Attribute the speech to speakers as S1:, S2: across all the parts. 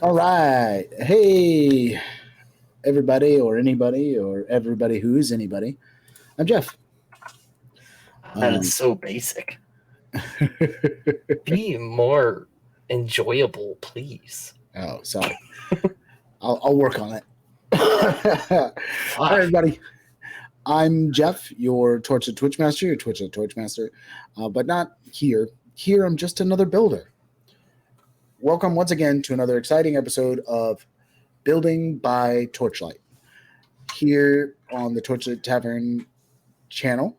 S1: All right. Hey, everybody, or anybody, or everybody who's anybody. I'm Jeff.
S2: That is
S1: Um,
S2: so basic. Be more enjoyable, please.
S1: oh, sorry. I'll work on it. All right,
S2: Fuck.
S1: everybody. I'm Jeff, your Torchlit Twitchmaster, your Torchlit Torchmaster, but not here. Here, I'm just another builder. Welcome once again to another exciting episode of Building by Torchlight. Here on the Torchlit Tavern channel,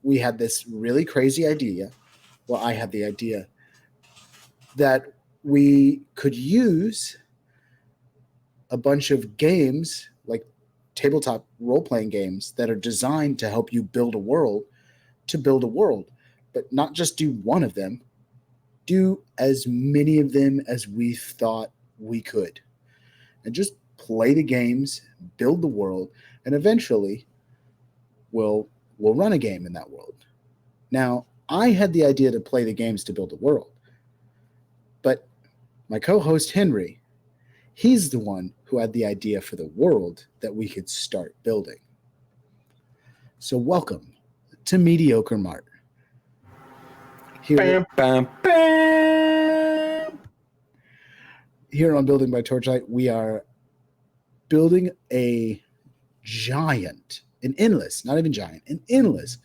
S1: we had this really crazy idea. Well, I had the idea that we could use a bunch of games, like tabletop role playing games, that are designed to help you build a world, to build a world, but not just do one of them, do as many of them as we thought we could. And just play the games, build the world, and eventually we'll run a game in that world. Now, I had the idea to play the games to build a world, but my co-host Henry, he's the one who had the idea for the world that we could start building. So welcome to Mediocre Mart. Here,
S2: Bam, bam, bam.
S1: here on Building by Torchlight, we are building a giant, an endless, not even giant, an endless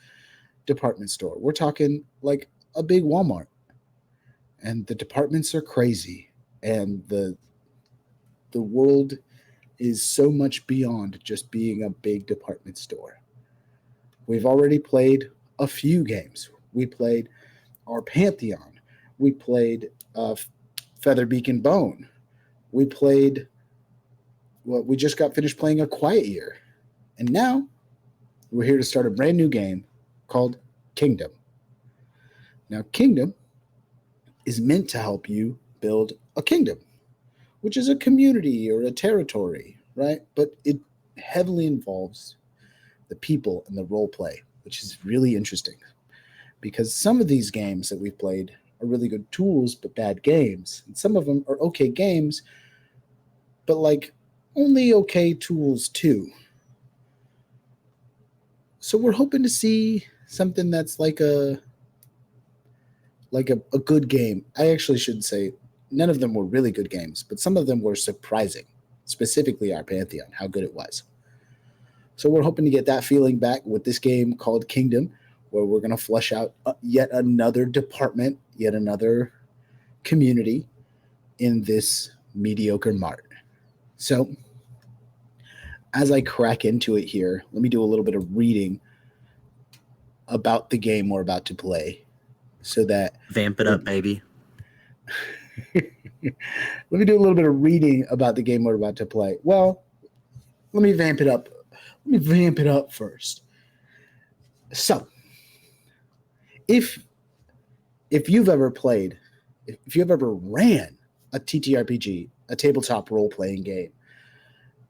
S1: department store. We're talking like a big Walmart. And the departments are crazy. And the world is so much beyond just being a big department store. We've already played a few games. We played our Pantheon. We played Featherbeak and Bone. We played, well, we just got finished playing A Quiet Year. And now we're here to start a brand new game called Kingdom. Now, Kingdom is meant to help you build a kingdom, which is a community or a territory, right? But it heavily involves the people and the role play, which is really interesting because some of these games that we've played are really good tools, but bad games. And some of them are okay games, but like only okay tools too. So we're hoping to see something that's like a good game. I actually should say none of them were really good games, but some of them were surprising, specifically our Pantheon, how good it was. So we're hoping to get that feeling back with this game called Kingdom, where we're going to flesh out yet another department, yet another community in this mediocre mart. So as I crack into it here, let me do a little bit of reading about the game we're about to play so that
S3: Vamp it up, baby.
S1: let me do a little bit of reading about the game we're about to play. Well, let me vamp it up. Let me vamp it up first. So, if you've ever played, if you've ever ran a TTRPG, a tabletop role-playing game,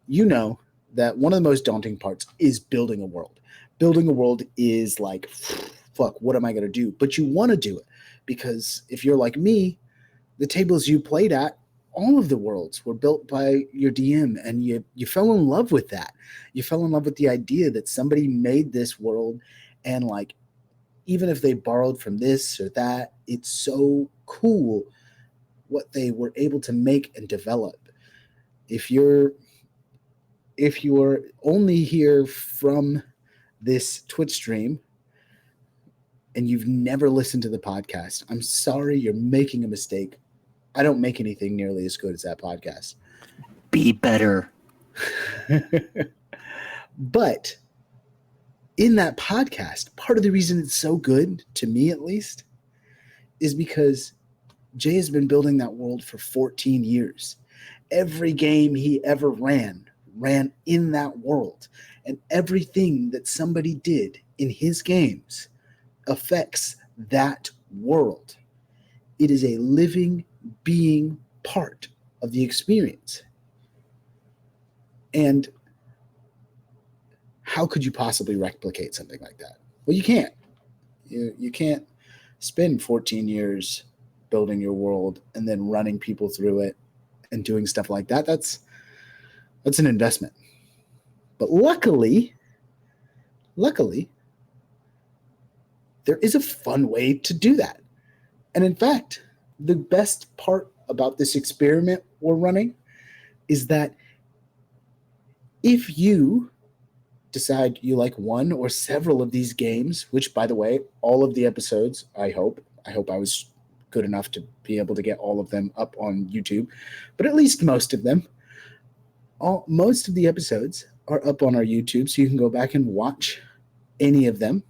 S1: you know that one of the most daunting parts is building a world. Building a world is like, fuck, what am I going to do? But you want to do it because if you're like me, the tables you played at, all of the worlds were built by your DM, and you fell in love with that. You fell in love with the idea that somebody made this world, and like, even if they borrowed from this or that, it's so cool what they were able to make and develop. If you're only here from this Twitch stream and you've never listened to the podcast, I'm sorry, you're making a mistake. I don't make anything nearly as good as that podcast.
S3: Be better.
S1: But in that podcast, part of the reason it's so good, to me at least, is because Jay has been building that world for 14 years. Every game he ever ran in that world. And everything that somebody did in his games affects that world. It is a living being part of the experience. And how could you possibly replicate something like that? Well, you can't. You can't spend 14 years building your world and then running people through it and doing stuff like that, that's an investment. But luckily, there is a fun way to do that. And in fact, the best part about this experiment we're running is that if you decide you like one or several of these games, which, by the way, all of the episodes, I hope I was good enough to be able to get all of them up on YouTube, but at least most of them, most of the episodes are up on our YouTube, so you can go back and watch any of them.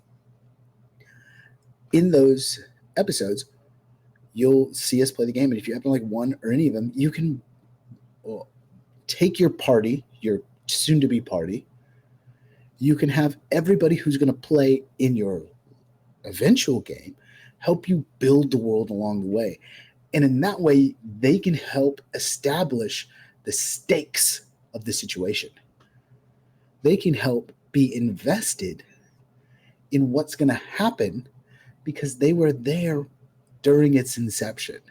S1: In those episodes, you'll see us play the game, and if you happen to like one or any of them, you can take your party, your soon-to-be party. You can have everybody who's going to play in your eventual game help you build the world along the way. And in that way, they can help establish the stakes of the situation. They can help be invested in what's going to happen because they were there during its inception.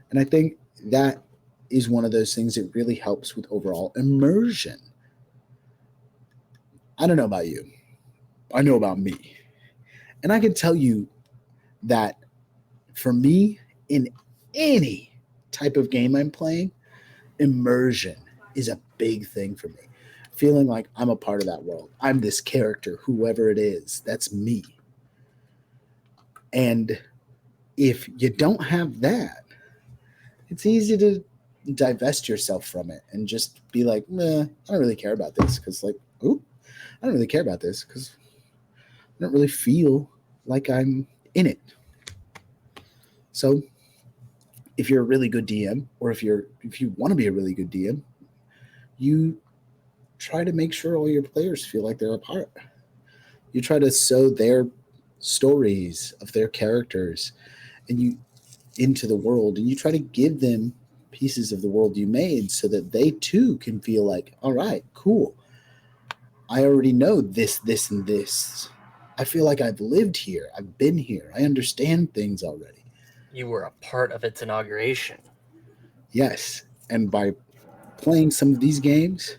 S1: And I think that is one of those things that really helps with overall immersion. I don't know about you. I know about me. And I can tell you that for me, in any type of game I'm playing, immersion is a big thing for me. Feeling like I'm a part of that world. I'm this character, whoever it is. That's me. And if you don't have that, it's easy to divest yourself from it and just be like, I don't really care about this because I don't really care about this because I don't really feel like I'm in it. So if you're a really good DM, or if you want to be a really good DM, you try to make sure all your players feel like they're a part. You try to sow their stories of their characters into the world, and you try to give them pieces of the world you made so that they too can feel like, all right, cool. I already know this, this, and this. I feel like I've lived here. I've been here. I understand things already.
S2: You were a part of its inauguration.
S1: Yes. And by playing some of these games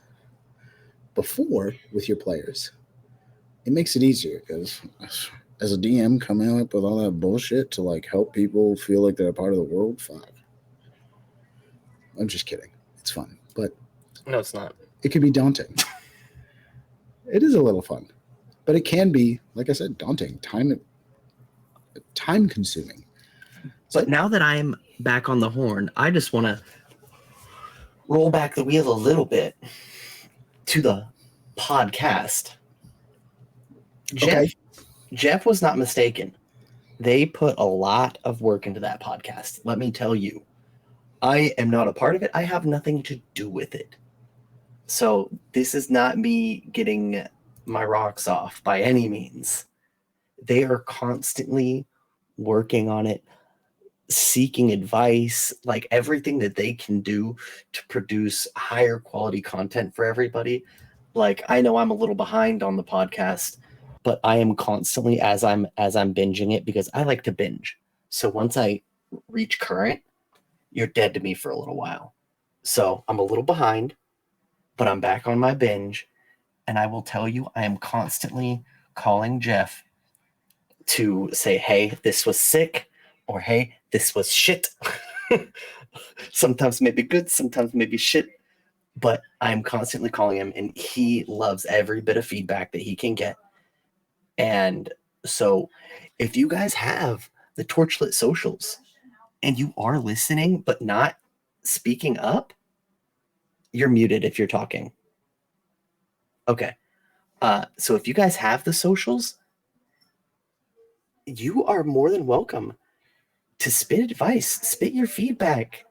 S1: before with your players, it makes it easier because as a DM coming up with all that bullshit to like help people feel like they're a part of the world, fuck. I'm just kidding. It's fun. But
S2: No, it's not.
S1: it can be daunting. It is a little fun. But it can be, like I said, daunting, time consuming.
S3: But now that I'm back on the horn, I just want to roll back the wheel a little bit to the podcast. Jeff was not mistaken. They put a lot of work into that podcast. Let me tell you, I am not a part of it. I have nothing to do with it. So this is not me getting my rocks off by any means. They are constantly working on it, seeking advice, like everything that they can do to produce higher quality content for everybody. Like, I know I'm a little behind on the podcast, but I am constantly, as I'm binging it, because I like to binge. So once I reach current, you're dead to me for a little while. So I'm a little behind, but I'm back on my binge. And I will tell you, I am constantly calling Jeff to say, hey, this was sick, or hey, this was shit. Sometimes maybe good, sometimes maybe shit. But I'm constantly calling him, and he loves every bit of feedback that he can get. And so if you guys have the Torchlit socials and you are listening but not speaking up, you're muted if you're talking. Okay. So if you guys have the socials, you are more than welcome to spit advice, spit your feedback,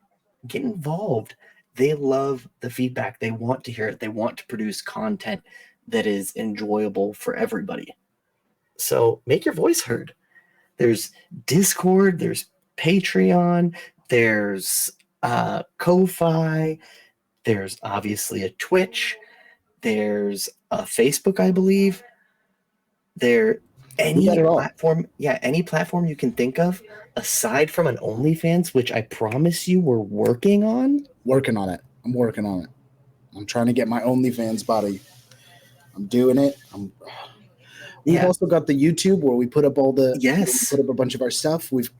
S3: get involved. They love the feedback. They want to hear it. They want to produce content that is enjoyable for everybody. So make your voice heard. There's Discord, there's Patreon, there's Ko-Fi, there's obviously a Twitch, there's a Facebook, I believe. Any platform you can think of, aside from an OnlyFans, which I promise you we're working on.
S1: working on it. I'm working on it. I'm trying to get my OnlyFans body. I'm doing it. We've also got the YouTube where we put up
S3: Yes.
S1: put up a bunch of our stuff. We've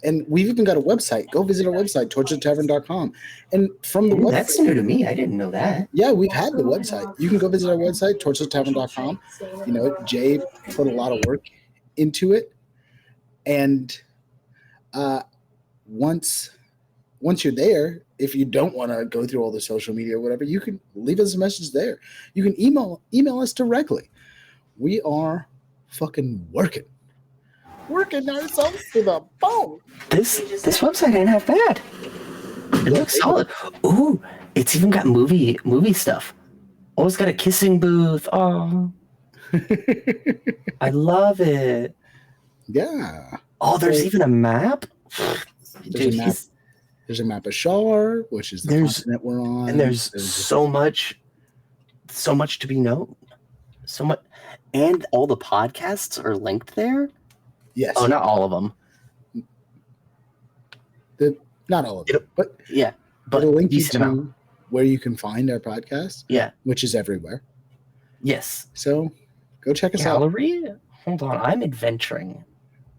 S1: even got a website. Go visit our website, torchlittavern.com. And from the
S3: Ooh,
S1: website,
S3: that's new to me. I didn't know that.
S1: yeah, we've had the website. You can go visit our website, torchlittavern.com. You know, Jay put a lot of work into it. And once you're there, if you don't want to go through all the social media or whatever, you can leave us a message there. You can email us directly. We are fucking working ourselves to the bone.
S3: This website ain't half bad. It looks solid. Ooh, it's even got movie stuff. Oh, it's got a kissing booth. Oh, I love it.
S1: Yeah.
S3: Oh, there's even a map.
S1: There's a map. There's a map of Shar, which is the continent we're on.
S3: And there's so much to be known. So much, and all the podcasts are linked there.
S1: Yes.
S3: Oh, not all of them.
S1: Not all of them, but
S3: yeah, but
S1: it'll link you
S3: decent
S1: to
S3: amount.
S1: where you can find our podcast.
S3: Yeah,
S1: which is everywhere.
S3: Yes.
S1: So go check us out.
S3: Gallery. Hold on, I'm adventuring.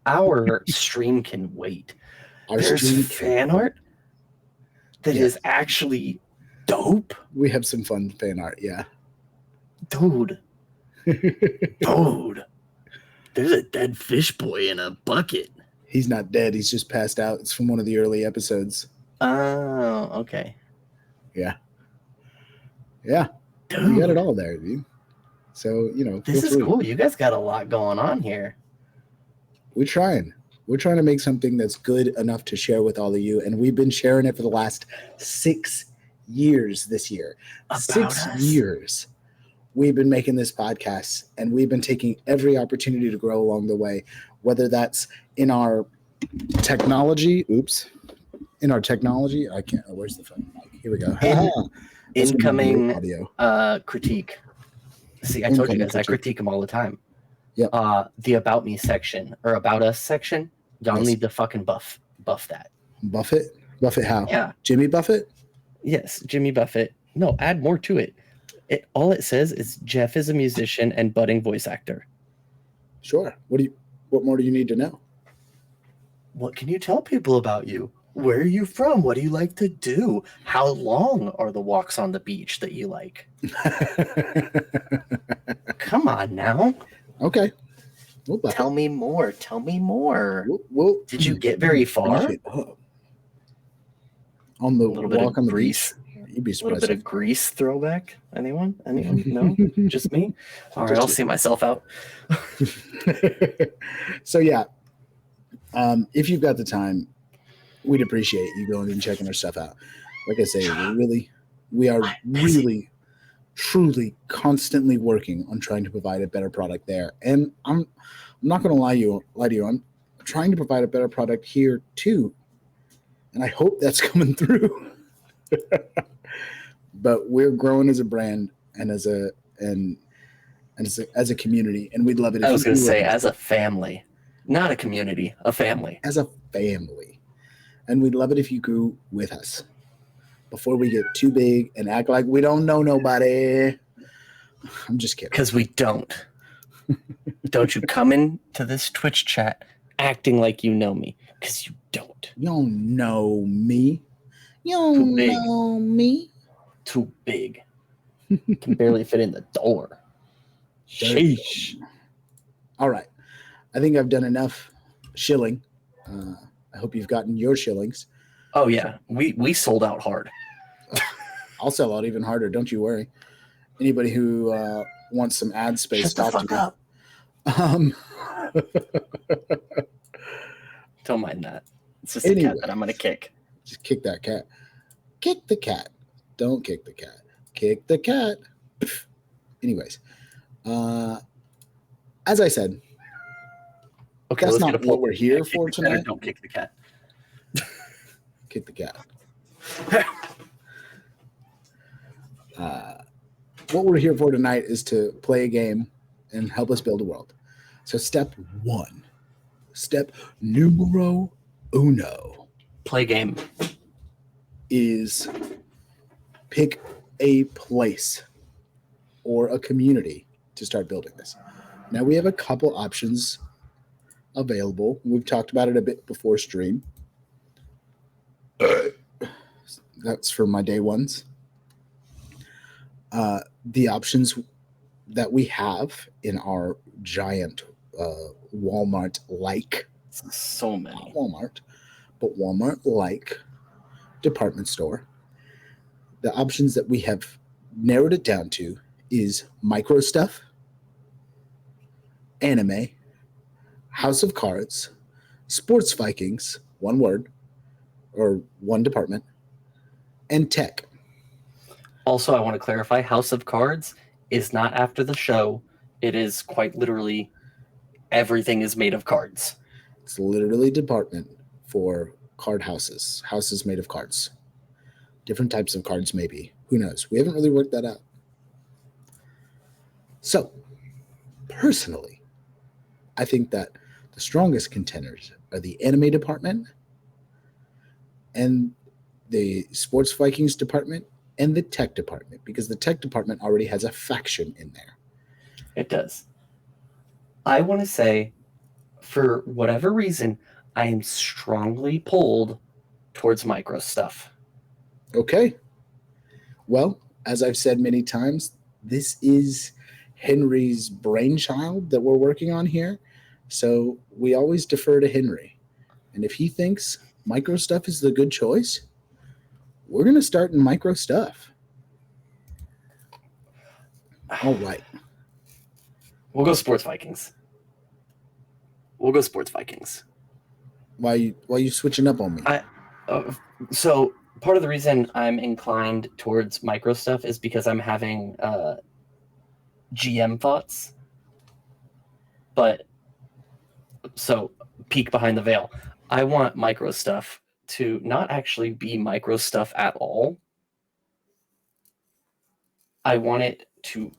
S3: Our stream can wait. There's fan art that is actually dope.
S1: We have some fun fan art, yeah.
S3: Dude. Dude. There's a dead fish boy in a bucket.
S1: He's not dead. He's just passed out. It's from one of the early episodes.
S3: Oh, okay.
S1: Yeah. Yeah.
S3: Dude.
S1: We got it all there, dude. So, you know.
S3: This is cool. You guys got a lot going on here.
S1: We're trying. We're trying to make something that's good enough to share with all of you. And we've been sharing it for the last 6 years this year. 6 years. We've been making this podcast, and we've been taking every opportunity to grow along the way, whether that's in our technology. In our technology. I can't. Where's the phone? Here we go.
S3: Incoming critique. See, I told you guys, I critique them all the time.
S1: Yep.
S3: The About Me section or About Us section, y'all need to fucking buff that.
S1: Buffett? Buffett how?
S3: Yeah.
S1: Jimmy Buffett?
S3: Yes, Jimmy Buffett. No, add more to it. All it says is Jeff is a musician and budding voice actor.
S1: Sure. What more do you need to know?
S3: What can you tell people about you? Where are you from? What do you like to do? How long are the walks on the beach that you like? Come on now.
S1: Okay.
S3: Tell me more. Tell me more. Did you get very far?
S1: On the
S3: little bit
S1: walk
S3: of
S1: on the
S3: Greece.
S1: beach. You'd be
S3: A little bit of Grease throwback. Anyone? No? Just me? All right, I'll see myself out.
S1: So yeah, if you've got the time, we'd appreciate you going and checking our stuff out. Like I say, we are really, truly, constantly working on trying to provide a better product there. And I'm not going to lie to you. I'm trying to provide a better product here too, and I hope that's coming through. But we're growing as a brand and as a community, and we'd love it.
S3: I was going to say as a family, not a community, a family.
S1: As a family, and we'd love it if you grew with us before we get too big and act like we don't know nobody. I'm just kidding.
S3: Because we don't. Don't you come into this Twitch chat acting like you know me, because you don't.
S1: You don't know me. You don't know me.
S3: Too big. Can barely fit in the door.
S1: Sheesh. All right. I think I've done enough shilling. I hope you've gotten your shillings.
S3: Oh, yeah. We sold out hard.
S1: I'll sell out even harder. Don't you worry. Anybody who wants some ad space,
S3: talk to me. Don't mind that. It's just a cat that I'm going to kick.
S1: Just kick that cat. Kick the cat. Don't kick the cat. Kick the cat. Anyways, as I said,
S3: okay,
S1: that's not what we're here for tonight.
S3: Don't kick the cat.
S1: Kick the cat. What we're here for tonight is to play a game and help us build a world. So step numero uno.
S3: Play game.
S1: Is pick a place or a community to start building this. Now we have a couple options available. We've talked about it a bit before stream. That's for my day ones. The options that we have in our giant Walmart-like,
S3: So many.
S1: not Walmart, but Walmart-like department store. The options that we have narrowed it down to is micro stuff, anime, House of Cards, Sports Vikings, one word or one department, and tech.
S3: Also, I want to clarify, House of Cards is not after the show. It is quite literally everything is made of cards.
S1: It's literally a department for card houses made of cards. Different types of cards, maybe. Who knows? We haven't really worked that out. So, personally, I think that the strongest contenders are the anime department and the Sports Vikings department and the tech department, because the tech department already has a faction in there.
S3: It does. I want to say, for whatever reason, I am strongly pulled towards micro stuff.
S1: Okay. Well, as I've said many times, this is Henry's brainchild that we're working on here. So we always defer to Henry. And if he thinks micro stuff is the good choice, we're going to start in micro stuff. All right.
S3: We'll go Sports Vikings.
S1: Why you switching up on me?
S3: So part of the reason I'm inclined towards micro stuff is because I'm having GM thoughts. But so peek behind the veil. I want micro stuff to not actually be micro stuff at all. I want it to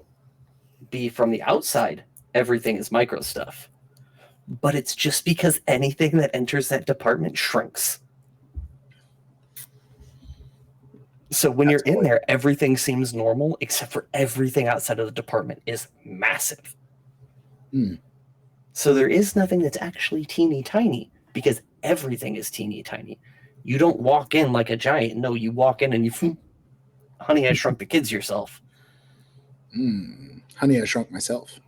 S3: be from the outside. Everything is micro stuff. But it's just because anything that enters that department shrinks. So when you're in there, everything seems normal, except for everything outside of the department is massive.
S1: Mm.
S3: So there is nothing that's actually teeny tiny, because everything is teeny tiny. You don't walk in like a giant. No, you walk in and you, Honey, I Shrunk the Kids yourself.
S1: Honey, I Shrunk Myself.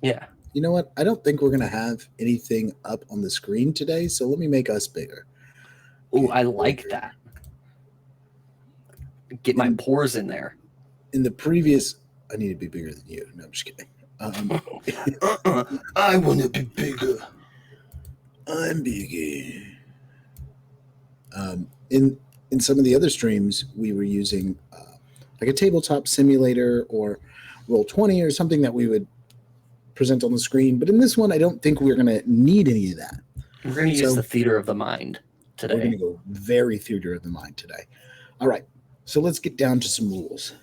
S3: Yeah.
S1: You know what? I don't think we're going to have anything up on the screen today, so let me make us bigger.
S3: Oh, I like that. Get my pores in there.
S1: In the previous, I need to be bigger than you. No, I'm just kidding. I want to be bigger. I'm bigger. In some of the other streams, we were using like a tabletop simulator or Roll20 or something that we would present on the screen. But in this one, I don't think we're going to need any of that.
S3: We're going to use the theater of the mind today.
S1: We're going to go very theater of the mind today. All right. So let's get down to some rules.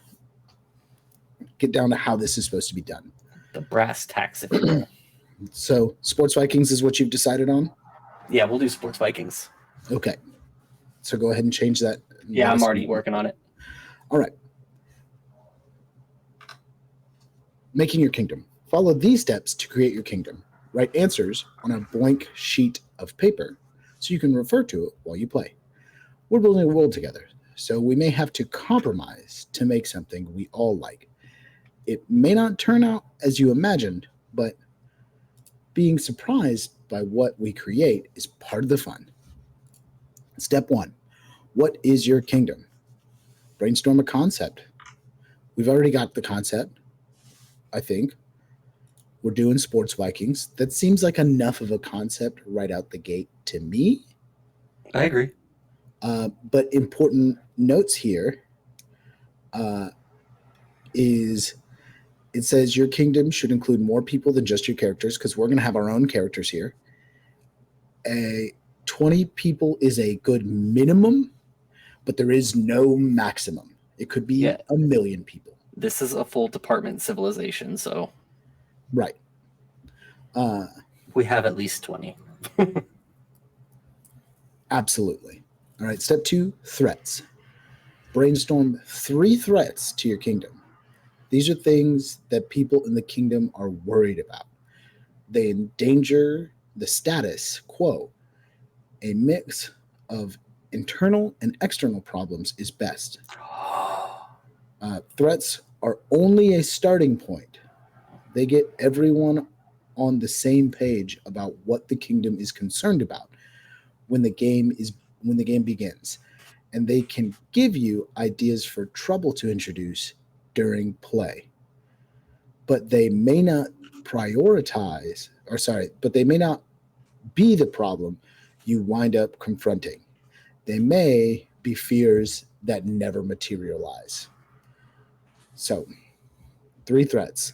S1: Get down to how this is supposed to be done.
S3: The brass tacks, if you will.
S1: So Sports Vikings is what you've decided on?
S3: Yeah, we'll do Sports Vikings.
S1: Okay. So go ahead and change that.
S3: Yeah, I'm already working on it.
S1: All right. Making your kingdom. Follow these steps to create your kingdom. Write answers on a blank sheet of paper so you can refer to it while you play. We're building a world together, so we may have to compromise to make something we all like. It may not turn out as you imagined, but being surprised by what we create is part of the fun. Step 1. What is your kingdom? Brainstorm a concept. We've already got the concept, I think. We're doing Sports Vikings. That seems like enough of a concept right out the gate to me.
S3: I agree.
S1: But important notes here is it says your kingdom should include more people than just your characters, because we're going to have our own characters here. 20 people is a good minimum, but there is no maximum. It could be 1 million people.
S3: This is a full department civilization, so...
S1: Right.
S3: We have at least 20.
S1: Absolutely. All right. Step 2, threats. Brainstorm 3 threats to your kingdom. These are things that people in the kingdom are worried about. They endanger the status quo. A mix of internal and external problems is best. Threats are only a starting point. They get everyone on the same page about what the kingdom is concerned about when the game begins, and they can give you ideas for trouble to introduce during play. But they may not but they may not be the problem you wind up confronting. They may be fears that never materialize. So, 3 threats.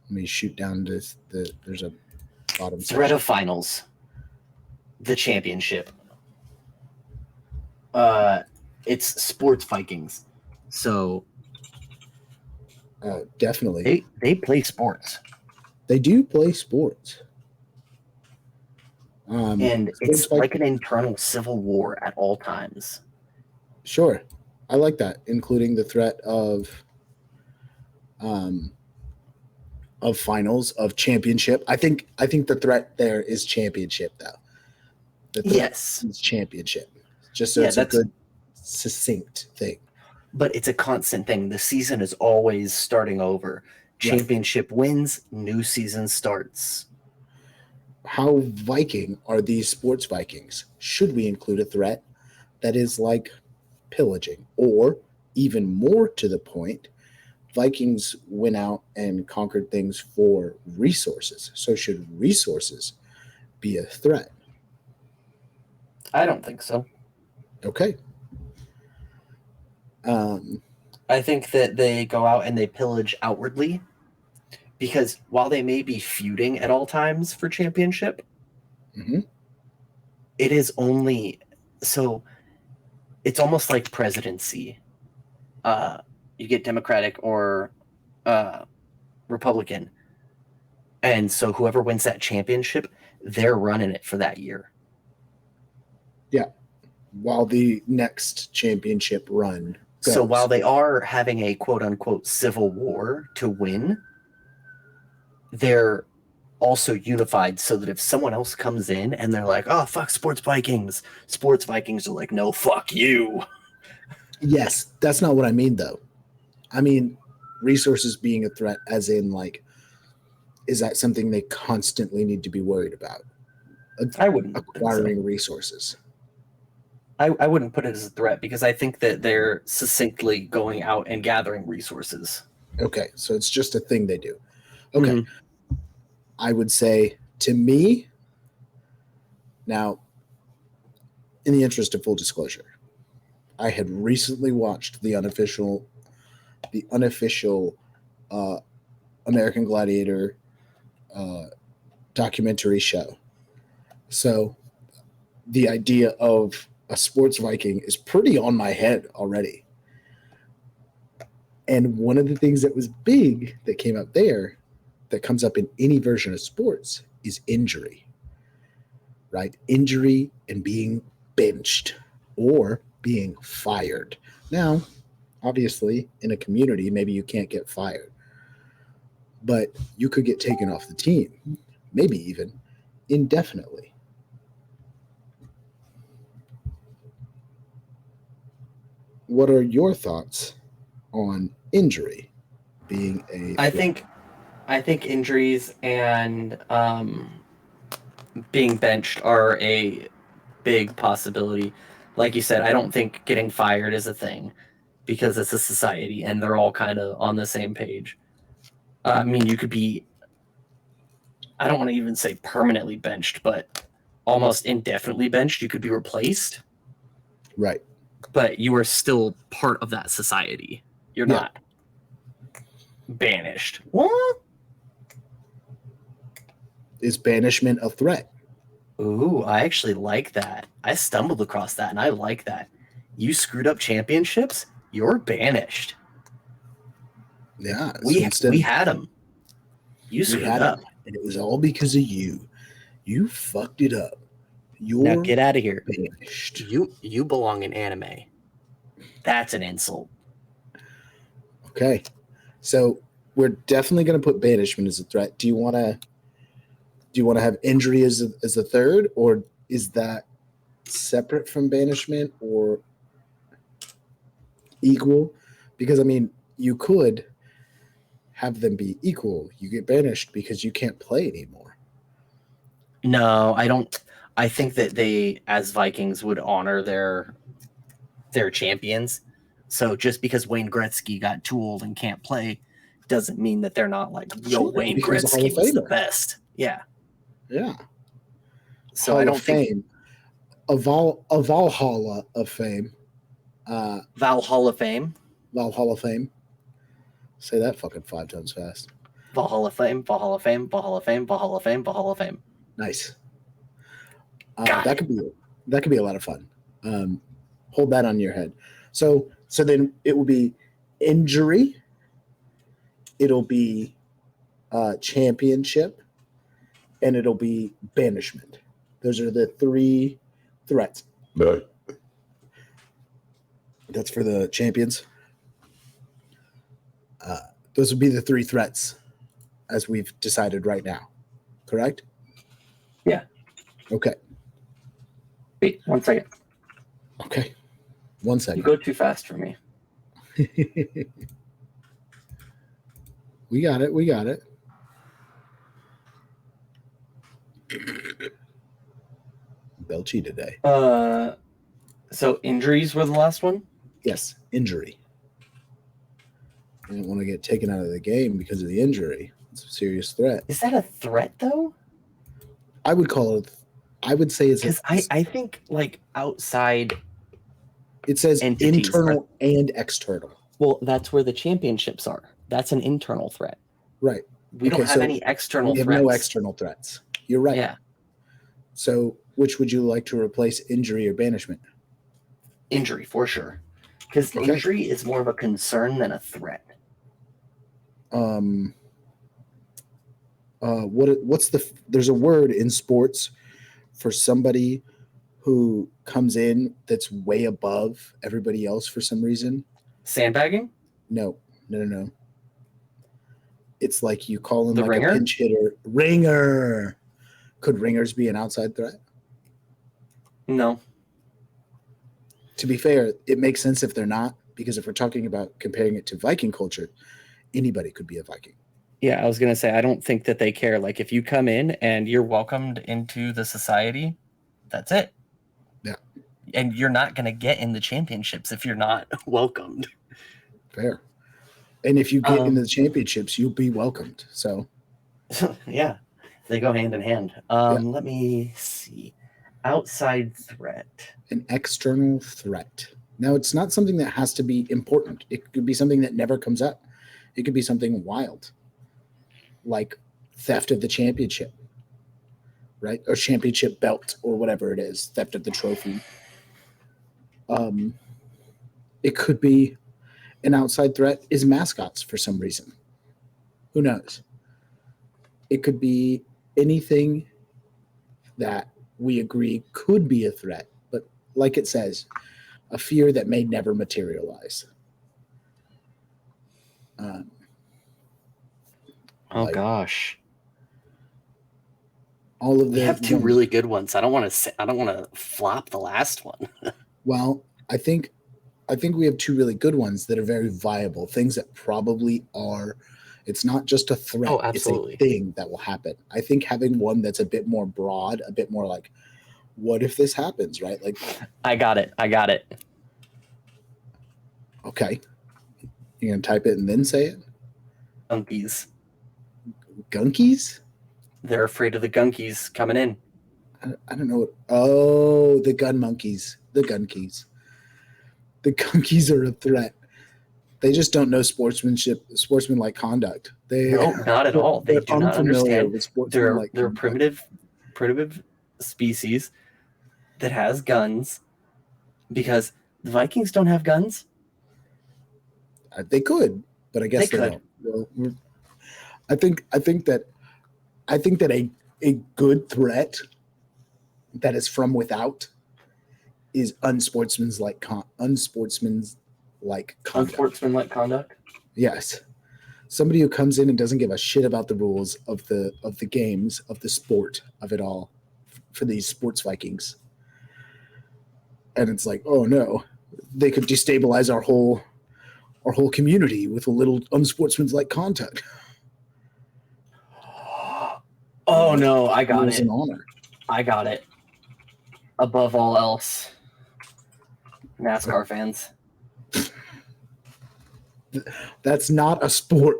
S1: Let me shoot down there's a bottom
S3: Threat
S1: section.
S3: of finals. The championship. It's sports Vikings. So
S1: Definitely.
S3: they play sports.
S1: They do play sports.
S3: And
S1: sports
S3: it's like an internal civil war at all times.
S1: Sure. I like that, including the threat of finals, of championship. I think the threat there is championship, though. The threat
S3: Yes.
S1: is championship. Just so it's a good, succinct thing.
S3: But it's a constant thing. The season is always starting over. Championship wins, new season starts.
S1: How Viking are these sports Vikings? Should we include a threat that is like pillaging? Or, even more to the point, Vikings went out and conquered things for resources. So should resources be a threat?
S3: I don't think so.
S1: Okay.
S3: I think that they go out and they pillage outwardly, because while they may be feuding at all times for championship, it is only so it's almost like presidency. You get Democratic or Republican, and so whoever wins that championship, they're running it for that year.
S1: Yeah, while the next championship run goes.
S3: So while they are having a quote-unquote civil war to win, they're also unified so that if someone else comes in and they're like, oh, fuck sports Vikings are like, no, fuck you.
S1: Yes, that's not what I mean, though. I mean, resources being a threat, as in, like, is that something they constantly need to be worried about?
S3: I wouldn't
S1: acquiring resources.
S3: I wouldn't put it as a threat, because I think that they're succinctly going out and gathering resources.
S1: Okay, so it's just a thing they do. Okay. I would say, to me, now, in the interest of full disclosure, I had recently watched the unofficial American Gladiator documentary show. So the idea of a sports Viking is pretty on my head already. And one of the things that was big that came up there, that comes up in any version of sports, is injury, right? Injury and being benched or being fired. Now, obviously, in a community, maybe you can't get fired, but you could get taken off the team, maybe even indefinitely. What are your thoughts on injury being a threat?
S3: I think injuries and being benched are a big possibility. Like you said, I don't think getting fired is a thing, because it's a society and they're all kind of on the same page. I mean, you could be, I don't want to even say permanently benched, but almost indefinitely benched. You could be replaced.
S1: Right.
S3: But you are still part of that society. You're not banished. What?
S1: Is banishment a threat?
S3: Ooh, I actually like that. I stumbled across that, and I like that. You screwed up championships, you're banished.
S1: Yeah.
S3: We had them. You screwed up.
S1: And it was all because of you. You fucked it up. You're
S3: now get out of here.
S1: banished.
S3: You belong in anime. That's an insult.
S1: Okay. So we're definitely going to put banishment as a threat. Do you want to have injury as a third, or is that separate from banishment or equal? Because I mean, you could have them be equal. You get banished because you can't play anymore.
S3: No, I don't. I think that they, as Vikings, would honor their champions. So just because Wayne Gretzky got too old and can't play doesn't mean that they're not like, yo,
S1: Sure,
S3: Wayne
S1: he's a Hall
S3: Gretzky
S1: of
S3: was the
S1: Famer.
S3: best. Yeah.
S1: Yeah.
S3: So
S1: Hall
S3: I don't
S1: of
S3: think
S1: Fame, a Valhalla of Fame,
S3: Valhalla of Fame,
S1: Valhalla of Fame. Say that fucking 5 times fast.
S3: Valhalla of Fame, Valhalla of Fame, Valhalla of Fame, Valhalla of Fame, Valhalla of Fame.
S1: Nice.
S3: Got
S1: That could be a lot of fun. Hold that on your head. So then it will be injury. It'll be championship, and it'll be banishment. Those are the 3 threats. That's for the champions. Those would be the 3 threats as we've decided right now. Correct?
S3: Yeah.
S1: Okay.
S3: Wait, 1 second.
S1: Okay. 1
S3: You
S1: second.
S3: go too fast for me.
S1: We got it. We got it. Belchy today.
S3: So injuries were the last one?
S1: Yes, injury. I didn't want to get taken out of the game because of the injury. It's a serious threat.
S3: Is that a threat though?
S1: I would call it. I would say it's.
S3: Because I think like outside.
S1: It says
S3: entities
S1: internal and external.
S3: Well, that's where the championships are. That's an internal threat.
S1: Right.
S3: We don't have any external
S1: We have
S3: threats.
S1: no external threats. You're right.
S3: Yeah.
S1: So, which would you like to replace, injury or banishment?
S3: Injury for sure. Because
S1: Okay.
S3: injury is more of a concern than a threat.
S1: There's a word in sports for somebody who comes in that's way above everybody else for some reason.
S3: Sandbagging?
S1: No. It's like you call in
S3: The
S1: like
S3: ringer?
S1: a pinch hitter. Ringer. Could ringers be an outside threat?
S3: No.
S1: To be fair, it makes sense if they're not, because if we're talking about comparing it to Viking culture, anybody could be a Viking.
S3: Yeah, I was going to say, I don't think that they care. Like, if you come in and you're welcomed into the society, that's it.
S1: Yeah.
S3: And you're not going to get in the championships if you're not welcomed.
S1: Fair. And if you get into the championships, you'll be welcomed. So,
S3: yeah, they go hand in hand. Let me see. Outside threat.
S1: an external threat. Now, it's not something that has to be important. It could be something that never comes up. It could be something wild, like theft of the championship, right? Or championship belt, or whatever it is, theft of the trophy. It could be an outside threat is mascots for some reason. Who knows? It could be anything that we agree could be a threat, but like it says, a fear that may never materialize.
S3: Gosh.
S1: All of
S3: We
S1: the
S3: have 2 really good ones. I don't want to flop the last one.
S1: Well, I think we have 2 really good ones that are very viable, things that probably are. It's not just a threat.
S2: Oh, absolutely.
S1: It's a thing that will happen. I think having one that's a bit more broad, a bit more like, what if this happens, right? Like,
S3: I got it.
S1: okay. You're going to type it and then say it?
S3: Gunkies.
S1: Gunkies?
S3: They're afraid of the gunkies coming in.
S1: I don't know. Oh, the gun monkeys. The gunkies. The gunkies are a threat. They just don't know sportsmanlike conduct.
S3: No, not at all. They do not understand. They're primitive species that has guns, because the Vikings don't have guns.
S1: They could, but I guess they don't. Well, I think that a good threat that is from without is unsportsmanlike conduct.
S3: Unsportsmanlike conduct.
S1: Yes. Somebody who comes in and doesn't give a shit about the rules of the games, of the sport, of it all, for these sports Vikings. And it's like, oh no, they could destabilize our whole community with a little unsportsmanlike conduct.
S3: Oh no, I got
S1: Rules
S3: it.
S1: and honor.
S3: I got it. Above all else, NASCAR fans.
S1: That's not a sport.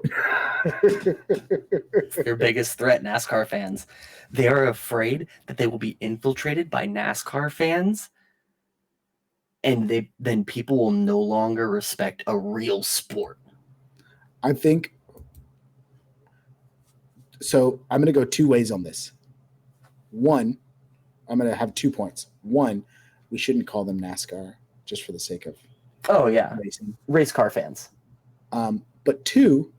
S3: Their biggest threat, NASCAR fans. They are afraid that they will be infiltrated by NASCAR fans, and then people will no longer respect a real sport.
S1: I think so. I'm going to go two ways on this. One, I'm going to have 2 points. One, we shouldn't call them NASCAR just for the sake of
S3: Oh yeah,
S1: racing.
S3: race car fans.
S1: But two,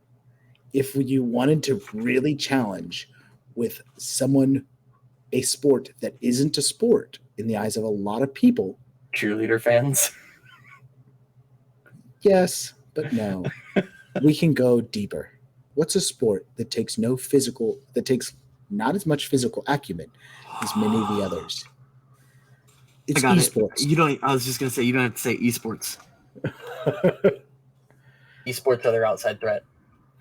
S1: if you wanted to really challenge with someone a sport that isn't a sport in the eyes of a lot of people,
S3: Cheerleader fans.
S1: yes, but no. We can go deeper. What's a sport that takes not as much physical acumen as many of the others? It's esports.
S3: You don't. I was just gonna say you don't have to say esports.
S2: Esports are their outside threat.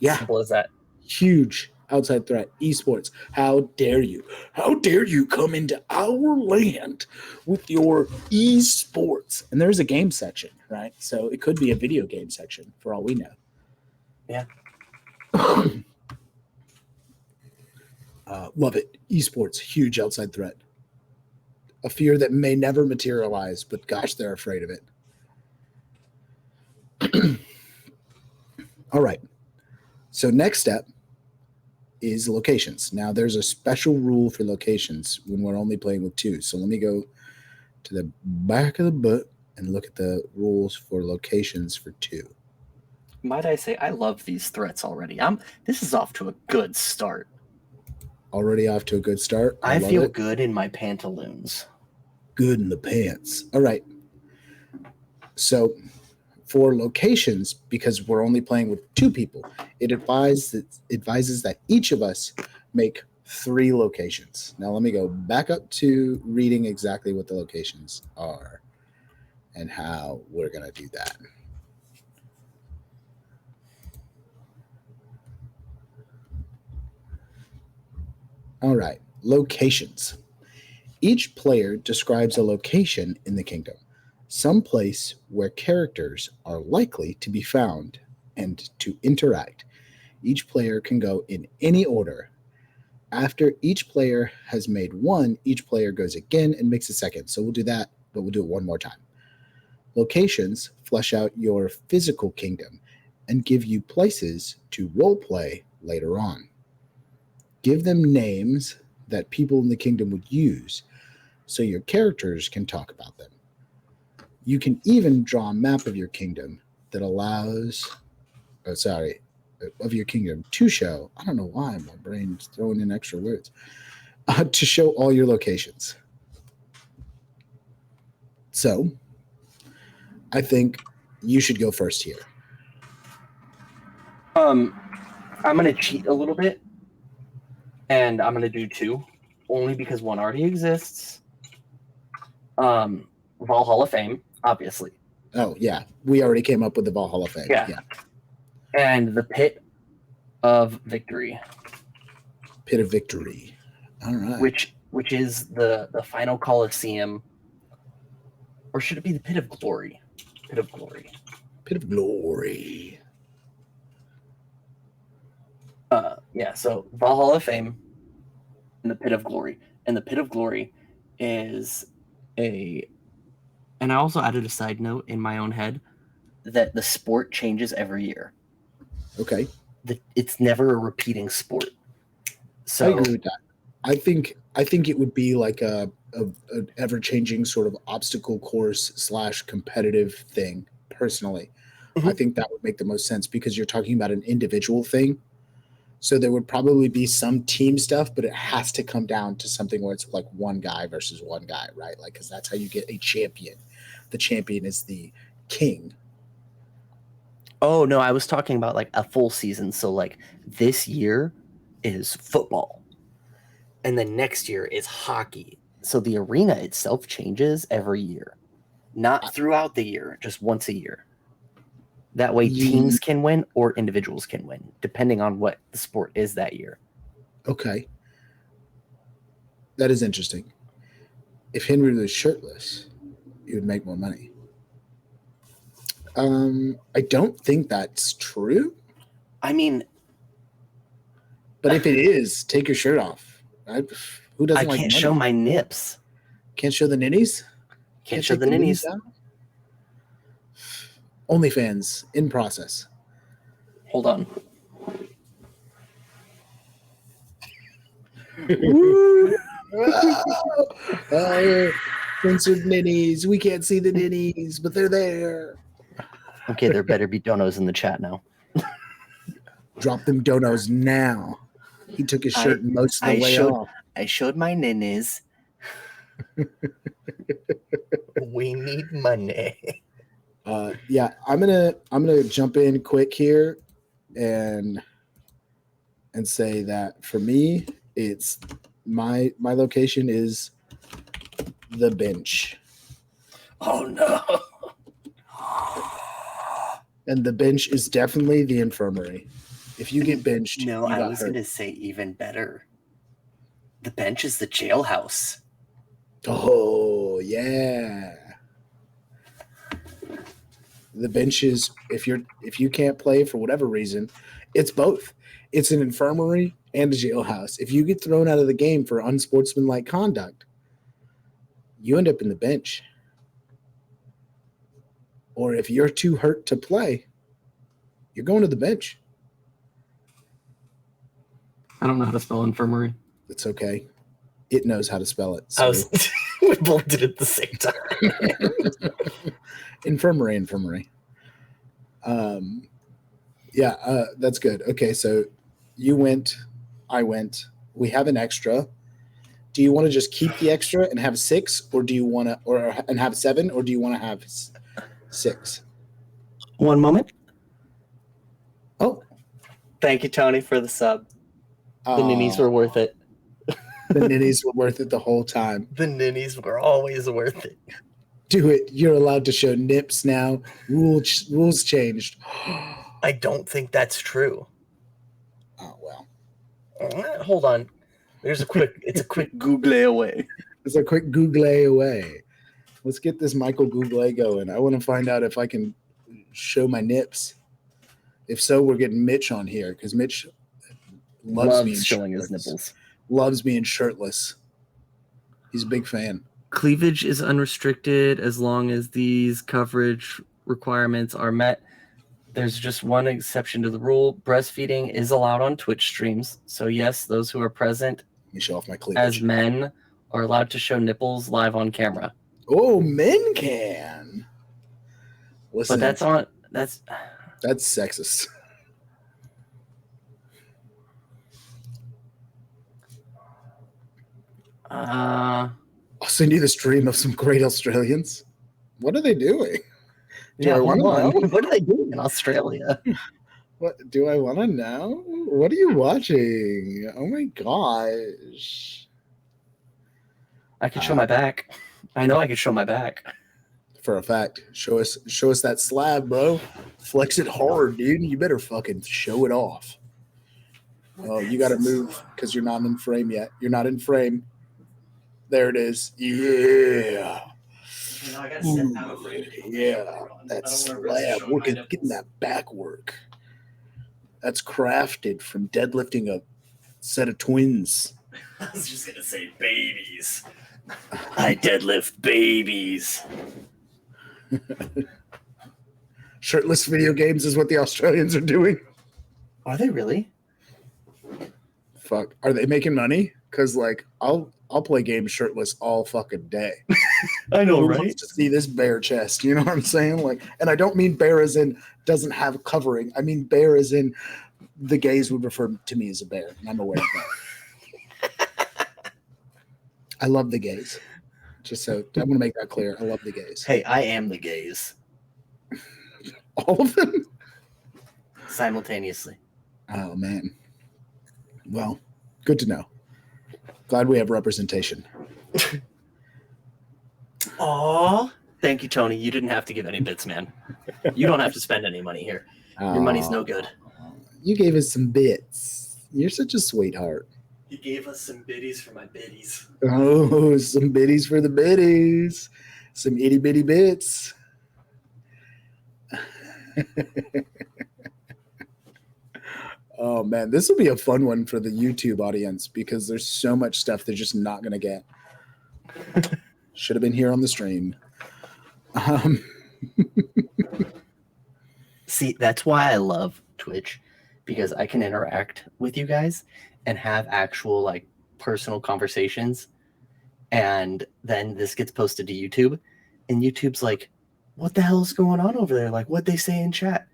S1: Yeah,
S2: Simple as that.
S1: huge outside threat. Esports. How dare you? How dare you come into our land with your esports? And there's a game section, right? So it could be a video game section for all we know.
S3: Yeah.
S1: Love it. Esports, huge outside threat. A fear that may never materialize, but gosh, they're afraid of it. All right. So next step is locations. Now there's a special rule for locations when we're only playing with two. So let me go to the back of the book and look at the rules for locations for two.
S3: Might I say I love these threats already. This is off to a good start.
S1: Already off to a good start.
S3: I
S1: love
S3: feel
S1: it.
S3: good in my pantaloons.
S1: Good in the pants. All right. So for locations, because we're only playing with two people, it advises that each of us make 3 locations. Now let me go back up to reading exactly what the locations are and how we're going to do that. All right, locations. Each player describes a location in the kingdom, some place where characters are likely to be found and to interact. Each player can go in any order. After each player has made one, each player goes again and makes a second. So we'll do that, but we'll do it one more time. Locations flesh out your physical kingdom and give you places to roleplay later on. Give them names that people in the kingdom would use so your characters can talk about them. You can even draw a map of your kingdom that allows, of your kingdom to show, I don't know why my brain's throwing in extra words, to show all your locations. So I think you should go first here.
S3: I'm gonna cheat a little bit, and I'm gonna do 2, only because one already exists. Valhalla of Fame, obviously.
S1: Oh yeah, we already came up with the Valhalla of Fame.
S3: Yeah. And the Pit of Victory.
S1: Pit of Victory. All right.
S3: Which is the final Colosseum, or should it be the Pit of Glory? Pit of Glory.
S1: Pit of Glory.
S3: Yeah, so Valhalla of Fame and the Pit of Glory. And the Pit of Glory is and I also added a side note in my own head that the sport changes every year.
S1: Okay.
S3: It's never a repeating sport. So
S1: I agree with that. I think it would be like an ever-changing sort of obstacle course / competitive thing, personally.
S3: Mhm.
S1: I think that would make the most sense because you're talking about an individual thing. So there would probably be some team stuff, but it has to come down to something where it's like one guy versus one guy, right? Like, because that's how you get a champion. The champion is the king.
S3: Oh no, I was talking about like a full season. So like this year is football, and then next year is hockey. So the arena itself changes every year, not throughout the year, just once a year. That way, teams can win or individuals can win, depending on what the sport is that year.
S1: Okay. That is interesting. If Henry was shirtless, he would make more money. I don't think that's true.
S3: I mean,
S1: but if it is, take your shirt off. Who doesn't like money?
S3: I can't show my nips.
S1: Can't show the ninnies?
S3: Can't show the ninnies.
S1: OnlyFans in process.
S3: Hold on.
S1: Censored ninnies. We can't see the ninnies, but they're there.
S3: Okay, there better be donos in the chat now.
S1: Drop them donos now. He took his shirt most of the way off.
S3: I showed my ninnies. We need money.
S1: Yeah, I'm gonna jump in quick here and say that for me, it's my location is the bench.
S3: Oh no.
S1: And the bench is definitely the infirmary. If you get benched,
S3: no, I was gonna say even better. The bench is the jailhouse.
S1: Oh yeah. The bench is if you can't play for whatever reason, it's both. It's an infirmary and a jailhouse. If you get thrown out of the game for unsportsmanlike conduct, you end up in the bench. Or if you're too hurt to play, you're going to the bench.
S3: I don't know how to spell infirmary.
S1: It's okay. It knows how to spell it. So.
S3: We both did it at the same time.
S1: Infirmary. That's good. Okay, so you went, I went. We have an extra. Do you want to just keep the extra and have 6, or do you want to, and have 7, or do you want to have 6?
S3: One moment.
S1: Oh,
S3: thank you, Tony, for the sub. The ninnies were worth it.
S1: The ninnies were worth it the whole time.
S3: The ninnies were always worth it.
S1: Do it. You're allowed to show nips now. Rules changed.
S3: I don't think that's true.
S1: Oh, well.
S3: Hold on. It's a quick Google away.
S1: It's a quick Google away. Let's get this Michael Google going. I want to find out if I can show my nips. If so, we're getting Mitch on here because Mitch loves
S3: showing his nipples.
S1: Loves being shirtless. He's a big fan.
S4: Cleavage is unrestricted as long as these coverage requirements are met. There's just one exception to the rule. Breastfeeding is allowed on Twitch streams. So yes, those who are present
S1: Let me show off my cleavage.
S4: as men are allowed to show nipples live on camera.
S1: Oh, men can. Listen,
S4: But that's
S1: sexist. I'll send you the stream of some great Australians. What are they doing?
S3: What are they doing in Australia?
S1: What do I want to know? What are you watching? Oh my gosh!
S4: I can show my back. I know I can show my back.
S1: For a fact, show us that slab, bro. Flex it hard, dude. You better fucking show it off. Oh, you got to move because you're not in frame yet. You're not in frame. There it is. Yeah. Ooh, yeah, that slab. We're getting that back work. That's crafted from deadlifting a set of twins.
S3: I was just going to say babies. I deadlift babies.
S1: Shirtless video games is what the Australians are doing.
S3: Are they really?
S1: Fuck. Are they making money? Because, like, I'll play games shirtless all fucking day.
S3: I know,
S1: Who
S3: right?
S1: wants to see this bare chest? You know what I'm saying? Like, and I don't mean bare as in doesn't have covering. I mean bare as in the gays would refer to me as a bear, and I'm aware of that. I love the gays. Just so I want to make that clear. I love the gays.
S3: Hey, I am the gays
S1: All of them?
S3: simultaneously.
S1: Oh, man. Well, good to know. Glad we have representation.
S3: Aw. Thank you, Tony. You didn't have to give any bits, man. You don't have to spend any money here. Your money's no good.
S1: You gave us some bits. You're such a sweetheart.
S3: He gave us some biddies for my biddies.
S1: Oh, some biddies for the biddies. Some itty bitty bits. Oh, man. This will be a fun one for the YouTube audience because there's so much stuff they're just not going to get. Should have been here on the stream.
S3: See, that's why I love Twitch, because I can interact with you guys and have actual like personal conversations. And then this gets posted to YouTube, and YouTube's like, what the hell is going on over there? Like, what'd they say in chat?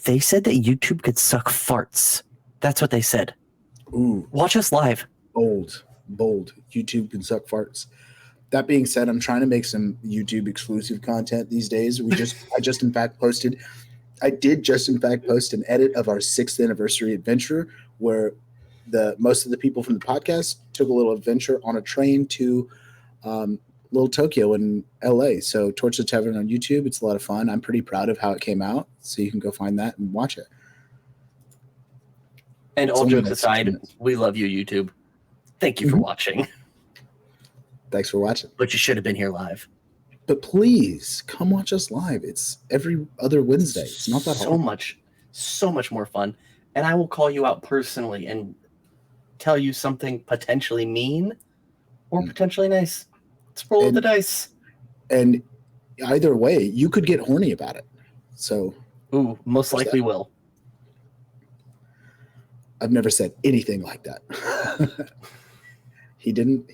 S3: They said that YouTube could suck farts. That's what they said.
S1: Ooh,
S3: Watch us live.
S1: bold. YouTube can suck farts. That being said, I'm trying to make some YouTube exclusive content these days. I did just in fact post an edit of our 6th anniversary adventure where most of the people from the podcast took a little adventure on a train to Little Tokyo in LA. So Torchlit Tavern on YouTube. It's a lot of fun. I'm pretty proud of how it came out. So you can go find that and watch it.
S3: And all
S1: Something
S3: jokes
S1: that's
S3: aside,
S1: 6 minutes.
S3: we love you, YouTube. Thank you for watching.
S1: Thanks for watching.
S3: But you should have been here live.
S1: But please come watch us live. It's every other Wednesday. It's not that hard.
S3: So much more fun. And I will call you out personally and tell you something potentially mean or potentially nice. Let's roll the dice.
S1: And either way, you could get horny about it. So
S3: Ooh, most likely will.
S1: I've never said anything like that. He didn't.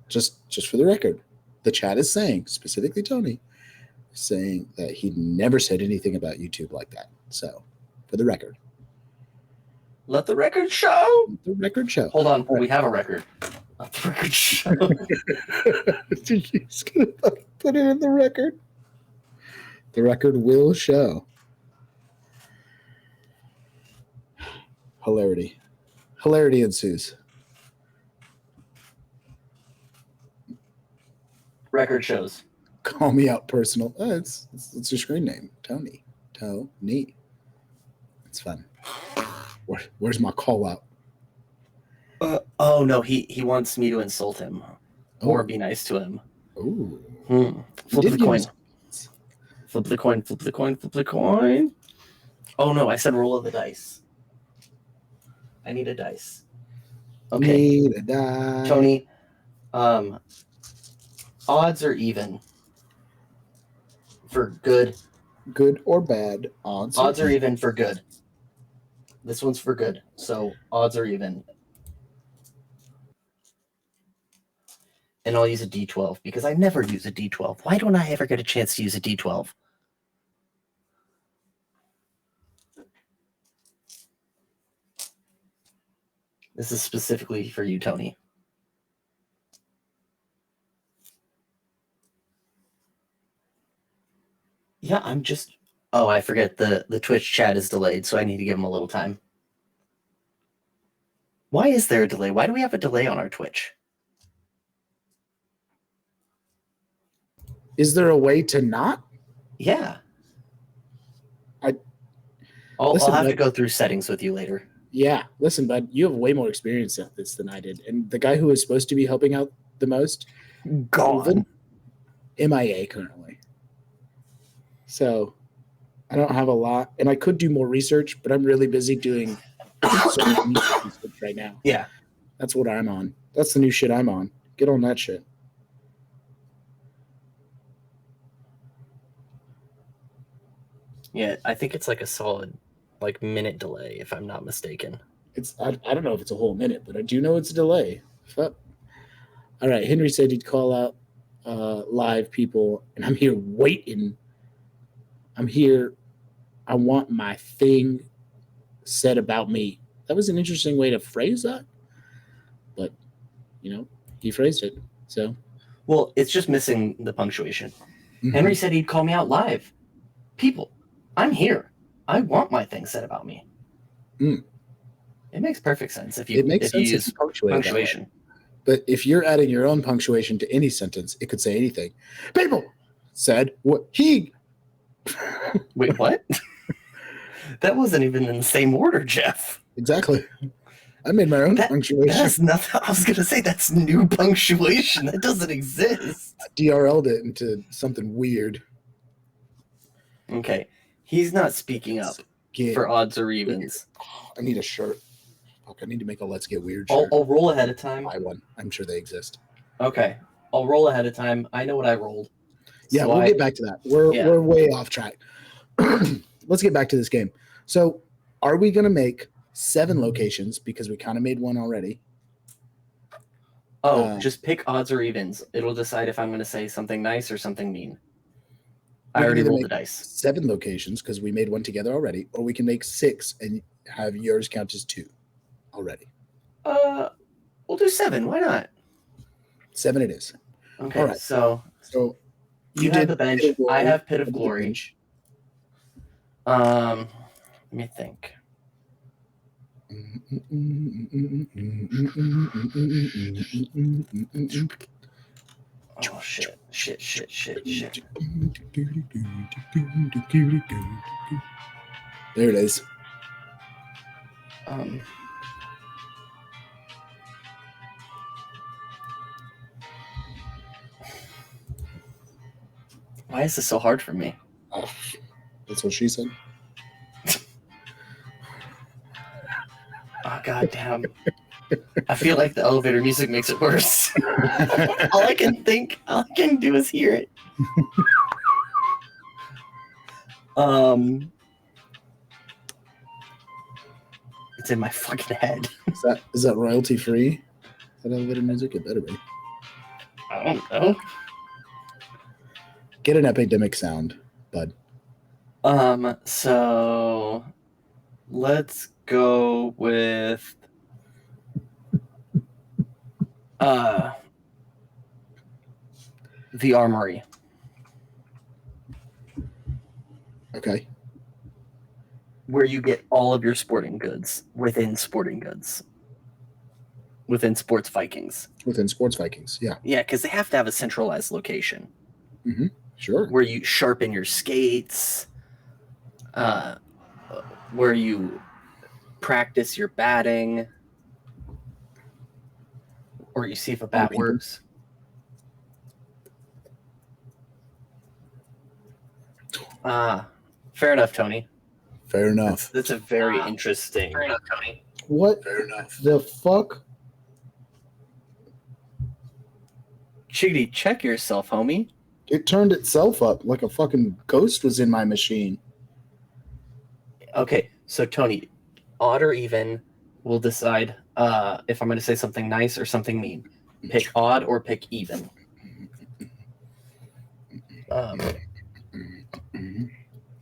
S1: Just for the record, the chat is saying, specifically Tony, saying that he never said anything about YouTube like that. So, for the record.
S3: Let the record show.
S1: The record show.
S3: Hold on.
S1: All right.
S3: We have a record. Let the record show.
S1: He's going to put it in the record. The record will show. Hilarity. Hilarity ensues.
S3: Record shows.
S1: Call me out personal. Oh, it's your screen name. Tony. Tony. It's fun. Where's my call out?
S3: Oh no, he wants me to insult him or be nice to him.
S1: Ooh.
S3: Flip the coin. Flip the coin. Flip the coin. Flip the coin. Oh no, I said roll of the dice. I need a dice. Okay,
S1: Need a die.
S3: Tony. Odds are even for good.
S1: Good or bad odds?
S3: Odds are even for good. This one's for good, so odds are even. And I'll use a D12 because I never use a D12. Why don't I ever get a chance to use a D12? This is specifically for you, Tony. Yeah, I'm just... Oh, I forget the Twitch chat is delayed, so I need to give them a little time. Why is there a delay? Why do we have a delay on our Twitch?
S1: Is there a way to not?
S3: Yeah.
S1: I'll
S3: I'll have to go through settings with you later.
S1: Yeah, listen, bud, you have way more experience at this than I did. And the guy who was supposed to be helping out the most,
S3: Gone.
S1: MIA currently. So I don't have a lot. And I could do more research, but I'm really busy doing research right now.
S3: Yeah.
S1: That's what I'm on. That's the new shit I'm on. Get on that shit.
S3: Yeah, I think it's like a solid minute delay, if I'm not mistaken.
S1: I don't know if it's a whole minute, but I do know it's a delay. Fuck. All right, Henry said he'd call out live people, and I'm here waiting. I'm here. I want my thing said about me. That was an interesting way to phrase that. But, he phrased it. So,
S4: Well, it's just missing the punctuation.
S1: mhm.
S4: Henry said he'd call me out live. People, I'm here. I want my thing said about me.
S1: Mm.
S4: It makes perfect sense if you,
S1: It makes
S4: if you
S1: sense if
S4: use
S1: you punctuate it that way.
S4: punctuation.
S1: But if you're adding your own punctuation to any sentence, it could say anything. People said what he.
S4: Wait, what? That wasn't even in the same order, Jeff.
S1: Exactly. I made my own punctuation.
S4: That's nothing. I was gonna say that's new punctuation. That doesn't exist.
S1: DRL'd it into something weird.
S4: Okay, he's not speaking up for odds or evens.
S1: I need a shirt. Fuck, I need to make a Let's Get Weird
S4: I'll,
S1: shirt.
S4: I'll roll ahead of time.
S1: Buy one. I'm sure they exist.
S4: Okay, I'll roll ahead of time. I know what I rolled.
S1: Yeah,
S4: So
S1: we'll get back to that. We're way off track. Let's get back to this game. So, are we going to make 7 locations because we kind of made one already?
S4: Just pick odds or evens. It'll decide if I'm going to say something nice or something mean. I
S1: We can
S4: already
S1: either
S4: rolled
S1: make
S4: the dice.
S1: 7 locations because we made one together already, or we can make 6 and have yours count as 2 already.
S4: We'll do 7. Why not?
S1: 7 it is.
S4: Okay,
S1: All right.
S4: so
S1: You
S4: have
S1: did
S4: the bench.
S1: Pit of Glory.
S4: I have Pit of
S1: I did the
S4: Glory.
S1: bench.
S4: Let me think. Oh shit!
S1: There it is.
S4: Why is this so hard for me?
S1: Oh, that's what she said.
S4: Oh god damn! I feel like the elevator music makes it worse. all I can do is hear it. It's in my fucking head.
S1: Is that royalty free? That elevator music? It better be.
S4: I don't know.
S1: Get an epidemic sound, bud.
S4: So let's go with the armory.
S1: Okay.
S4: Where you get all of your sporting goods within sporting goods. Within Sports Vikings.
S1: Within Sports Vikings, yeah.
S4: Yeah, because they have to have a centralized location.
S1: Mm-hmm. Sure.
S4: Where you sharpen your skates, where you practice your batting, or you see if a bat works. Fair enough, Tony.
S1: Fair enough.
S4: That's a very interesting.
S2: Fair enough, Tony.
S1: What
S2: Fair enough.
S1: the fuck?
S4: Chiggity, check yourself, homie.
S1: It turned itself up like a fucking ghost was in my machine.
S4: Okay, so Tony, odd or even will decide if I'm going to say something nice or something mean. Pick odd or pick even.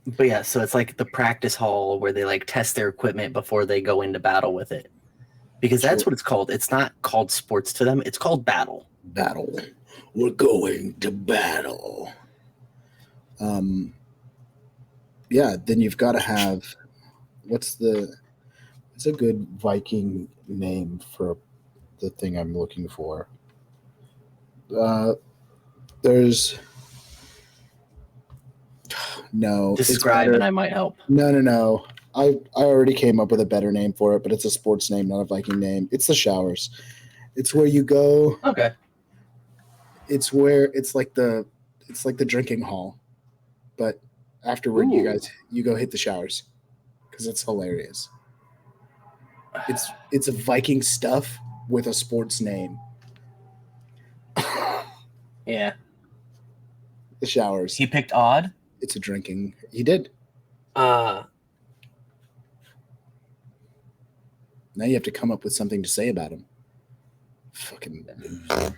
S4: But yeah, so it's like the practice hall where they like test their equipment before they go into battle with it. Because that's what it's called. It's not called sports to them. It's called battle.
S1: Battle. We're going to battle. Yeah, then you've got to have what's a good Viking name for the thing I'm looking for? There's no
S4: Describe and I might help.
S1: No. I already came up with a better name for it, but it's a sports name, not a Viking name. It's the showers. It's where you go.
S4: Okay.
S1: It's where it's like the drinking hall, but afterward you go hit the showers because it's hilarious. It's a Viking stuff with a sports name.
S4: Yeah.
S1: The showers.
S4: He picked odd.
S1: It's a drinking. He did.
S4: Uh,
S1: Now you have to come up with something to say about him. Fucking loser.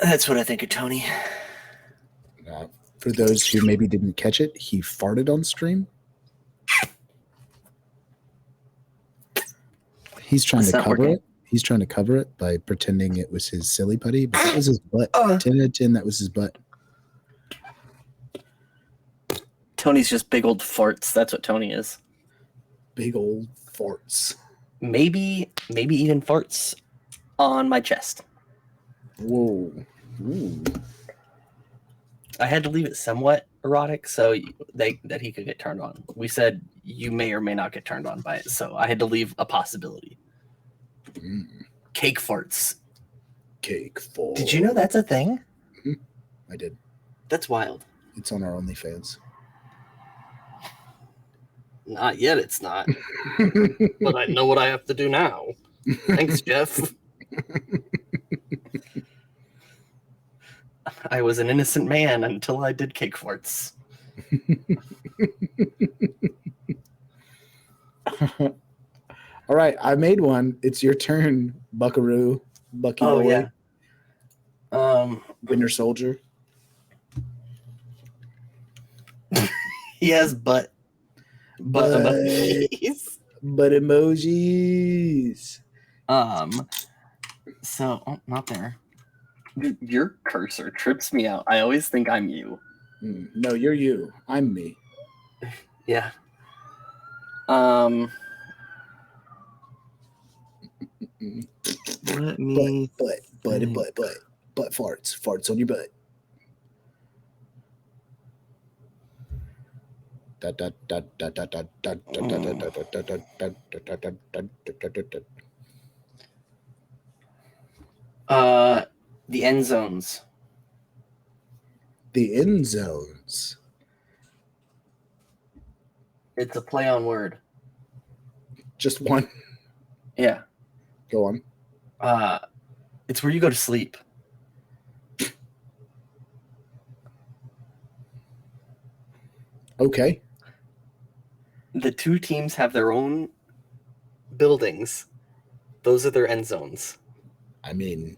S4: That's what I think of Tony.
S1: For those who maybe didn't catch it, he farted on stream. He's trying
S4: It's
S1: to
S4: not
S1: cover
S4: working.
S1: it. He's trying to cover it by pretending it was his silly putty, but that was his butt. 10 out of 10, that was his butt.
S4: Tony's just big old farts. That's what Tony is.
S1: Big old farts.
S4: Maybe even farts on my chest.
S1: Whoa. Ooh.
S4: I had to leave it somewhat erotic so that he could get turned on. We said you may or may not get turned on by it, so I had to leave a possibility. Cake farts.
S1: Cake farts.
S3: Did you know that's a thing?
S1: I did.
S4: That's wild.
S1: It's on our OnlyFans.
S4: Not yet, it's not. But I know what I have to do now. Thanks, Jeff. I was an innocent man until I did cake farts.
S1: All right, I made one. It's your turn, Buckaroo, Bucky
S4: Oh,
S1: Boy,
S4: yeah.
S1: Winter Soldier.
S4: He has butt emojis.
S1: But emojis.
S4: So, not there. Your cursor trips me out. I always think I'm you.
S1: No, you're you. I'm me.
S4: Yeah. Let me.
S1: Butt farts on your butt.
S4: The end zones.
S1: The end zones.
S4: It's a play on word.
S1: Just one.
S4: Yeah.
S1: Go on.
S4: It's where you go to sleep.
S1: Okay.
S4: The two teams have their own buildings. Those are their end zones.
S1: I mean,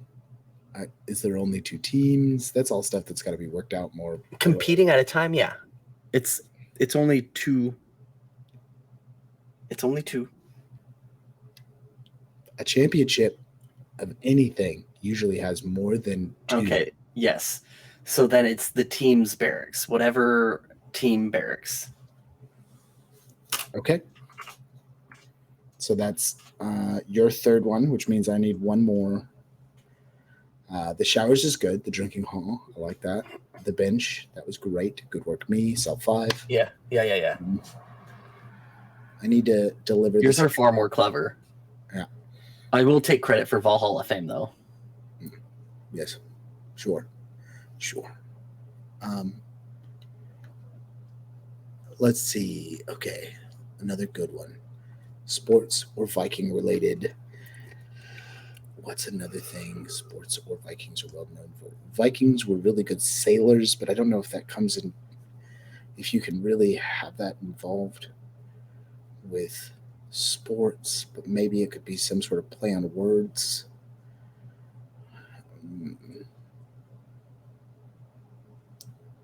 S1: is there only two teams? That's all stuff that's got to be worked out more.
S4: Competing at a time, yeah. It's only two. It's only two.
S1: A championship of anything usually has more than two.
S4: Okay, yes. So then it's the team's barracks, whatever team barracks.
S1: Okay. So that's your third one, which means I need one more. The showers is good. The drinking hall, I like that. The bench, that was great. Good work, me. Self 5.
S4: Yeah.
S1: I need to deliver
S4: Yours
S1: this.
S4: are far more clever.
S1: Yeah.
S4: I will take credit for Valhalla fame, though.
S1: Yes. Sure. Let's see. Okay. Another good one. Sports or Viking related. What's another thing sports or Vikings are well known for? Vikings were really good sailors, but I don't know if that comes in, if you can really have that involved with sports, but maybe it could be some sort of play on words.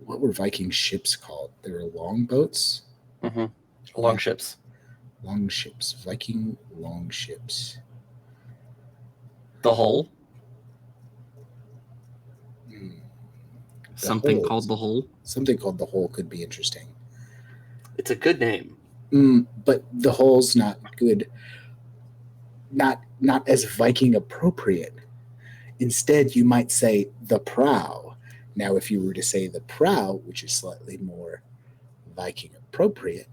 S1: What were Viking ships called? They were longboats?
S4: Mm-hmm. Long ships.
S1: Long ships. Viking long ships.
S4: The Hull.
S1: Something
S4: called the Hull.
S1: Something called the Hull could be interesting.
S4: It's a good name.
S1: But the Hull's not good. Not as Viking appropriate. Instead, you might say the prow. Now, if you were to say the prow, which is slightly more Viking appropriate,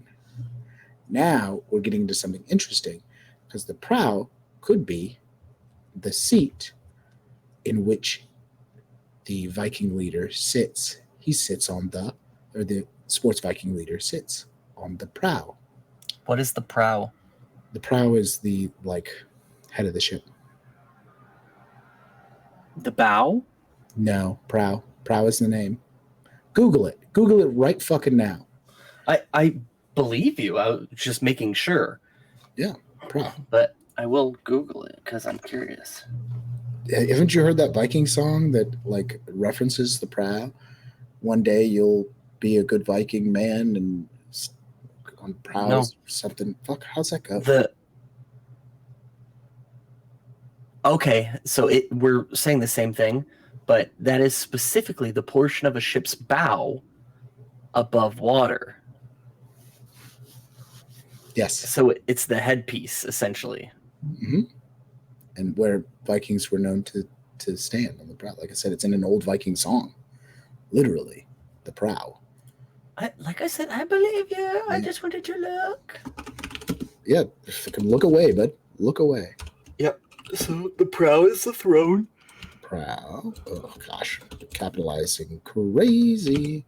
S1: now we're getting into something interesting, because the prow could be the seat in which the Viking leader sits. He sits on the sports Viking leader sits on the prow.
S4: What is the prow?
S1: The prow is the, head of the ship.
S4: The bow?
S1: No, prow. Prow is the name. Google it. Google it right fucking now.
S4: I believe you. I was just making sure.
S1: Yeah, prow.
S4: But I will Google it because I'm curious.
S1: Haven't you heard that Viking song that references the prow? One day you'll be a good Viking man and on prows something. Fuck, how's that go?
S4: Okay, so we're saying the same thing, but that is specifically the portion of a ship's bow above water.
S1: Yes.
S4: So it's the headpiece, essentially.
S1: Hmm. And where Vikings were known to stand on the prow. Like I said, it's in an old Viking song. Literally, the prow.
S4: Like I said, I believe you.
S1: Yeah.
S4: I just wanted to look.
S1: Yeah, look away, bud. Look away.
S4: Yep. So the prow is the throne.
S1: Prow. Oh gosh, capitalizing crazy.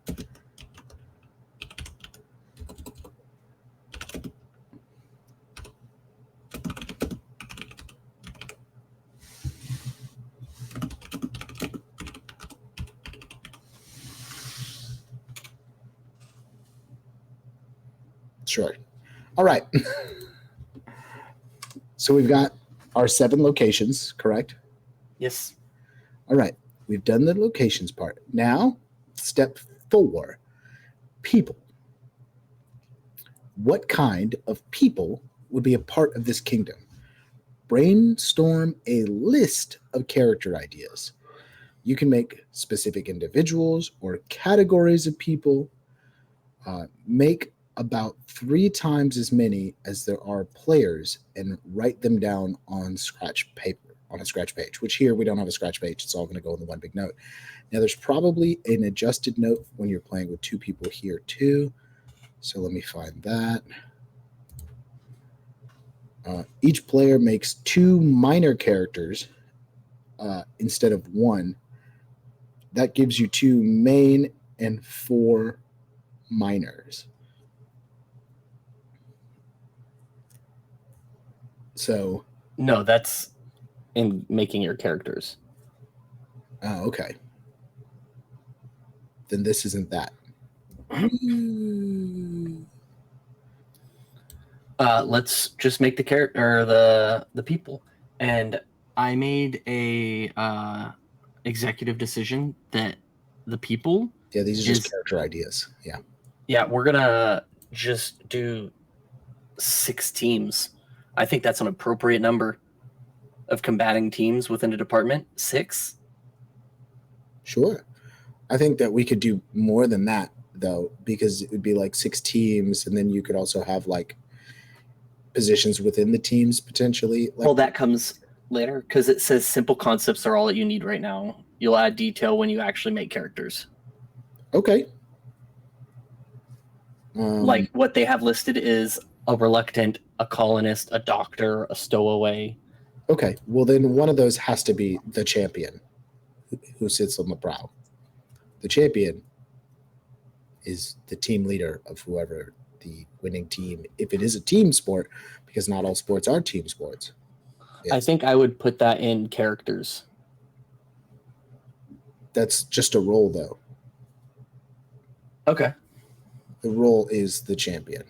S1: Sure. All right. So we've got our 7 locations, correct?
S4: Yes.
S1: All right. We've done the locations part. Now, step 4, people. What kind of people would be a part of this kingdom? Brainstorm a list of character ideas. You can make specific individuals or categories of people. Make about 3 times as many as there are players and write them down on scratch paper, on a scratch page, which here we don't have a scratch page. It's all going to go in the one big note. Now there's probably an adjusted note when you're playing with 2 people here too. So let me find that. Each player makes 2 minor characters instead of 1. That gives you 2 main and 4 minors. So,
S4: No, that's in making your characters.
S1: oh, okay. Then this isn't that.
S4: Let's just make the character or the people. And I made a executive decision that the people.
S1: Yeah, these are just character ideas. Yeah.
S4: Yeah, we're gonna just do 6 teams. I think that's an appropriate number of combating teams within a department. 6.
S1: Sure. I think that we could do more than that though, because it would be like 6 teams, and then you could also have like positions within the teams potentially. Like,
S4: Well, that comes later because it says simple concepts are all that you need right now. You'll add detail when you actually make characters.
S1: okay.
S4: Like what they have listed is a reluctant, a colonist, a doctor, a stowaway.
S1: Okay. Well, then one of those has to be the champion who sits on the prow. The champion is the team leader of whoever the winning team, if it is a team sport, because not all sports are team sports.
S4: I think I would put that in characters.
S1: That's just a role, though.
S4: Okay.
S1: The role is the champion.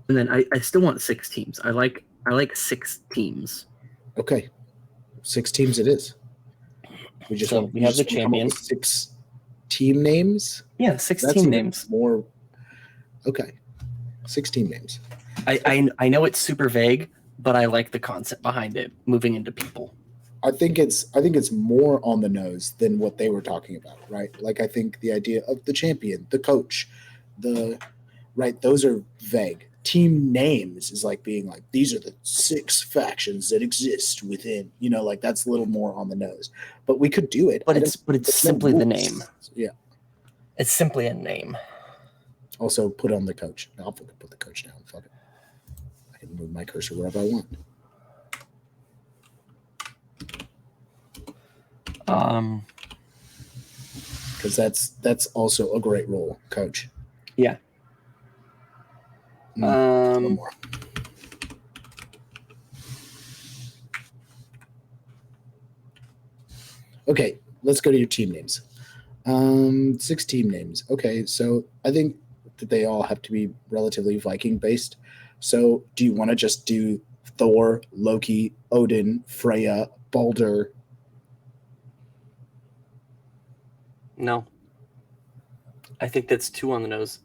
S4: And then I still want 6 teams. I like 6 teams.
S1: Okay. 6 teams it is. We just
S4: So
S1: want,
S4: we have the champion.
S1: 6 team names.
S4: Yeah, 6
S1: That's
S4: team
S1: even
S4: names.
S1: More. Okay. 6 team names.
S4: I know it's super vague, but I like the concept behind it, moving into people.
S1: I think it's more on the nose than what they were talking about, right? Like I think the idea of the champion, the coach, those are vague. Team names is like being like, these are the 6 factions that exist within, like that's a little more on the nose. But we could do it.
S4: But it's simply the name.
S1: Yeah.
S4: It's simply a name.
S1: Also put on the coach. I'll put the coach down. Fuck it. I can move my cursor wherever I want. Because that's also a great role, coach.
S4: Yeah.
S1: One more. Okay, let's go to your team names. 6 team names. Okay, so I think that they all have to be relatively Viking based. So do you want to just do Thor, Loki, Odin, Freya, Balder?
S4: No. I think that's too on the nose.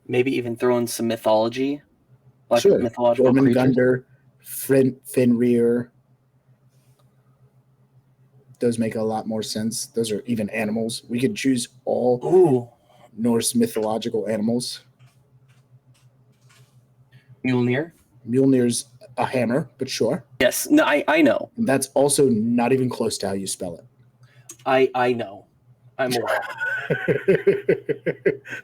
S4: Maybe even throw in some mythology. Like
S1: Sure.
S4: mythological creatures.
S1: Jormungandr, Fenrir, those make a lot more sense. Those are even animals. We could choose all
S4: Ooh,
S1: Norse mythological animals.
S4: Mjolnir.
S1: Mjolnir's a hammer, but sure.
S4: Yes, no, I know.
S1: And that's also not even close to how you spell it.
S4: I know. I'm aware.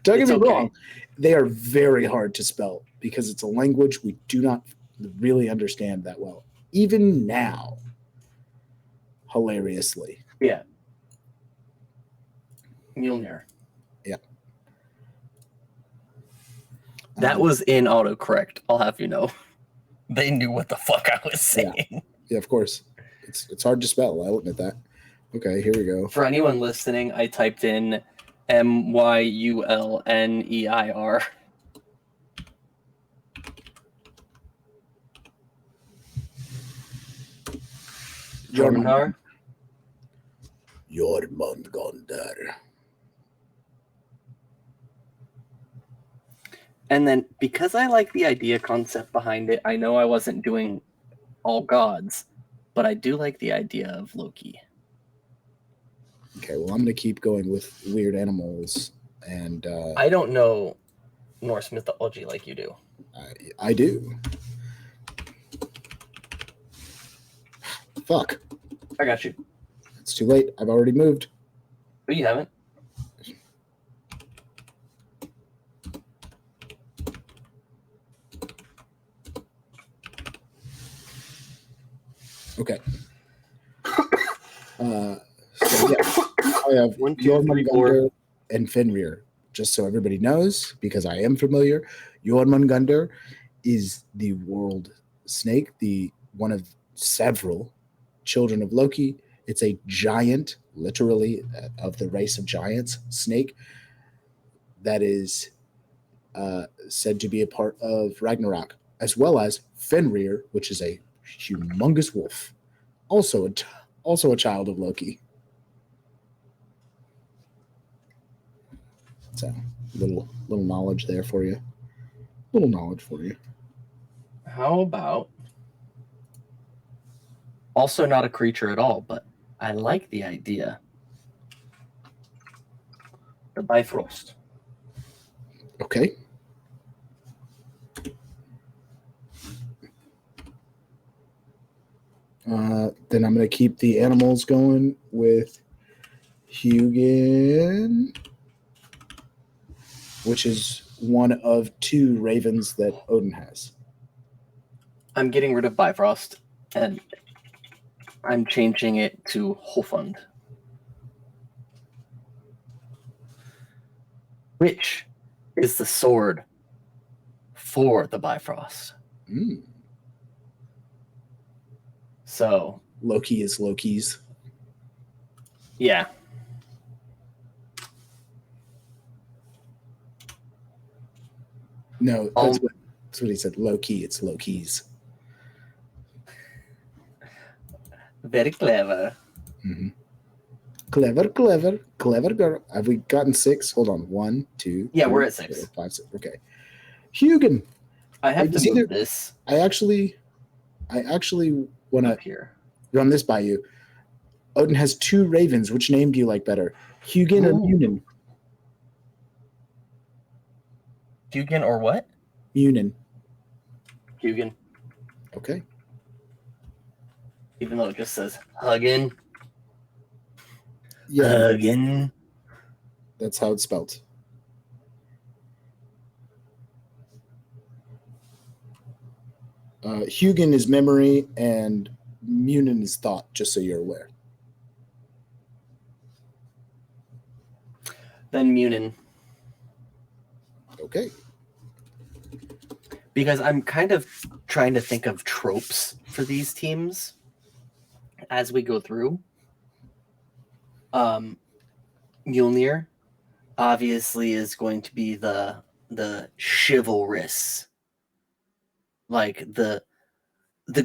S1: Don't get
S4: It's
S1: me
S4: okay.
S1: wrong. They are very hard to spell because it's a language we do not really understand that well. Even now, hilariously.
S4: Yeah. Mjolnir.
S1: Yeah.
S4: That was in autocorrect, I'll have you know. They knew what the fuck I was saying.
S1: Yeah, of course. It's hard to spell. I'll admit that. Okay, here we go.
S4: For anyone listening, I typed in Myulneir. Jormungandr.
S1: Jormungandr.
S4: And then because I like the idea concept behind it, I know I wasn't doing all gods, but I do like the idea of Loki.
S1: Okay, well, I'm going to keep going with weird animals, and
S4: I don't know Norse mythology like you do.
S1: I do. Fuck.
S4: I got you.
S1: It's too late. I've already moved.
S4: But you haven't.
S1: Okay. So yeah, I have
S4: 1, 2, 3, 4.
S1: Jormungandr and Fenrir. Just so everybody knows, because I am familiar, Jormungandr is the world snake, the one of several children of Loki. It's a giant, literally of the race of giants, snake that is said to be a part of Ragnarok, as well as Fenrir, which is a humongous wolf, also a child of Loki. So little knowledge there for you. Little knowledge for you.
S4: How about also not a creature at all, but I like the idea. The Bifrost.
S1: Okay. Then I'm going to keep the animals going with Hugin, which is one of 2 ravens that Odin has.
S4: I'm getting rid of Bifrost and I'm changing it to Hofund, which is the sword for the Bifrost.
S1: Mm.
S4: So
S1: Loki is Loki's.
S4: yeah.
S1: No, that's what he said. Loki, it's Loki's.
S4: Very clever.
S1: Mm-hmm. Clever girl. Have we gotten 6? Hold on. 1, 2.
S4: Yeah,
S1: 3,
S4: we're at 6.
S1: 4, 5, 6. Okay. Hugin.
S4: I have
S1: It's
S4: to
S1: either-
S4: move this
S1: I actually want
S4: up
S1: to
S4: here.
S1: run this by you. Odin has 2 ravens. Which name do you like better? Hugin or
S4: Ooh.
S1: Munin?
S4: Hugin or what?
S1: Munin.
S4: Hugin.
S1: Okay.
S4: Even though it just says Huggin.
S1: Yeah,
S4: Huggin.
S1: that's how it's spelled. Hugin is memory and Munin is thought, just so you're aware.
S4: Then Munin.
S1: Okay.
S4: Because I'm kind of trying to think of tropes for these teams as we go through. Mjolnir obviously is going to be the chivalrous, like the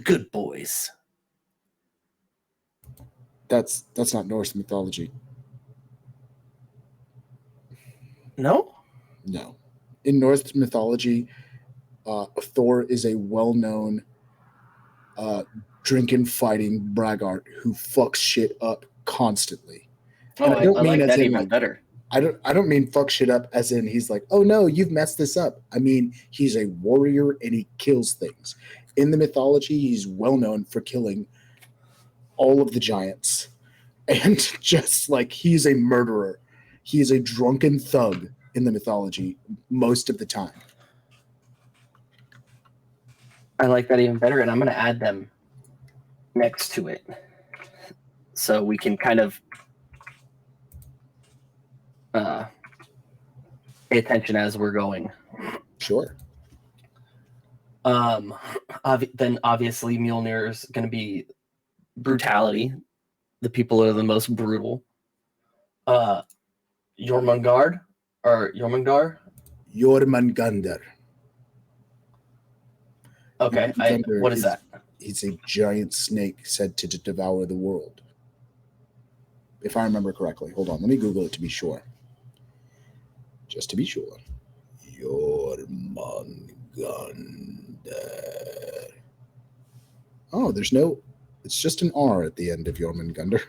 S4: good boys.
S1: That's not Norse mythology.
S4: No?
S1: No. In Norse mythology, Thor is a well-known drinking, fighting braggart who fucks shit up constantly.
S4: Oh,
S1: And
S4: I like
S1: as
S4: that
S1: in,
S4: even
S1: like,
S4: better.
S1: I don't mean fuck shit up as in he's like, oh no, you've messed this up. I mean, he's a warrior and he kills things. In the mythology, he's well known for killing all of the giants. And just like he's a murderer. He is a drunken thug in the mythology most of the time.
S4: I like that even better, and I'm going to add them next to it so we can kind of pay attention as we're going.
S1: Sure.
S4: Then obviously Mjolnir's going to be brutality. The people are the most brutal. Jormungandr or Jormungandr.
S1: Jormungandr.
S4: Okay,
S1: Jormungandr
S4: what is that?
S1: He's a giant snake said to devour the world. If I remember correctly. Hold on, let me Google it to be sure. Just to be sure. Jormungandr. Oh, it's just an R at the end of Jormungandr.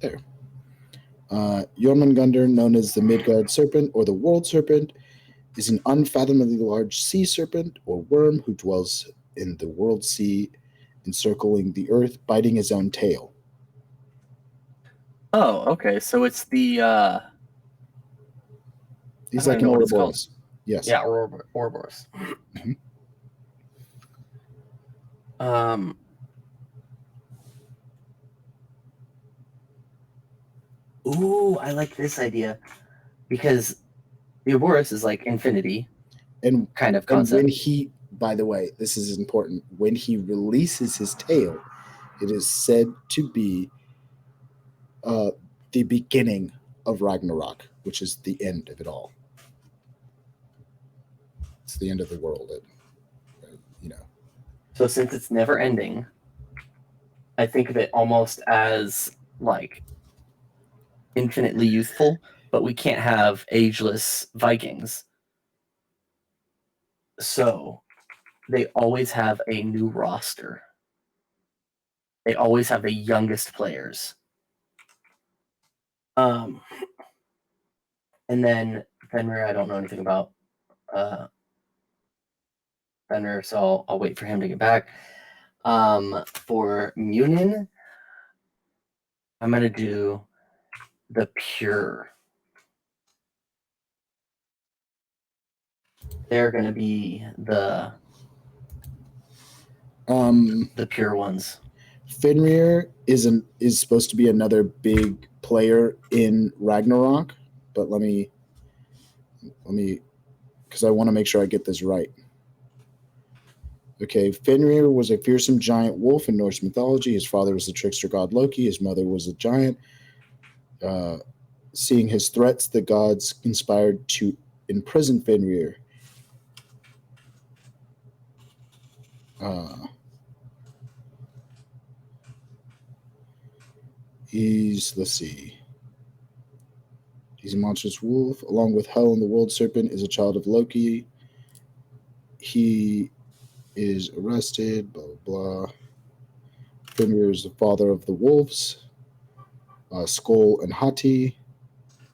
S1: There. Jormungandr, known as the Midgard serpent or the world serpent, is an unfathomably large sea serpent or worm who dwells in the world sea, encircling the earth, biting his own tail.
S4: Oh, okay. So it's the
S1: He's
S4: I
S1: like
S4: don't
S1: an
S4: know what it's
S1: Ouroboros. Yes.
S4: yeah, Ouroboros.
S1: Mhm.
S4: Ooh, I like this idea because the Ouroboros is like infinity
S1: And
S4: kind of
S1: and
S4: concept.
S1: when he, by the way, this is important. When he releases his tail, it is said to be the beginning of Ragnarok, which is the end of it all. It's the end of the world.
S4: So since it's never ending, I think of it almost as like infinitely youthful, but we can't have ageless Vikings. So they always have a new roster. They always have the youngest players. And then Fenrir, I don't know anything about Fenrir, so I'll wait for him to get back. For Munin, I'm gonna do the pure. They're gonna be the pure ones.
S1: Fenrir is supposed to be another big player in Ragnarok, but let me because I want to make sure I get this right. Okay, Fenrir was a fearsome giant wolf in Norse mythology. His father was the trickster god Loki. His mother was a giant. Seeing his threats, the gods conspired to imprison Fenrir. Let's see. He's a monstrous wolf. Along with Hel and the world serpent, is a child of Loki. He is arrested, blah, blah, blah. Fenrir is the father of the wolves. Skoll and Hati,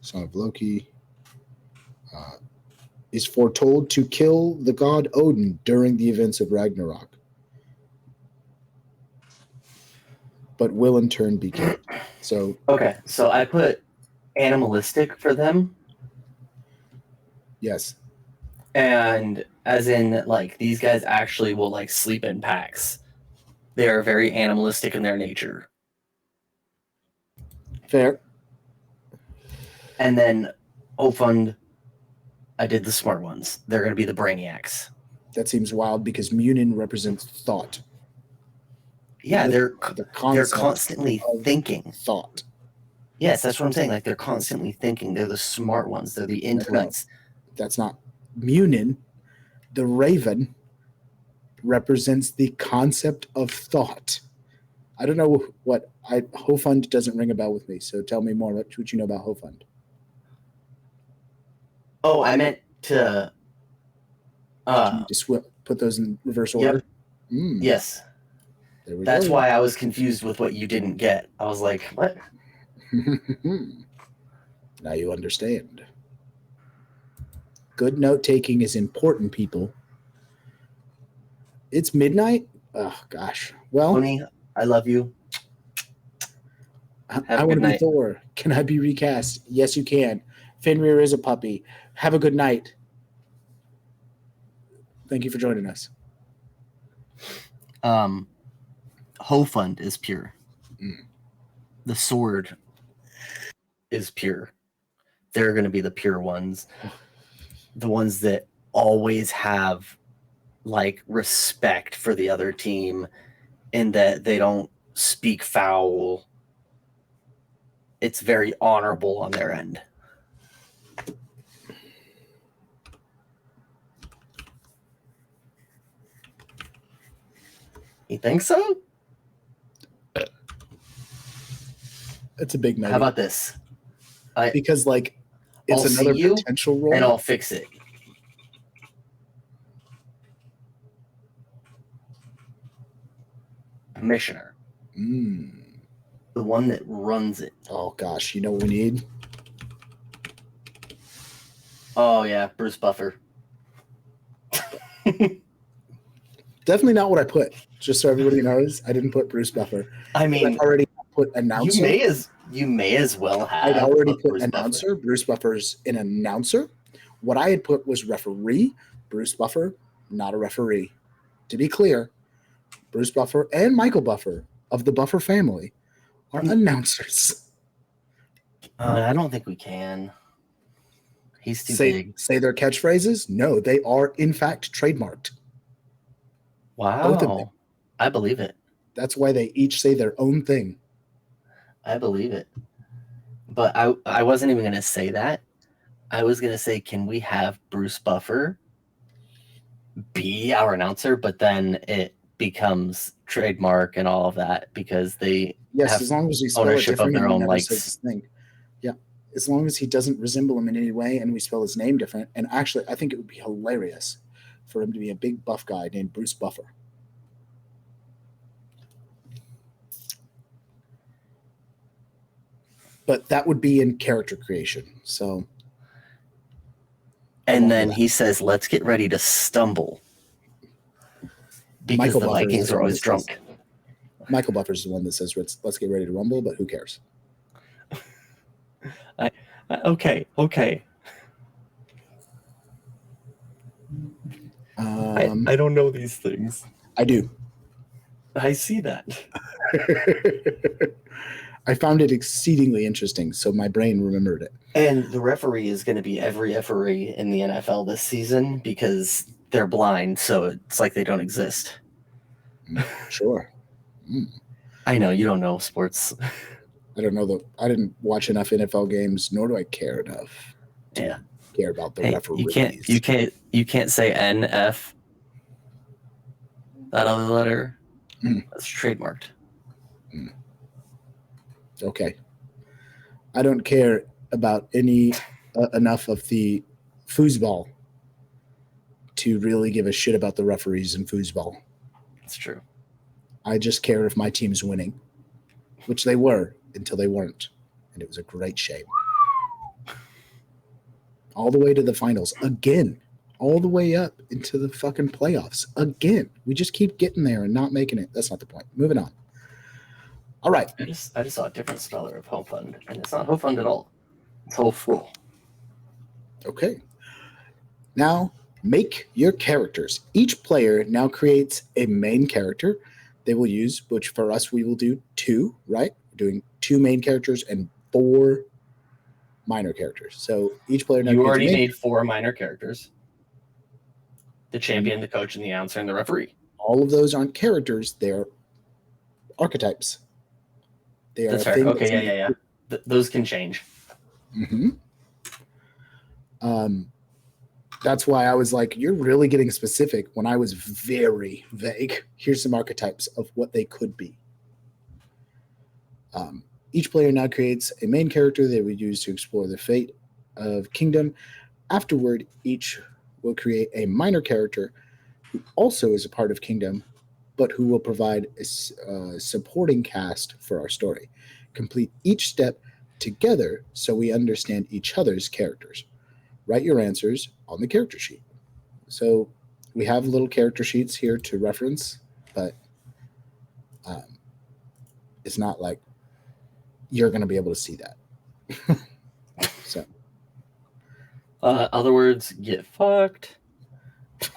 S1: son of Loki, is foretold to kill the god Odin during the events of Ragnarok, but will in turn be killed. So
S4: Okay, so I put animalistic for them,
S1: yes,
S4: and as in like these guys actually will like sleep in packs. They are very animalistic in their nature.
S1: fair.
S4: And then Ofund, I did the smart ones. They're going to be the brainiacs.
S1: That seems wild because Munin represents thought.
S4: Yeah, they're
S1: concept
S4: constantly
S1: of
S4: thinking.
S1: thought.
S4: Yes, that's what I'm saying. Like they're constantly thinking. They're the smart ones. They're the intellects.
S1: That's not Munin. The raven represents the concept of thought. I don't know what Hofund doesn't ring a bell with me. So tell me more about what you know about Hofund.
S4: Oh, I meant to.
S1: You need to put those in reverse
S3: Yep.
S1: order?
S3: Yes.
S1: There we
S3: That's
S1: go.
S3: why I was confused with what you didn't get. I was like, what?
S1: Now you understand. Good note taking is important, people. It's midnight. Oh gosh. Well,
S3: Tony, I love you.
S1: I
S3: a
S1: want
S3: good
S1: to be
S3: night.
S1: Thor. Can I be recast? Yes, you can. Fenrir is a puppy. Have a good night. Thank you for joining us.
S3: Hofund is pure.
S1: Mm.
S3: The sword is pure. They're going to be the pure ones. The ones that always have like respect for the other team and that they don't speak foul. It's very honorable on their end. You think so?
S1: It's a big maybe.
S3: How about this?
S1: Because like it's
S3: I'll
S1: another
S3: see you
S1: potential role.
S3: and I'll fix it. Commissioner. The one that runs it.
S1: Oh gosh, you know what we need?
S3: Oh yeah, Bruce Buffer.
S1: Definitely not what I put. Just so everybody knows, I didn't put Bruce Buffer.
S3: I mean,
S1: I already put announcer.
S3: you may as well have.
S1: I'd already put
S3: Bruce
S1: announcer.
S3: Buffer.
S1: Bruce Buffer's an announcer. What I had put was referee. Bruce Buffer, not a referee. To be clear, Bruce Buffer and Michael Buffer of the Buffer family are announcers.
S3: I don't think we can. He's too big.
S1: Say their catchphrases? No, they are in fact trademarked. Both of them.
S3: Wow. I believe it.
S1: That's why they each say their own thing.
S3: I believe it. But I wasn't even going to say that. I was going to say, can we have Bruce Buffer be our announcer? But then it becomes trademark and all of that because they have
S1: as long as we spell it
S3: ownership of
S1: different
S3: their
S1: and he
S3: own
S1: never
S3: likes.
S1: says his thing. Yeah. As long as he doesn't resemble him in any way and we spell his name different. And actually, I think it would be hilarious for him to be a big buff guy named Bruce Buffer. But that would be in character creation. So.
S3: And then he says, let's get ready to stumble. Because
S1: Michael
S3: the
S1: Buffer is
S3: Vikings
S1: the
S3: are
S1: one
S3: always
S1: that
S3: drunk.
S1: says- Michael Buffer's the one that says, let's get ready to rumble, but who cares?
S3: Okay. I don't know these things.
S1: I do.
S3: I see that.
S1: I found it exceedingly interesting, so my brain remembered it.
S3: And the referee is going to be every referee in the NFL this season because they're blind, so it's like they don't exist.
S1: Sure.
S3: I know, you don't know sports.
S1: I don't know I didn't watch enough NFL games, nor do I care enough to care about the referees.
S3: You can't say NF. That other letter. That's trademarked.
S1: Okay. I don't care about any enough of the foosball to really give a shit about the referees in foosball.
S3: That's true.
S1: I just care if my team's winning, which they were until they weren't. And it was a great shame. All the way to the finals again, all the way up into the fucking playoffs again. We just keep getting there and not making it. That's not the point. Moving on. All right.
S3: I just saw a different speller of Hofund, and it's not Hofund at all. It's Hoful.
S1: Okay. Now, make your characters. Each player now creates a main character they will use, which for us, we will do 2, right? We're doing 2 main characters and 4 minor characters. So each player now
S3: You
S1: creates
S3: already
S1: a main
S3: made 4 minor characters. The champion, the coach, and the announcer, and the referee.
S1: All of those aren't characters. They're archetypes. They are
S3: That's fair. Okay, yeah. Those can change.
S1: Mm-hmm. That's why I was like, you're really getting specific when I was very vague. Here's some archetypes of what they could be. Each player now creates a main character they would use to explore the fate of Kingdom. Afterward, each will create a minor character who also is a part of Kingdom, but who will provide a supporting cast for our story. Complete each step together so we understand each other's characters. Write your answers on the character sheet. So we have little character sheets here to reference, but it's not like you're going to be able to see that. So,
S4: Other words, get fucked.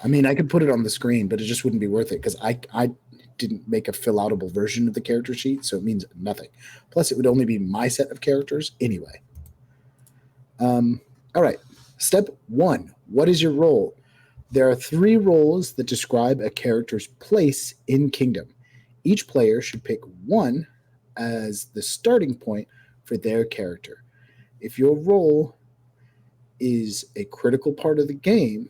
S1: I mean, I could put it on the screen, but it just wouldn't be worth it because I didn't make a fill-outable version of the character sheet, so it means nothing. Plus, it would only be my set of characters anyway. All right. Step 1. What is your role? There are 3 roles that describe a character's place in Kingdom. Each player should pick one as the starting point for their character. If your role is a critical part of the game,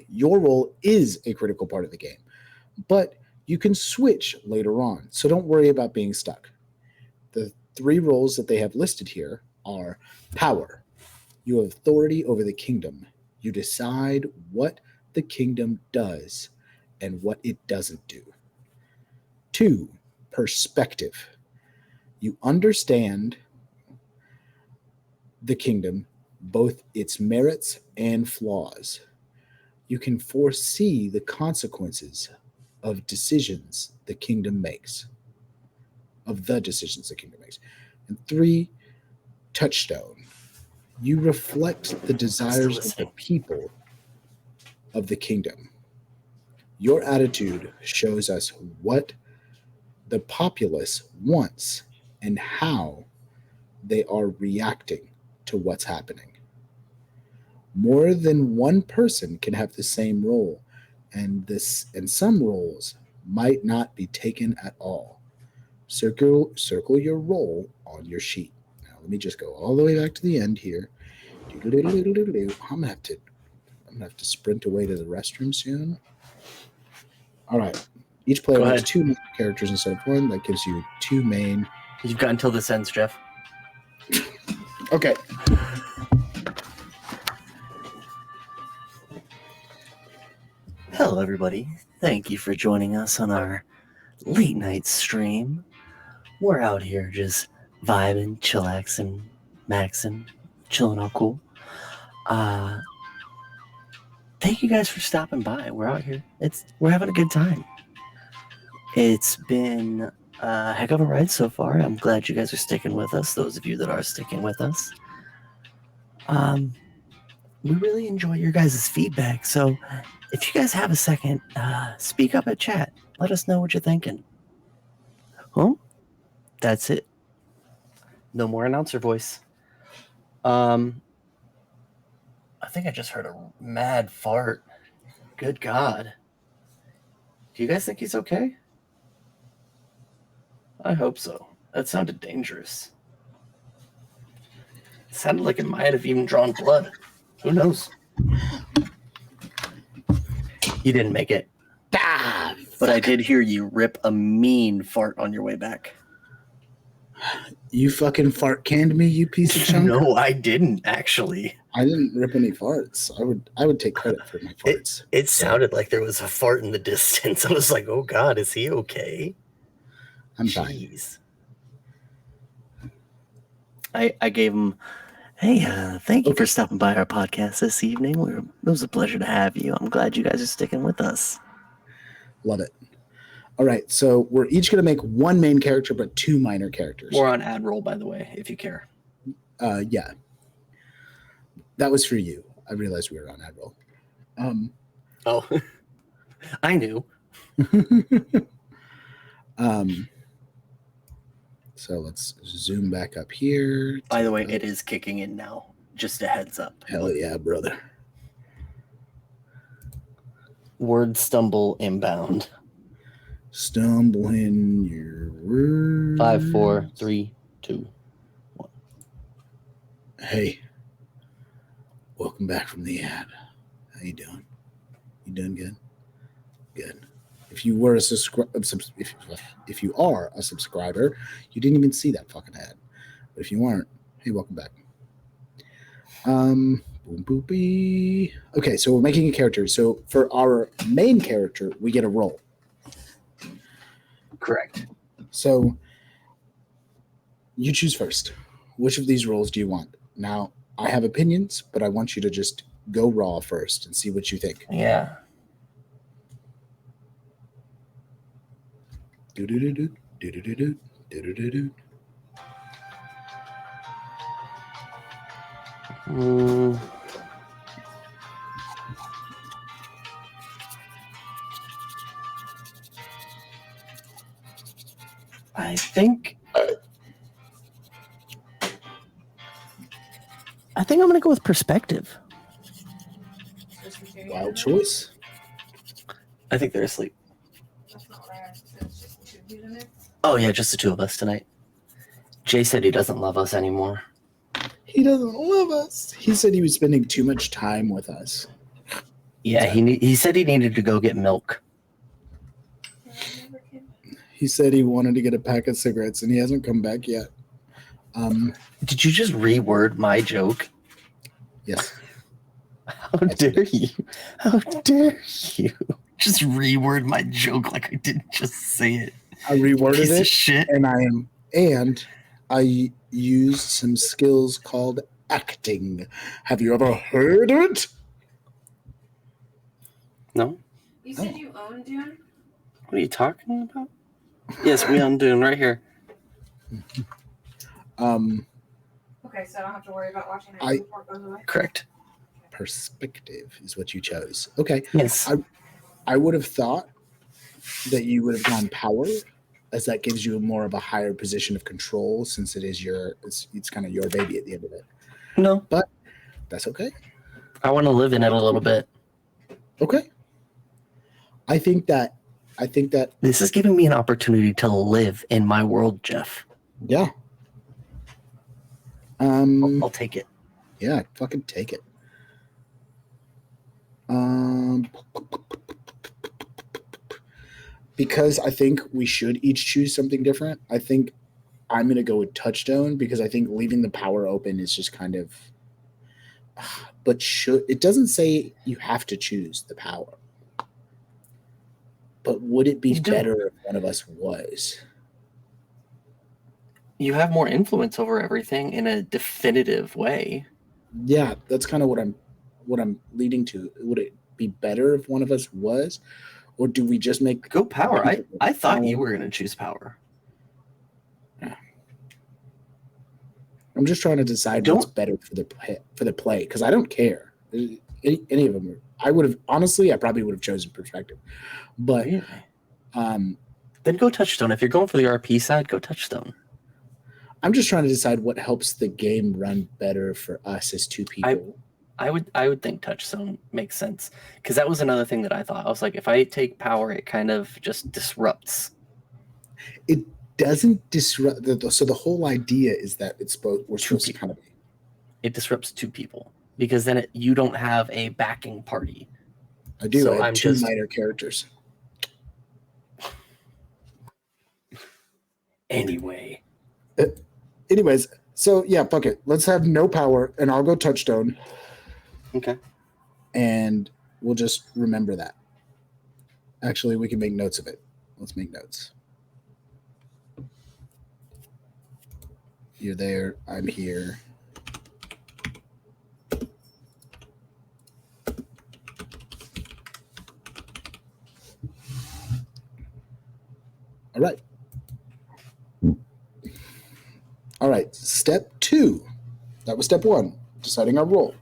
S1: your role is a critical part of the game, but you can switch later on, so don't worry about being stuck. The 3 roles that they have listed here are power. You have authority over the kingdom. You decide what the kingdom does and what it doesn't do. 2, perspective. You understand the kingdom, both its merits and flaws. You can foresee the consequences of decisions the kingdom makes. And 3, touchstone. You reflect the desires of the people of the kingdom. Your attitude shows us what the populace wants and how they are reacting to what's happening. More than one person can have the same role, and some roles might not be taken at all. Circle your role on your sheet. Now let me just go all the way back to the end here. I'm gonna have to sprint away to the restroom soon. All right. Each player has 2 main characters instead of 1. That gives you 2 main.
S4: You've got until this ends, Jeff.
S1: Okay.
S3: Hello, everybody. Thank you for joining us on our late night stream. We're out here just vibing, chillaxing, maxing, chilling all cool. Thank you guys for stopping by. We're out here. We're having a good time. It's been a heck of a ride so far. I'm glad you guys are sticking with us, those of you that are sticking with us. We really enjoy your guys' feedback, so if you guys have a second, speak up at chat. Let us know what you're thinking. Well, that's it. No more announcer voice. I think I just heard a mad fart. Good God. Do you guys think he's okay? I hope so. That sounded dangerous. It sounded like it might have even drawn blood. Who knows? You didn't make it. But I did hear you rip a mean fart on your way back.
S1: You fucking fart canned me, you piece of junk.
S3: No, I didn't, actually.
S1: I didn't rip any farts. I would take credit for my farts.
S3: It sounded like there was a fart in the distance. I was like, oh God, is he okay?
S1: I'm
S3: Jeez. Fine. I gave him, hey, thank you for stopping by our podcast this evening. It was a pleasure to have you. I'm glad you guys are sticking with us.
S1: Love it. All right, so we're each going to make 1 main character, but 2 minor characters.
S4: We're on ad roll, by the way, if you care.
S1: Yeah. That was for you. I realized we were on ad roll.
S3: Oh, I knew.
S1: So let's zoom back up here.
S3: By the way, it is kicking in now. Just a heads up.
S1: Hell yeah, brother.
S3: Word stumble inbound.
S1: Stumbling your words.
S3: 5, 4, 3, 2, 1.
S1: Hey, welcome back from the ad. How you doing? You doing good? Good. If you were if you are a subscriber, you didn't even see that fucking ad. But if you aren't, hey, welcome back. Boom boopy. Okay, so we're making a character. So for our main character, we get a roll.
S3: Correct.
S1: So you choose first. Which of these roles do you want? Now, I have opinions, but I want you to just go raw first and see what you think.
S4: Yeah.
S1: Do-do-do-do, do-do-do-do, do-do-do-do.
S4: Mm. I think I'm gonna go with perspective.
S1: Wild choice.
S4: I think they're asleep.
S5: That's not what I asked. It's just two of you in it.
S4: Oh yeah, just the two of us tonight. Jay said he doesn't love us anymore.
S1: He doesn't love us. He said he was spending too much time with us.
S4: Yeah, he said he needed to go get milk.
S5: Yeah, I never came.
S1: He said he wanted to get a pack of cigarettes, and he hasn't come back yet.
S4: Did you just reword my joke?
S1: Yes.
S4: How dare you? How dare you? Just reword my joke like I didn't just say it.
S1: I reworded
S4: Piece of
S1: it,
S4: shit.
S1: and I used some skills called acting. Have you ever heard of it?
S4: No?
S5: You said you own Dune?
S4: What are you talking about? Yes, we own Dune right here.
S5: Okay, so I don't have to worry about watching it
S1: I-
S5: before it goes away.
S4: Correct.
S1: Perspective is what you chose. Okay.
S4: Yes.
S1: I would have thought that you would have gone power, as that gives you more of a higher position of control, since it's kind of your baby at the end of it.
S4: No.
S1: That's okay.
S4: I want to live in it a little bit.
S1: Okay. I think that
S4: This is giving me an opportunity to live in my world, Jeff.
S1: yeah.
S4: I'll take it.
S1: Yeah, fucking take it. Because I think we should each choose something different. I think I'm going to go with touchstone because I think leaving the power open is just kind of. But it doesn't say you have to choose the power. But would it be
S4: You don't.
S1: better if one of us was?
S4: You have more influence over everything in a definitive way.
S1: Yeah, that's kind of what I'm leading to. Would it be better if one of us was, or do we just make
S4: Go power. I thought you were going to choose power.
S1: I'm just trying to decide what's better for the play because I don't care. Any of them. I probably would have chosen perspective, but
S4: Really? Then go touchstone. If you're going for the RP side, go touchstone.
S1: I'm just trying to decide what helps the game run better for us as two people.
S4: I would think touchstone makes sense because that was another thing that I thought. I was like, if I take power, it kind of just disrupts.
S1: It doesn't disrupt. So the whole idea is that we're supposed to kind of.
S4: It disrupts two people because then you don't have a backing party.
S1: I do.
S4: So
S1: I have
S4: I'm
S1: two
S4: just-
S1: minor characters.
S4: Anyway,
S1: Anyways, so yeah, fuck it. Let's have no power, and I'll go touchstone,
S4: okay.
S1: and we'll just remember that. Actually, we can make notes of it. Let's make notes. You're there. I'm here. All right. All right. Step 2. That was step 1. Deciding our role.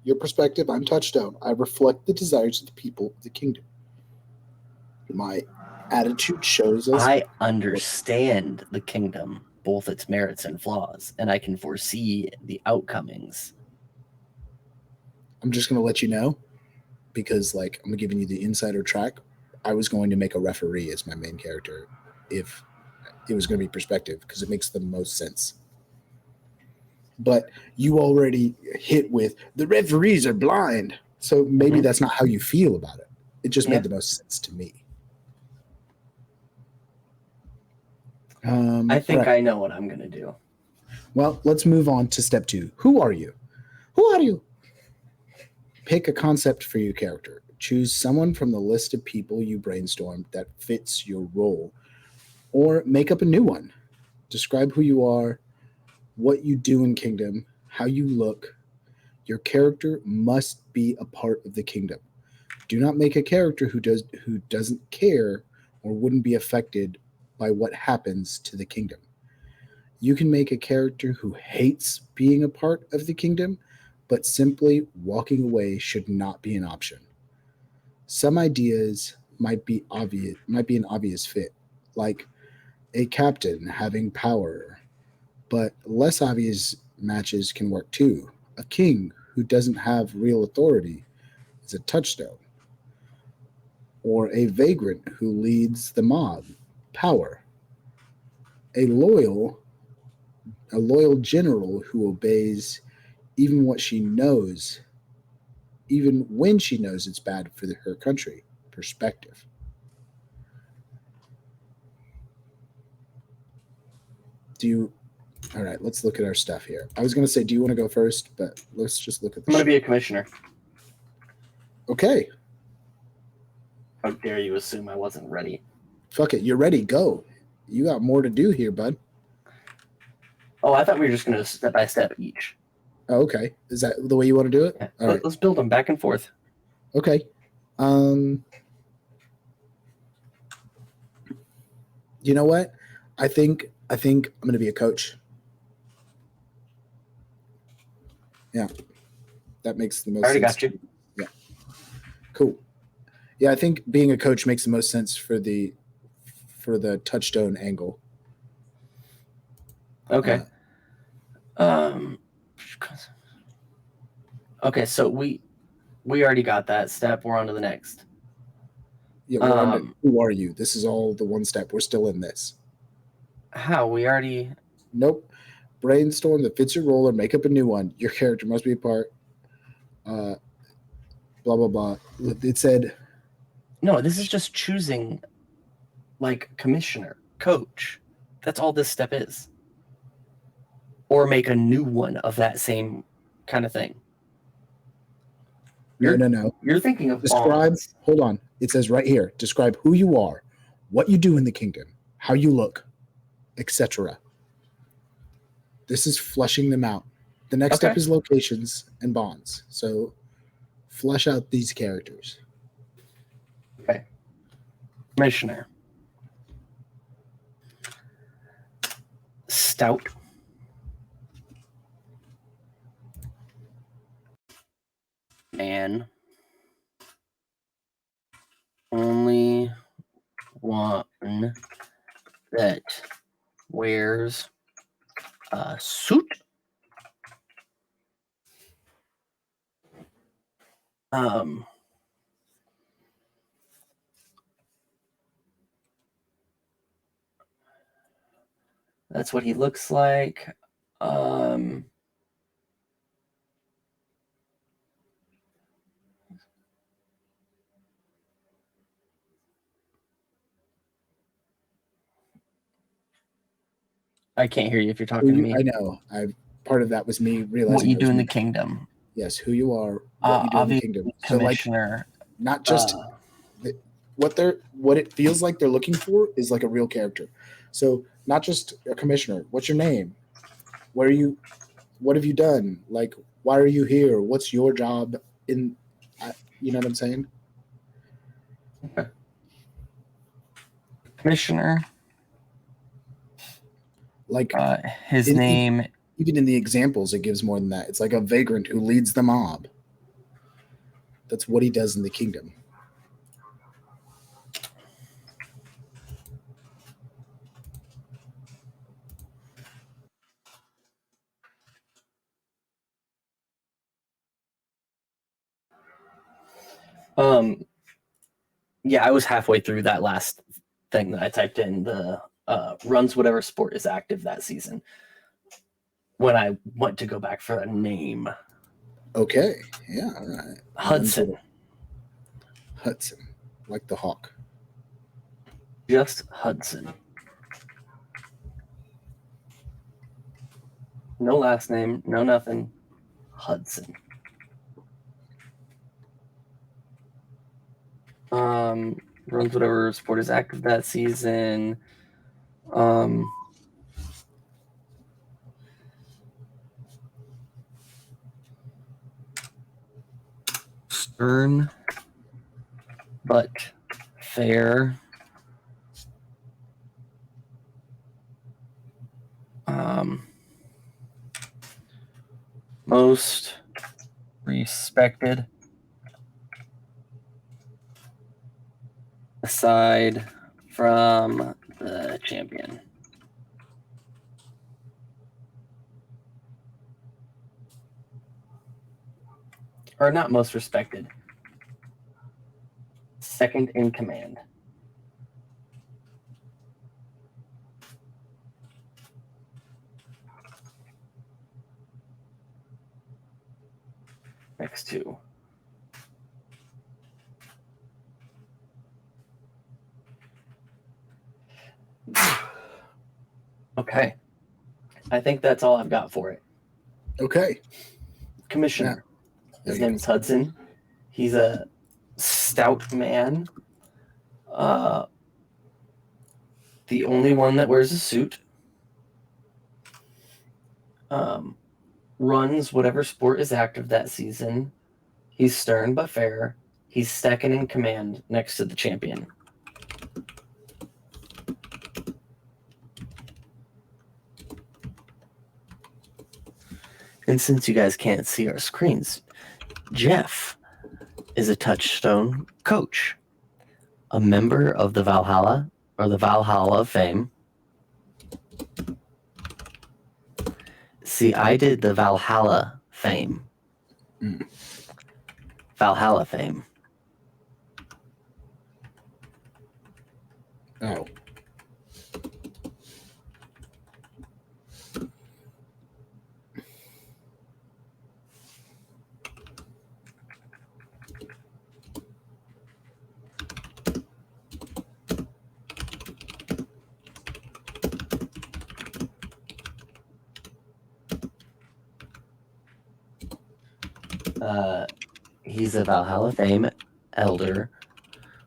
S1: Your perspective, I'm touchstone. I reflect the desires of the people of the kingdom. My attitude shows us.
S4: I understand the kingdom, both its merits and flaws, and I can foresee the outcomings.
S1: I'm just going to let you know because, I'm giving you the insider track. I was going to make a referee as my main character if it was going to be perspective because it makes the most sense. But you already hit with the referees are blind. So maybe that's not how you feel about it. It just made the most sense to me.
S4: I think
S1: right.
S4: I know what I'm going to do.
S1: Well, let's move on to step 2. Who are you? Who are you? Pick a concept for your character. Choose someone from the list of people you brainstormed that fits your role, or make up a new one. Describe who you are, what you do in Kingdom, how you look. Your character must be a part of the kingdom. Do not make a character who doesn't care or wouldn't be affected by what happens to the kingdom. You can make a character who hates being a part of the kingdom, but simply walking away should not be an option. Some ideas might be an obvious fit, like a captain having power, but less obvious matches can work too. A king who doesn't have real authority is a touchstone, or a vagrant who leads the mob, power. A loyal a loyal general who obeys even what she knows, even when she knows it's bad for her country, perspective. Do you All right, let's look at our stuff here. I was going to say, do you want to go first? But let's just look at the
S3: I'm going to
S1: shit.
S3: be a commissioner.
S1: Okay,
S3: How dare you assume I wasn't ready?
S1: fuck it. You're ready. Go. You got more to do here, bud.
S3: Oh, I thought we were just going to step by step each.
S1: Oh, okay. Is that the way you want to do it?
S3: Yeah.
S1: All right.
S3: Let's build them back and forth.
S1: Okay. You know what? I think I'm going to be a coach. Yeah. That makes the most
S3: I already
S1: sense.
S3: got you.
S1: Yeah. Cool. Yeah, I think being a coach makes the most sense for the touchstone angle.
S3: Okay. Okay, so we already got that step. We're on to the next.
S1: Yeah, we're under, who are you? This is all the one step. We're still in this.
S3: How? We already...
S1: Nope. Brainstorm that fits your role or make up a new one. Your character must be a part. Blah, blah, blah. It said...
S3: No, this is just choosing, like, commissioner, coach. That's all this step is. Or make a new one of that same kind of thing.
S1: No.
S3: You're thinking of
S1: Describe...
S3: bonds.
S1: Hold on. It says right here, describe who you are, what you do in the kingdom, how you look, etc. This is fleshing them out. The next step is locations and bonds. So flesh out these characters.
S3: Okay. Commissioner. Stout. Man. Only one that wears a suit. That's what he looks like. I can't hear you if you're talking to me.
S1: I know. Part of that was me realizing
S3: What you do in the
S1: me.
S3: kingdom.
S1: Yes, who you are, what you do in the kingdom. So like,
S3: Commissioner.
S1: not just what it feels like they're looking for is like a real character. So not just a commissioner. What's your name? Where are you? What have you done? Like, why are you here? What's your job in? You know what I'm saying?
S3: Okay. Commissioner.
S1: Like
S3: his name.
S1: Even in the examples, it gives more than that. It's like a vagrant who leads the mob. That's what he does in the kingdom.
S3: Yeah, I was halfway through that last thing that I typed in. The runs whatever sport is active that season. When I went to go back for a name.
S1: Okay. Yeah. All right.
S3: Hudson.
S1: Hudson, like the hawk.
S3: Just Hudson. No last name. No nothing. Hudson.
S4: Runs whatever sport is active that season. Stern, but fair. Most respected aside from the champion. Or not most respected. Second in command. Next two. Okay. I think that's all I've got for it.
S1: Okay.
S4: Commissioner.
S1: Yeah.
S4: His name is Hudson. He's a stout man. The only one that wears a suit. Runs whatever sport is active that season. He's stern but fair. He's second in command next to the champion. And since you guys can't see our screens, Jeff is a touchstone coach, a member of the Valhalla or the Valhalla of Fame. See, I did the Valhalla Fame. Valhalla Fame.
S1: Oh.
S4: He's a Valhalla Fame elder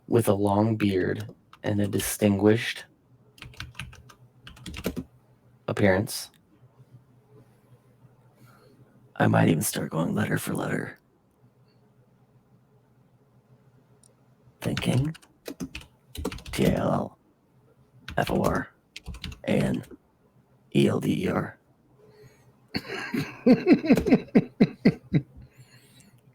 S4: with a long beard and a distinguished appearance. I might even start going letter for letter. Thinking. TALL-FOR-AN-ELDER.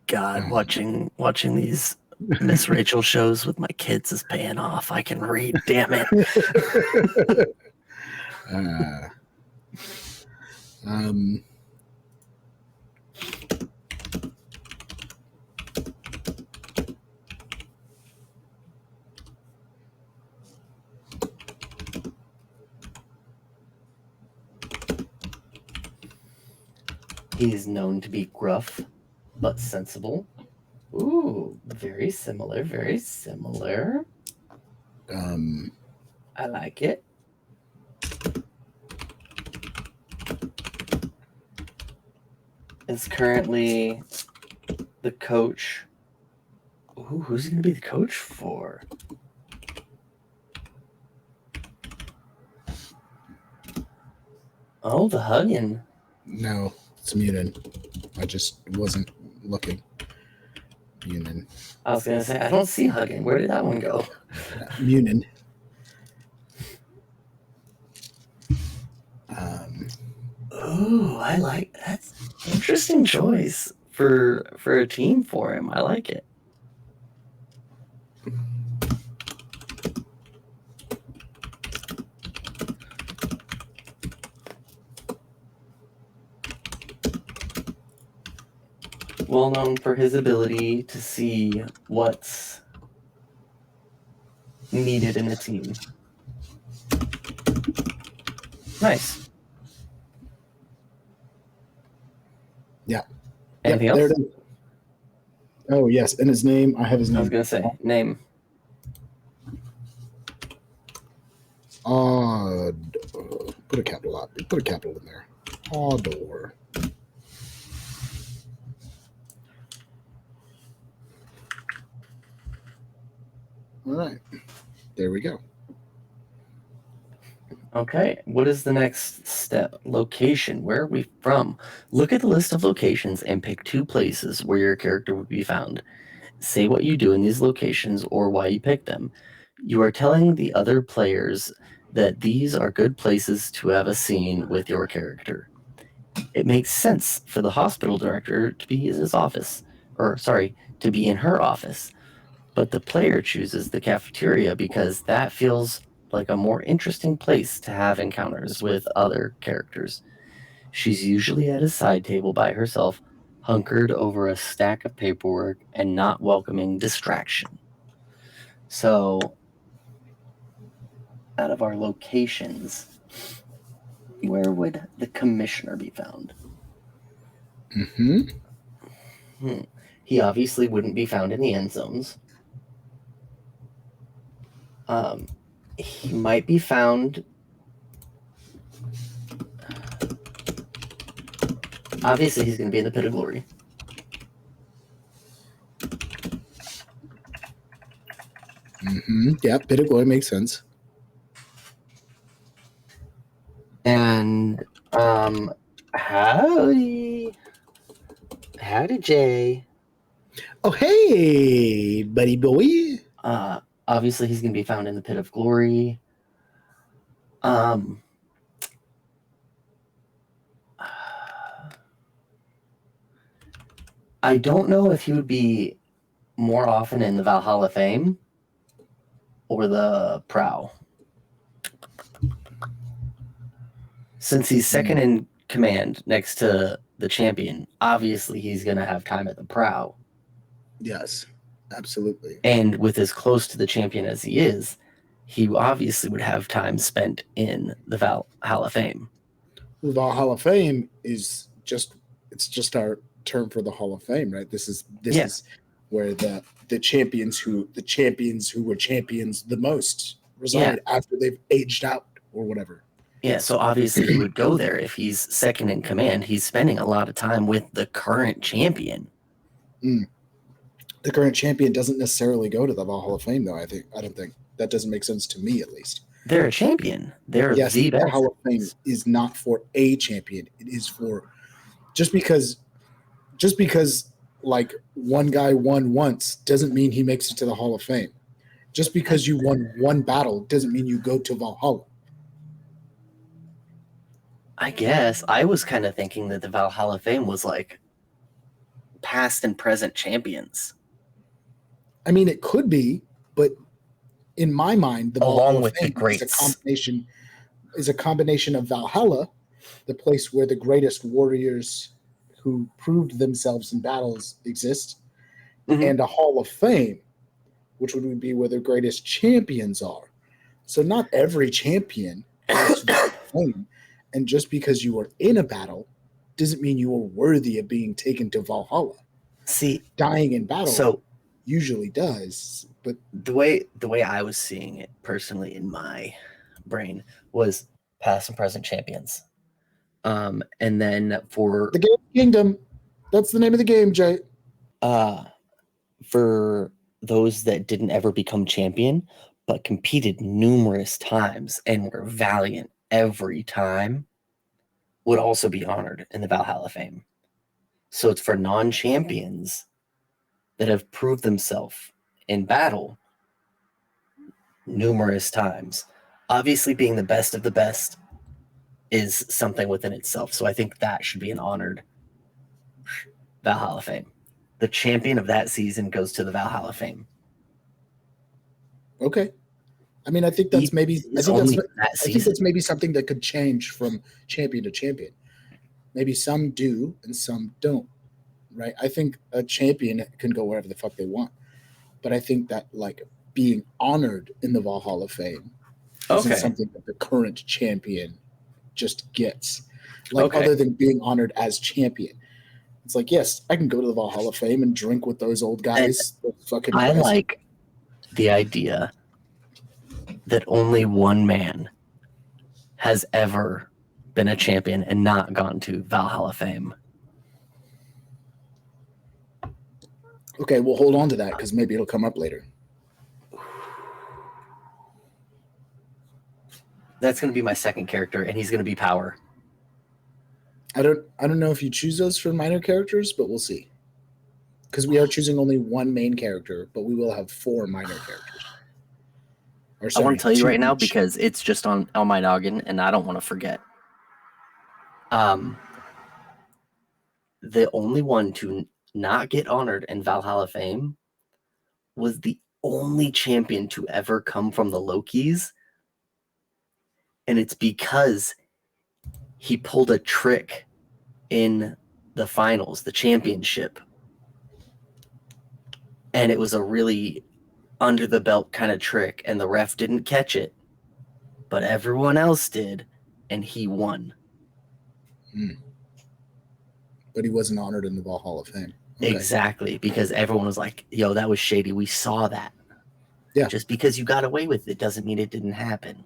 S4: God, watching these Miss Rachel shows with my kids is paying off. I can read, damn it. He's known to be gruff, but sensible. Ooh, very similar, very similar. I like it. Is currently the coach. Ooh, who's he going to be the coach for? Oh, the Huggin.
S1: No, it's Munin. I just wasn't looking. Munin.
S4: I was going to say, I don't see Huggin. Where did that one go?
S1: Munin.
S4: Ooh, I like that's interesting choice for a team for him. I like it. Well known for his ability to see what's needed in a team. Nice.
S1: Yeah.
S4: Anything
S1: There
S4: else?
S1: it is. Oh, yes. And his name, I have his
S4: I was
S1: name.
S4: going to say, name.
S1: Put a capital up. Put a capital in there. Hodor. All right. There we go.
S4: Okay, what is the next step? Location. Where are we from? Look at the list of locations and pick 2 places where your character would be found. Say what you do in these locations or why you picked them. You are telling the other players that these are good places to have a scene with your character. It makes sense for the hospital director to be in his office, to be in her office. But the player chooses the cafeteria because that feels like a more interesting place to have encounters with other characters. She's usually at a side table by herself, hunkered over a stack of paperwork and not welcoming distraction. So, out of our locations, where would the commissioner be found? He obviously wouldn't be found in the end zones. He might be found. Obviously, he's going to be in the pit of glory.
S1: Yeah, pit of glory makes sense.
S4: And howdy Jay.
S1: Oh, hey, buddy boy.
S4: Obviously, he's going to be found in the pit of glory. I don't know if he would be more often in the Valhalla Fame or the Prow. Since he's second in command next to the champion, obviously he's going to have time at the Prow.
S1: Yes, absolutely.
S4: And with as close to the champion as he is, he obviously would have time spent in the Valhalla Fame.
S1: The Valhalla Fame is just our term for the Hall of Fame, right? This is where the champions who were champions the most reside after they've aged out or whatever.
S4: Yeah, so obviously he would go there if he's second in command. He's spending a lot of time with the current champion.
S1: The current champion doesn't necessarily go to the Hall of Fame, though. I don't think that doesn't make sense to me, at least.
S4: They're a champion. They're the best.
S1: The Hall of Fame is not for a champion. It is for just because like one guy won once doesn't mean he makes it to the Hall of Fame. Just because you won one battle doesn't mean you go to Valhalla.
S4: I guess I was kind of thinking that the Valhalla Fame was like past and present champions.
S1: I mean, it could be, but in my mind, the Valhalla
S2: with
S1: Fame
S2: the greats
S1: is a combination of Valhalla, the place where the greatest warriors who proved themselves in battles exist, and a Hall of Fame, which would be where the greatest champions are. So not every champion has to be the same. And just because you were in a battle doesn't mean you are worthy of being taken to Valhalla.
S4: See,
S1: dying in battle
S4: so
S1: usually does, but
S4: the way I was seeing it personally in my brain was past and present champions. And then for
S1: the Game Kingdom, that's the name of the game, Jay.
S4: For those that didn't ever become champion, but competed numerous times and were valiant every time, would also be honored in the Valhalla Fame. So it's for non-champions that have proved themselves in battle numerous times. Obviously, being the best of the best is something within itself. So I think that should be an honored Valhalla Fame. The champion of that season goes to the Valhalla Fame.
S1: Okay. I mean, I think that's maybe something that could change from champion to champion. Maybe some do and some don't, right? I think a champion can go wherever the fuck they want. But I think that like being honored in the Valhalla Fame isn't something that the current champion just gets. Like other than being honored as champion. It's like, yes, I can go to the Valhalla Fame and drink with those old guys.
S4: I like the idea that only one man has ever been a champion and not gone to Valhalla Fame.
S1: Okay, we'll hold on to that because maybe it'll come up later.
S3: That's going to be my second character, and he's going to be Power.
S1: I don't know if you choose those for minor characters, but we'll see. Because we are choosing only one main character, but we will have 4 minor characters. Or,
S3: I
S1: sorry,
S3: want to tell you
S1: 2
S3: right now
S1: each.
S3: because it's just on my noggin, and I don't want to forget. The only one to not get honored in Valhalla Fame was the only champion to ever come from the Lokis, and it's because he pulled a trick in the finals, the championship, and it was a really under the belt kind of trick, and the ref didn't catch it, but everyone else did, and he won.
S1: But he wasn't honored in the Hall of Fame. Okay.
S3: Exactly, because everyone was like, yo, that was shady. We saw that.
S1: Yeah.
S3: Just because you got away with it doesn't mean it didn't happen.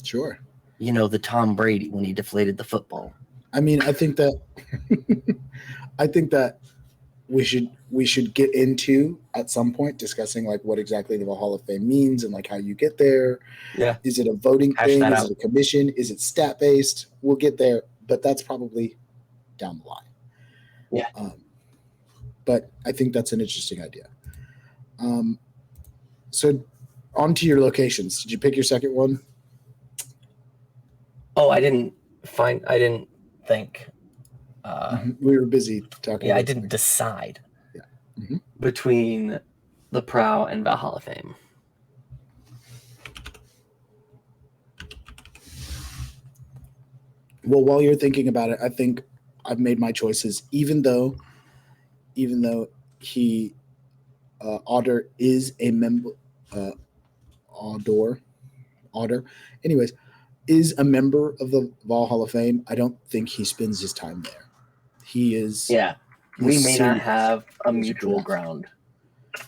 S1: Sure.
S3: You know, the Tom Brady when he deflated the football.
S1: I mean, I think that we should get into at some point discussing like what exactly the Hall of Fame means and like how you get there.
S3: Yeah.
S1: Is it a voting
S3: Hash
S1: thing?
S3: that
S1: Is
S3: out.
S1: it a commission? Is it stat based? We'll get there, but that's probably down the line.
S3: Yeah.
S1: But I think that's an interesting idea. So on to your locations. Did you pick your second one?
S2: Oh, I didn't think.
S1: We were busy talking.
S2: Yeah, I
S1: about
S2: didn't
S1: something.
S2: decide.
S4: Between the Prow and Valhalla Fame.
S1: Well, while you're thinking about it, I think I've made my choices. Even though he Otter is a member, Otter, anyways, is a member of the Vol Hall of Fame. I don't think he spends his time there. He is.
S3: Yeah. We
S1: he's
S3: may not
S1: serious
S3: have a
S1: as
S3: mutual
S1: draft.
S3: ground.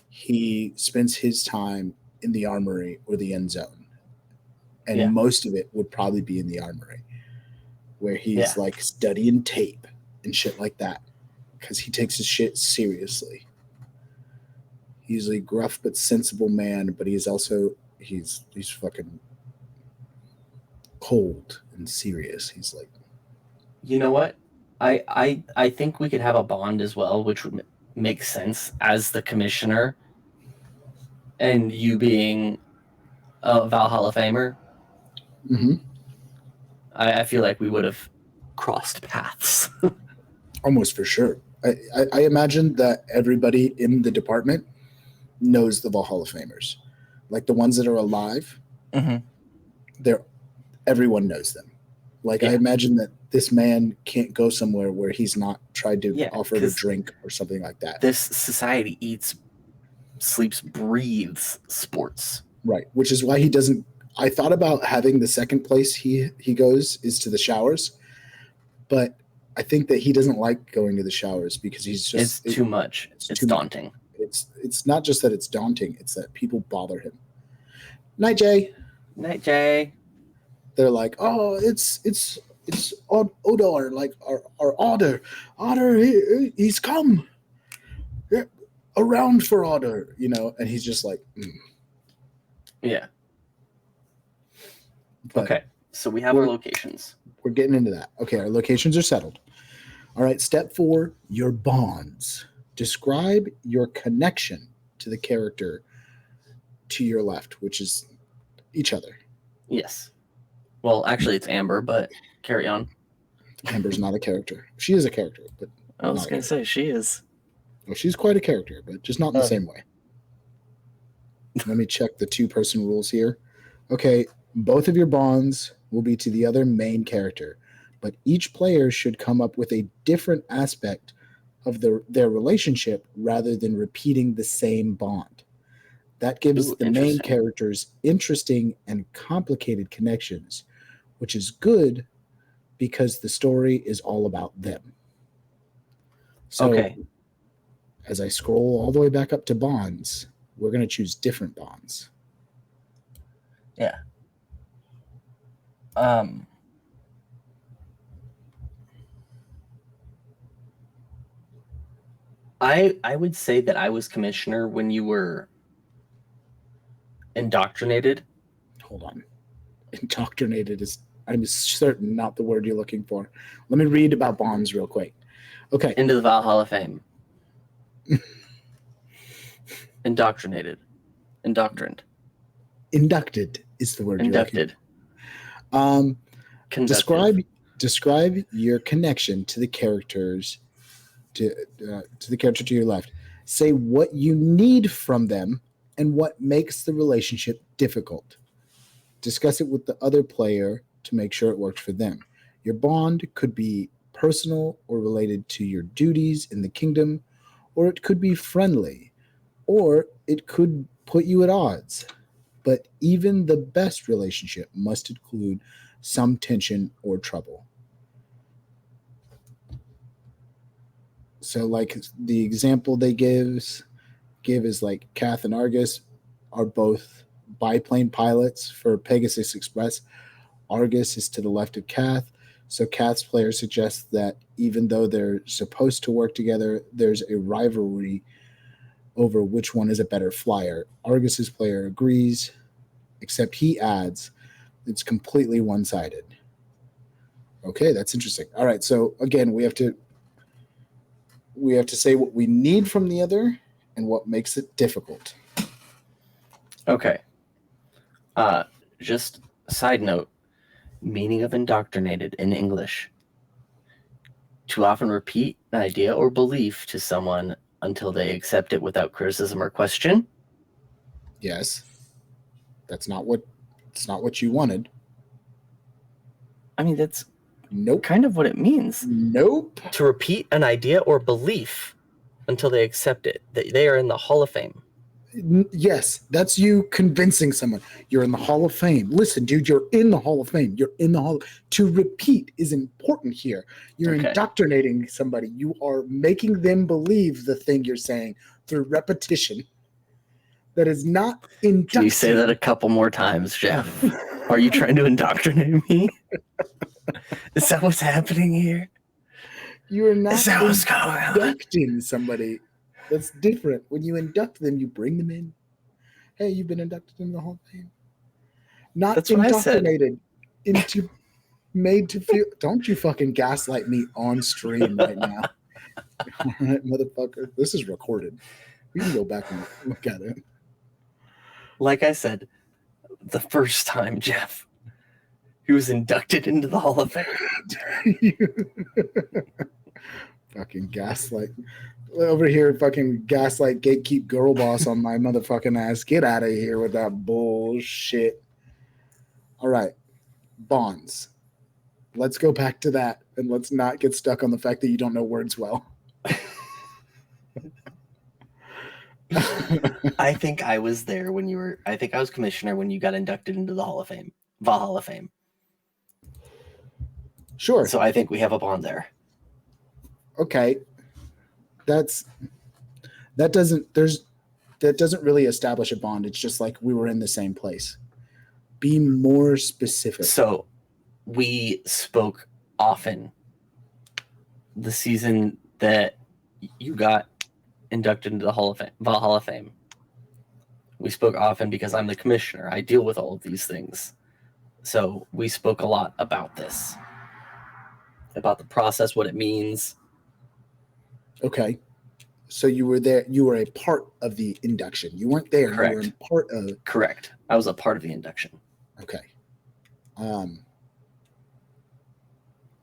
S1: He spends his time in the armory or the end zone, and
S3: Yeah.
S1: most of it would probably be in the armory, where he's
S3: Yeah.
S1: like studying tape and shit like that, because he takes his shit seriously. He's a gruff but sensible man, but he's fucking cold and serious. He's like,
S3: You know what? I think we could have a bond as well, which would make sense as the commissioner and you being a Valhalla Famer. I feel like we would have crossed paths.
S1: almost for sure. I imagine that everybody in the department knows the Hall of Famers, like the ones that are alive. Everyone knows them. Like I
S3: Yeah.
S1: imagine that this man can't go somewhere where he's not tried to
S3: Yeah,
S1: offer a
S3: 'cause
S1: drink or something like that.
S3: This society eats, sleeps, breathes sports.
S1: Right, which is why he doesn't. I thought about having the second place he goes is to the showers, but I think that he doesn't like going to the showers because he's just
S3: It's too much. It's
S1: too much.
S3: daunting.
S1: It's not just that it's daunting; it's that people bother him. Night, Jay.
S3: Night, Jay.
S1: They're like, oh, it's Odor, like our Otter, he's come. Yeah, around for Otter, and he's just like,
S3: Yeah.
S1: But
S3: Okay. So we have our locations.
S1: we're getting into that. Okay, our locations are settled. All right, step 4, your bonds. Describe your connection to the character to your left, which is each other.
S3: Yes. Well, actually, it's Amber, but carry on.
S1: Amber's not a character. She is a character, but
S3: I was
S1: not a
S3: going to say she is.
S1: well, she's quite a character, but just not in the same way. Let me check the 2-person rules here. Okay, both of your bonds will be to the other main character, but each player should come up with a different aspect of their relationship rather than repeating the same bond. That gives
S3: Ooh,
S1: the main
S3: interesting.
S1: characters interesting and complicated connections, which is good because the story is all about them. So
S3: Okay.
S1: as I scroll all the way back up to bonds, we're going to choose different bonds.
S3: Yeah. I would say that I was commissioner when you were indoctrinated.
S1: Hold on. Indoctrinated is, I'm certain, not the word you're looking for. Let me read about bonds real quick. Okay.
S4: Into the Valhalla fame. Indoctrinated. Indoctrined.
S1: Inducted is the word you're looking
S4: Inducted.
S1: for.
S4: Conductive.
S1: Describe your connection to the characters, to the character to your left. Say what you need from them and what makes the relationship difficult. Discuss it with the other player to make sure it works for them. Your bond could be personal or related to your duties in the kingdom, or it could be friendly, or it could put you at odds. But even the best relationship must include some tension or trouble. So, like the example they give is like Kath and Argus are both biplane pilots for Pegasus Express. Argus is to the left of Kath, so Kath's player suggests that even though they're supposed to work together, there's a rivalry over which one is a better flyer. Argus's player agrees, except he adds, it's completely one-sided. Okay, that's interesting. All right, so again, we have to say what we need from the other and what makes it difficult.
S4: Okay. Just side note, meaning of indoctrinated in English. To often repeat an idea or belief to someone until they accept it without criticism or question.
S1: Yes. It's not what you wanted.
S4: I mean, that's
S1: Nope.
S4: kind of what it means.
S1: Nope.
S4: To repeat an idea or belief until they accept it. They are in the Hall of Fame.
S1: Yes, that's you convincing someone you're in the Hall of Fame. Listen, dude, you're in the Hall of Fame. You're in the Hall. To repeat is important here. You're
S4: Okay.
S1: indoctrinating somebody. You are making them believe the thing you're saying through repetition. That is not inducting.
S4: Can you say that a couple more times, Jeff? Are you trying to indoctrinate me? Is that what's happening here?
S1: You are not
S4: Is that what's going on?
S1: inducting somebody. That's different. When you induct them, you bring them in. Hey, you've been inducted into the Hall of Fame. Not
S4: That's what I said.
S1: indoctrinated into made to feel. Don't you fucking gaslight me on stream right now. All right, motherfucker. This is recorded. We can go back and look at it.
S4: Like I said, the first time, Jeff, he was inducted into the Hall of Fame.
S1: Fucking gaslight. Over here, fucking gaslight gatekeep girl boss on my motherfucking ass. Get out of here with that bullshit. All right. Bonds. Let's go back to that and let's not get stuck on the fact that you don't know words well.
S4: I think I was there when you were. I think I was commissioner when you got inducted into the Hall of Fame, Valhalla Fame.
S1: Sure.
S4: So I think we have a bond there.
S1: Okay. That doesn't really establish a bond. It's just like we were in the same place. Be more specific.
S4: So we spoke often the season that you got inducted into the Hall of Fame, Valhalla Fame. We spoke often because I'm the commissioner. I deal with all of these things. So we spoke a lot about this, about the process, what it means.
S1: Okay. So you were there. You were a part of the induction. You weren't there.
S4: Correct.
S1: You were a part of.
S4: Correct. I was a part of the induction.
S1: Okay.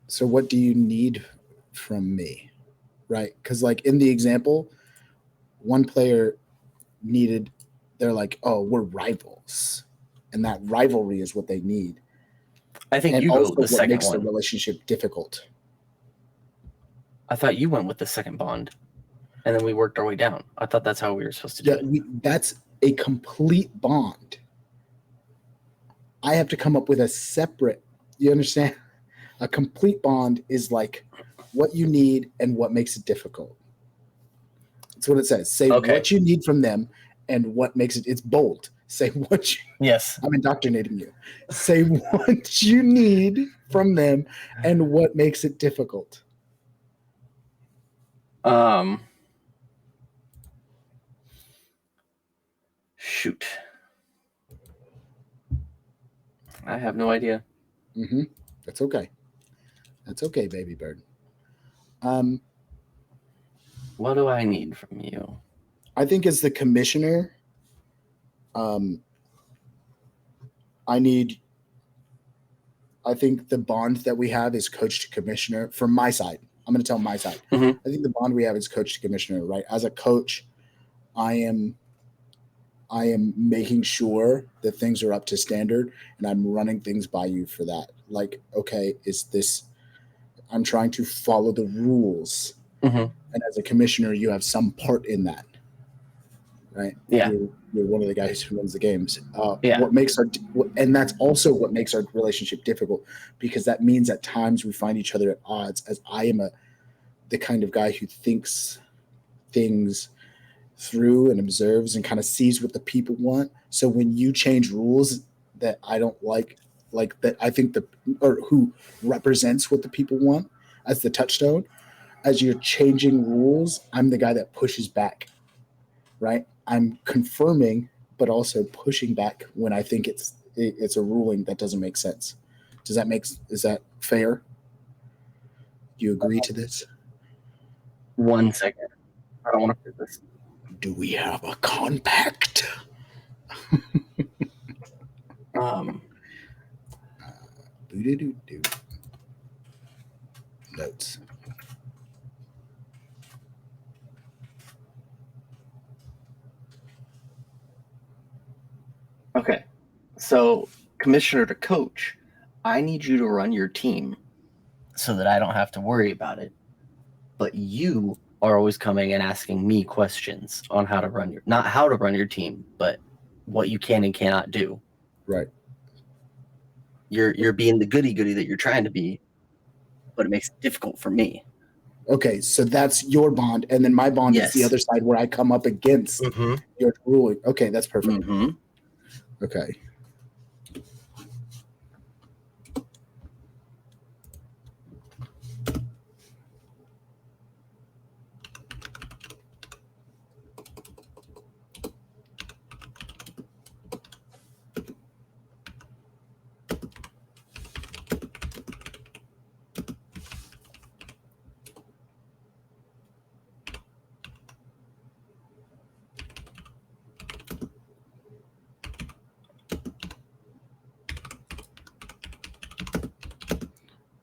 S1: So what do you need from me? Right? Because like in the example, one player needed, they're like, oh, we're rivals. And that rivalry is what they need.
S4: I think
S1: And
S4: you
S1: also
S4: go with the
S1: what
S4: second
S1: makes the
S4: one.
S1: relationship difficult.
S4: I thought you went with the second bond, and then we worked our way down. I thought that's how we were supposed to do it.
S1: That's a complete bond. I have to come up with a separate, you understand? A complete bond is like what you need and what makes it difficult. That's what it says. Say what you need from them and what makes it, it's bold. Say what you,
S4: Yes.
S1: I'm indoctrinating you. Say what you need from them and what makes it difficult.
S4: Shoot. I have no idea.
S1: Mm-hmm. That's okay. That's okay, baby bird.
S4: What do I need from you?
S1: I think as the commissioner, I think the bond that we have is coach to commissioner from my side. I'm going to tell my side.
S4: Mhm.
S1: I think the bond we have is coach to commissioner, right? As a coach, I am making sure that things are up to standard and I'm running things by you for that. Like, okay, I'm trying to follow the rules.
S4: Mhm.
S1: And as a commissioner, you have some part in that, right?
S4: Yeah.
S1: You're one of the guys who runs the games.
S4: Yeah.
S1: And that's also what makes our relationship difficult, because that means at times we find each other at odds, as I am the kind of guy who thinks things through and observes and kind of sees what the people want. So when you change rules that I don't like that I think or who represents what the people want as the touchstone, as you're changing rules, I'm the guy that pushes back, right? I'm confirming, but also pushing back when I think it's a ruling that doesn't make sense. Is that fair? Do you agree to this?
S4: 1 second. I don't want to put this.
S1: Do we have a compact? Boo-doo-doo-doo. Notes.
S3: Okay. So, commissioner to coach, I need you to run your team so that I don't have to worry about it. But you are always coming and asking me questions on how to run not how to run your team, but what you can and cannot do.
S1: Right.
S3: You're being the goody that you're trying to be, but it makes it difficult for me.
S1: Okay, so that's your bond, and then my bond is the
S3: Yes.
S1: other side where I come up against your ruling. Okay, that's perfect.
S3: Mm-hmm.
S1: Okay.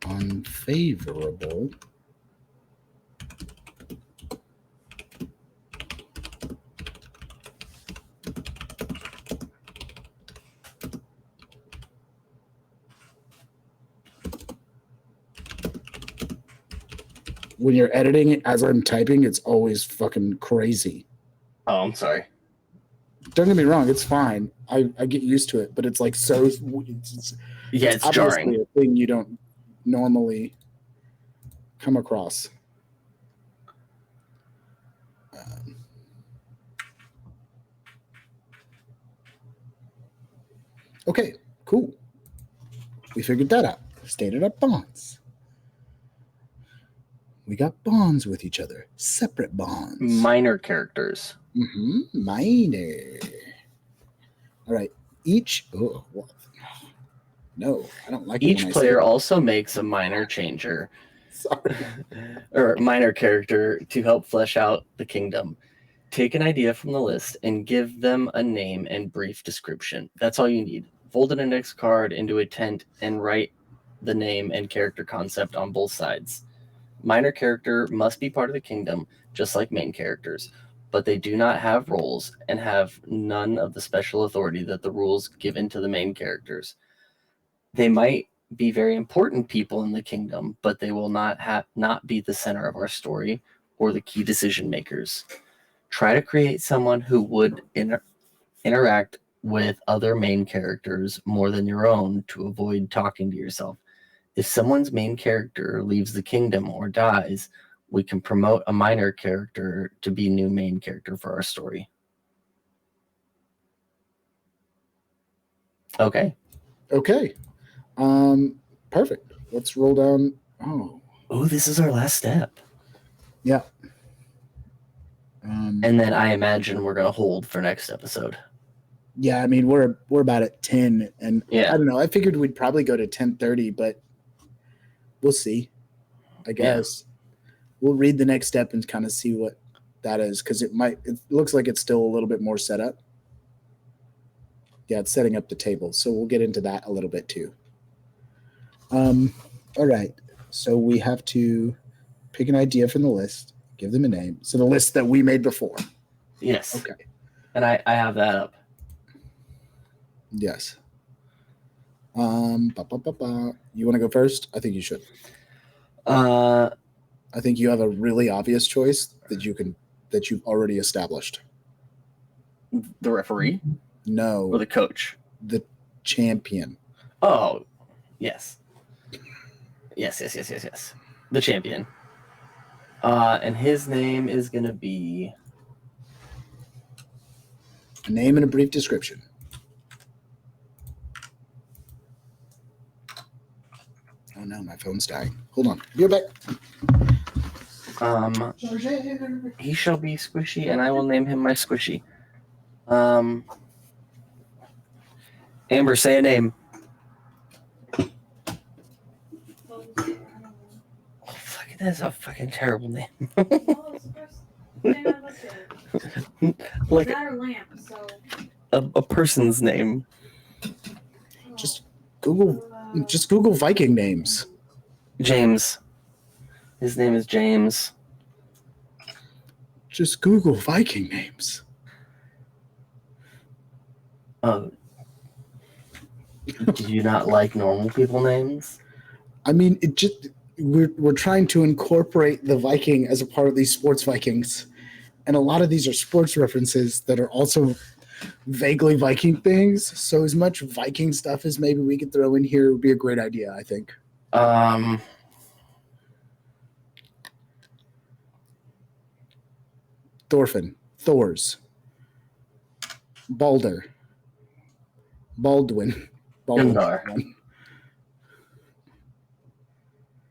S1: Unfavorable. When you're editing it as I'm typing, it's always fucking crazy.
S3: Oh, I'm sorry.
S1: Don't get me wrong, it's fine. I get used to it, but it's like so. It's obviously
S3: jarring.
S1: a thing you don't normally come across. Okay, cool. We figured that out. Stated up bonds. We got bonds with each other, separate bonds.
S4: Minor characters.
S1: Minor. All right. No, I don't like it.
S4: Each player also makes a minor changer.
S1: Sorry.
S4: Or minor character to help flesh out the kingdom. Take an idea from the list and give them a name and brief description. That's all you need. Fold an index card into a tent and write the name and character concept on both sides. Minor character must be part of the kingdom, just like main characters, but they do not have roles and have none of the special authority that the rules given to the main characters. They might be very important people in the kingdom, but they will not be the center of our story or the key decision makers. Try to create someone who would interact with other main characters more than your own to avoid talking to yourself. If someone's main character leaves the kingdom or dies, we can promote a minor character to be new main character for our story. Okay.
S1: Perfect. Let's roll down.
S3: Oh, this is our last step.
S1: Yeah.
S3: And then I imagine we're going to hold for next episode.
S1: Yeah, I mean we're about at 10, and
S4: Yeah.
S1: I don't know. I figured we'd probably go to 10:30, but we'll see. I guess we'll read the next step and kind of see what that is because it looks like it's still a little bit more set up. Yeah, it's setting up the table, so we'll get into that a little bit too. All right, so we have to pick an idea from the list, give them a name. So the list that we made before.
S4: Yes.
S1: Okay.
S4: And I have that up.
S1: Yes. You want to go first? I think you should.
S4: Uh,
S1: I think you have a really obvious choice that you've already established.
S4: the referee or
S1: No,
S4: the coach?
S1: the champion.
S4: Oh, yes. Yes. The champion. And his name is going to be...
S1: A name and a brief description. Oh no, my phone's dying. Hold on. Be right back.
S4: He shall be Squishy, and I will name him my Squishy. Amber, say a name.
S5: Well,
S4: Oh, fuck, that's a fucking terrible name.
S5: it's the first thing I looked at.
S4: Like
S5: That or lamp, so.
S4: a person's name.
S1: Just Google Viking names.
S4: James. His name is James.
S1: Just Google Viking names.
S4: Do you not like normal people names?
S1: I mean, we're trying to incorporate the Viking as a part of these sports Vikings, and a lot of these are sports references that are also vaguely Viking things. So as much Viking stuff as maybe we could throw in here would be a great idea, I think. Thorfinn, Thors, Balder, Baldwin,
S4: Yundar.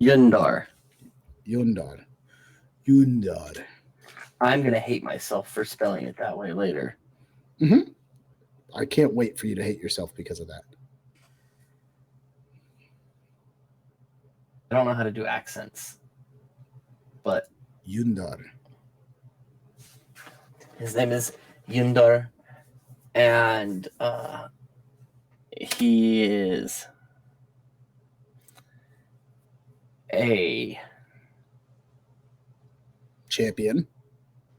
S4: Yundar.
S1: Yundar.
S4: I'm gonna hate myself for spelling it that way later.
S1: Mm-hmm. I can't wait for you to hate yourself because of that.
S4: I don't know how to do accents, but
S1: Yundar.
S4: his name is Yundar, and he is a
S1: Champion.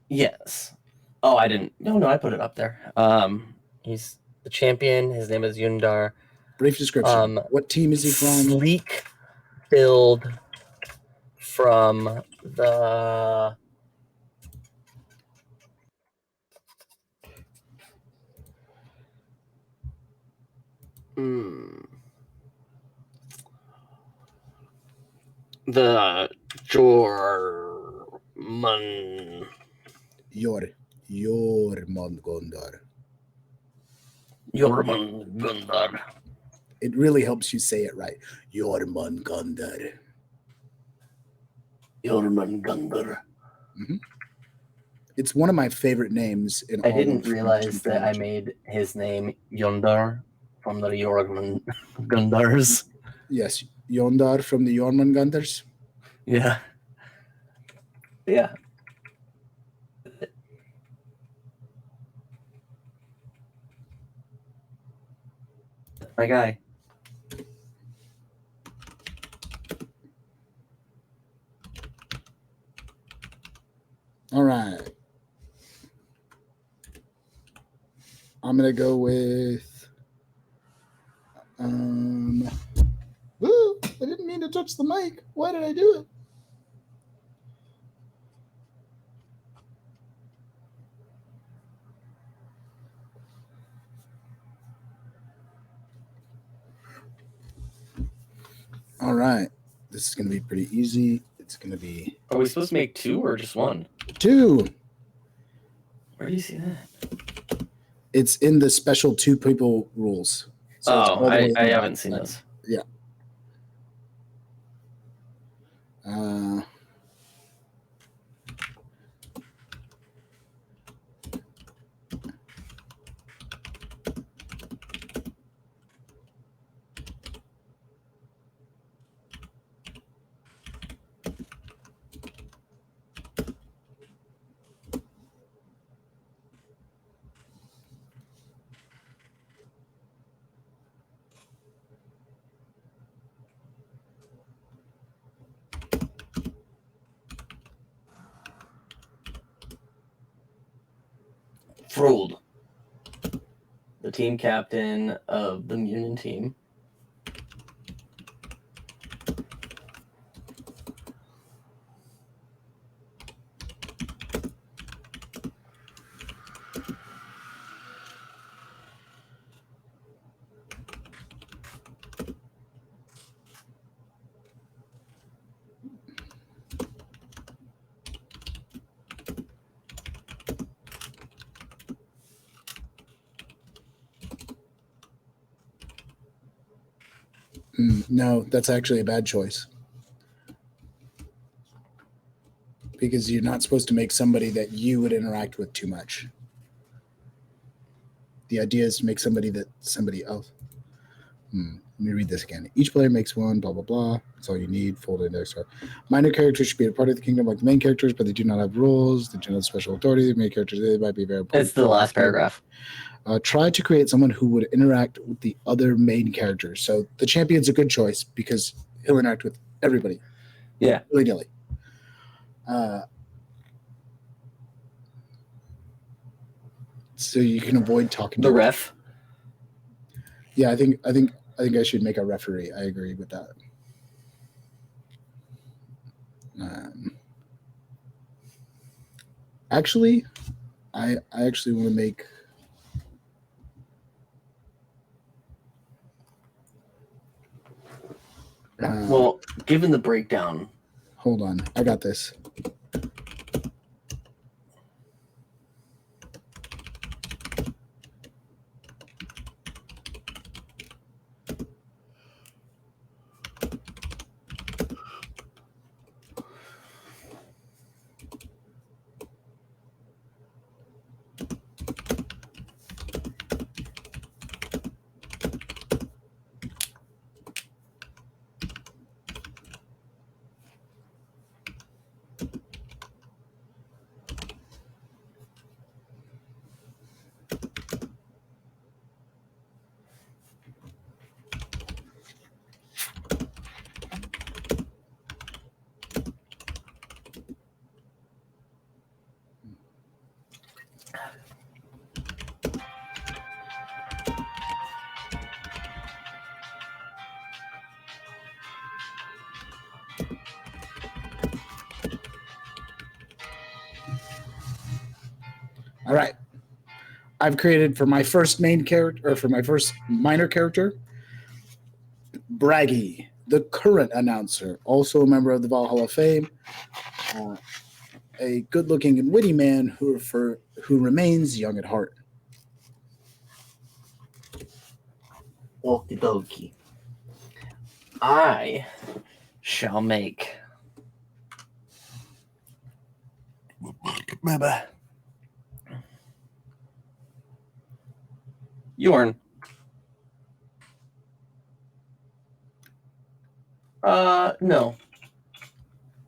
S4: yes. Oh, I didn't. No, I put it up there. He's the champion. His name is Yundar.
S1: Brief description. What team is he from?
S4: Sleek build from the the Jorman.
S1: Jormungandr.
S4: Jormungandr.
S1: It really helps you say it right. Jormungandr.
S4: Jormungandr.
S1: Mm-hmm. It's one of my favorite names in
S4: I
S1: all
S4: didn't
S1: of
S4: realize that I made his name Yondar from the Jormungandrs.
S1: Yes, Yondar from the Jormungandrs.
S4: Yeah. Yeah. My guy.
S1: All right. I'm gonna go with. Ooh, I didn't mean to touch the mic. Why did I do it? All right. This is gonna be pretty easy. It's gonna be.
S4: Are we supposed to make two or just one?
S1: 2.
S4: Where do you see that?
S1: It's in the special 2 people rules. So it's all the way
S4: I
S1: in the
S4: haven't
S1: back.
S4: seen those.
S1: Yeah.
S4: Frold, the team captain of the Munin team.
S1: No, that's actually a bad choice. Because you're not supposed to make somebody that you would interact with too much. The idea is to make somebody that somebody else. Let me read this again. Each player makes one, blah, blah, blah. That's all you need. Fold index. Minor characters should be a part of the kingdom like the main characters, but they do not have rules. They do not have special authority. The main characters, they might be very important.
S4: It's the last paragraph.
S1: Try to create someone who would interact with the other main characters. So the champion's a good choice because he'll interact with everybody.
S4: Yeah.
S1: Willy-nilly. So you can avoid talking
S4: The
S1: to
S4: ref.
S1: Yeah, I think I should make a referee. I agree with that. Actually, I actually want to make.
S4: Well, given the breakdown.
S1: Hold on, I got this. All right. I've created for my first main character, or for my first minor character, Braggy, the current announcer, also a member of the Valhalla of Fame, a good-looking and witty man who remains young at heart.
S3: Okie dokie.
S4: I shall make Yorn. No.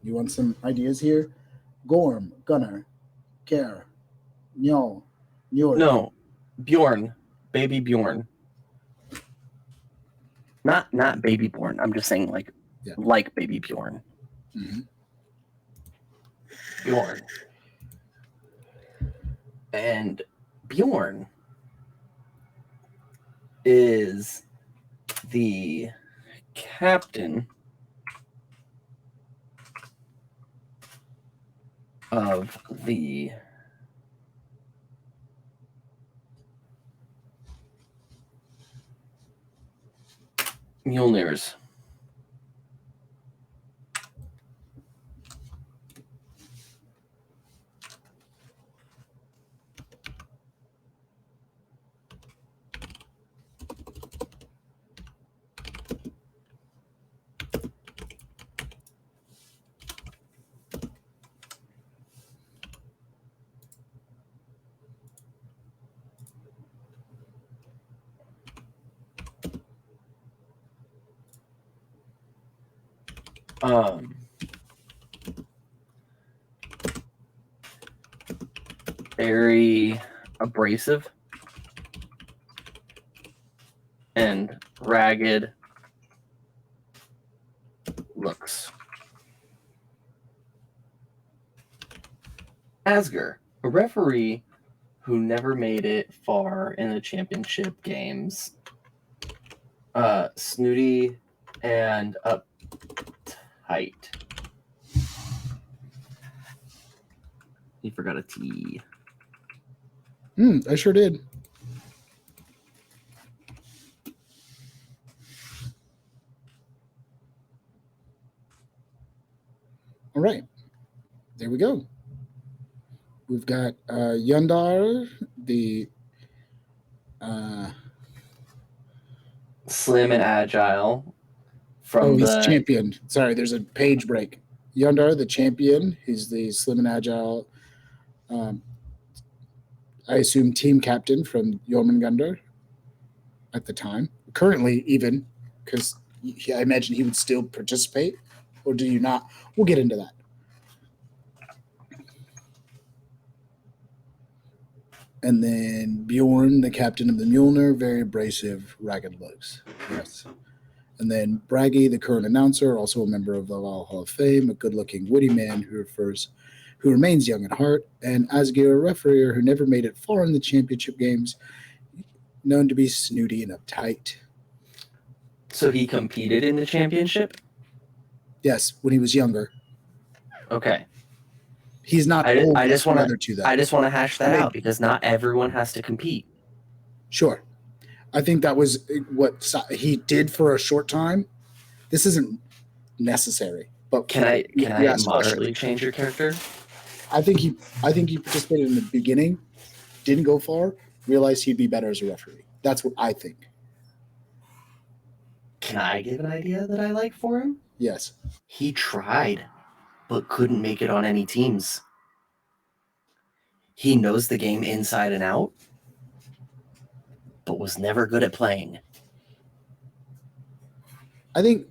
S1: You want some ideas here? Gorm, Gunnar, Care, Njol, Njord.
S4: No. Bjorn. Baby Bjorn. Not baby Bjorn. I'm just saying like baby Bjorn.
S1: Mm-hmm.
S4: Bjorn. And Bjorn is the captain of the Mjolnirs. Very abrasive and ragged looks. Asger, a referee who never made it far in the championship games. Snooty and uptight. He forgot a T.
S1: I sure did. All right. There we go. We've got Yundar, the
S4: Slim and agile from
S1: he's
S4: the
S1: champion. Sorry, there's a page break. Yundar, the champion. He's the slim and agile, I assume, team captain from Jormungandr at the time. Currently, even, because I imagine he would still participate. Or do you not? We'll get into that. And then Bjorn, the captain of the Mjolnir, very abrasive, ragged looks. Yes. And then Braggy, the current announcer, also a member of the Hall of Fame, a good-looking, witty man who remains young at heart. And Asgir, a referee who never made it far in the championship games, known to be snooty and uptight.
S4: So he competed in the championship?
S1: Yes, when he was younger.
S4: Okay.
S1: He's not
S4: I
S1: old.
S4: just want
S1: other two, though.
S4: I just want to hash that
S1: I mean-
S4: out because not everyone has to compete.
S1: Sure. I think that was what he did for a short time. This isn't necessary. But
S4: Can I
S1: you asked a question.
S4: moderately change your character?
S1: I think he participated in the beginning, didn't go far, realized he'd be better as a referee. That's what I think.
S4: Can I give an idea that I like for him?
S1: Yes.
S4: He tried, but couldn't make it on any teams. He knows the game inside and out, but was never good at playing.
S1: I think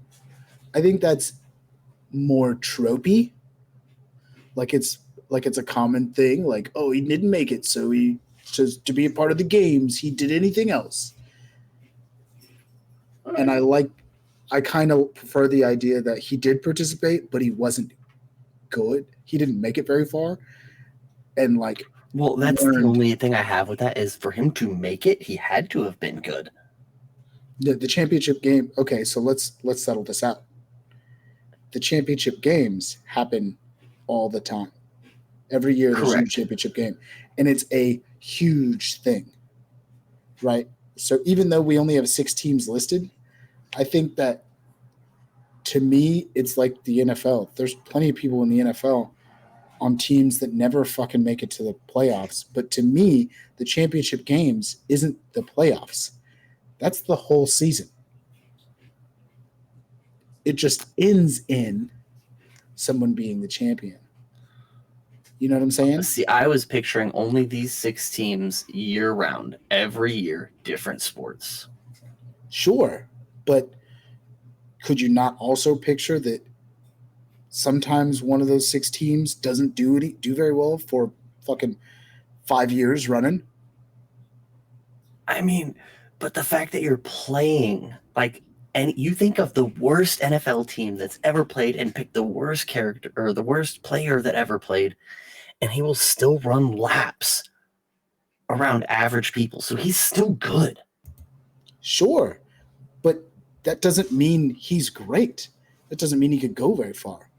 S1: that's more tropey. Like it's a common thing. Like, oh, he didn't make it, so he chose to be a part of the games. He did anything else. And I kind of prefer the idea that he did participate, but he wasn't good. He didn't make it very far. And
S4: Well, that's the only thing I have with that is for him to make it, he had to have been good.
S1: the championship game. Okay, so let's settle this out. The championship games happen all the time. Every year there's a new
S4: Correct.
S1: championship game, and it's a huge thing, right? So even though we only have 6 teams listed, I think that to me it's like the NFL. There's plenty of people in the NFL on teams that never fucking make it to the playoffs. But to me, the championship games isn't the playoffs. That's the whole season. It just ends in someone being the champion. You know what I'm saying?
S4: See, I was picturing only these 6 teams year round, every year, different sports.
S1: Sure. But could you not also picture that sometimes one of those 6 teams doesn't do very well for fucking 5 years running?
S4: I mean, but the fact that you're playing, and you think of the worst NFL team that's ever played and pick the worst character or the worst player that ever played, and he will still run laps around average people. So he's still good.
S1: Sure. But that doesn't mean he's great. That doesn't mean he could go very far.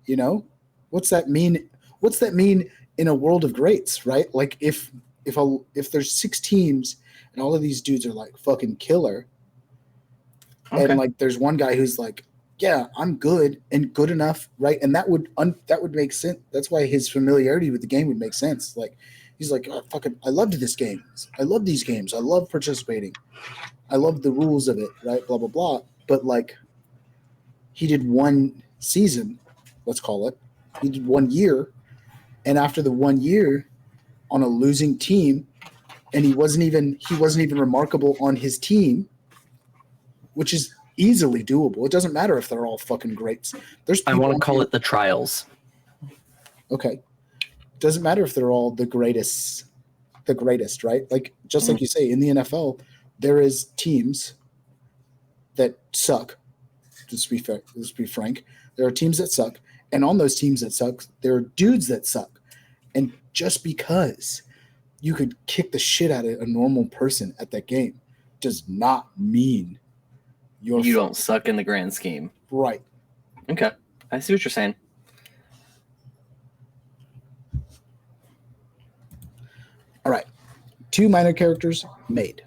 S1: You know? What's that mean? What's that mean in a world of greats, right? Like if there's 6 teams and all of these dudes are like fucking killer,
S4: Okay.
S1: and there's one guy who's like, yeah, I'm good and good enough, right? And that would make sense. That's why his familiarity with the game would make sense. Like he's like, oh, fucking, I loved this game. I love these games. I love participating. I love the rules of it, right? Blah blah blah. But he did 1 season, let's call it. He did 1 year, and after the 1 year, on a losing team, and he wasn't even remarkable on his team, which is easily doable. It doesn't matter if they're all fucking greats. There's
S4: I
S1: people
S4: want
S1: on
S4: to call
S1: here-
S4: it the trials.
S1: Okay. Doesn't matter if they're all the greatest, right? Just like you say, in the NFL, there is teams that suck. Let's be frank. There are teams that suck. And on those teams that suck, there are dudes that suck. And just because you could kick the shit out of a normal person at that game does not mean
S3: You don't suck in the grand scheme.
S1: right.
S3: Okay. I see what you're saying.
S1: All right. 2 minor characters made.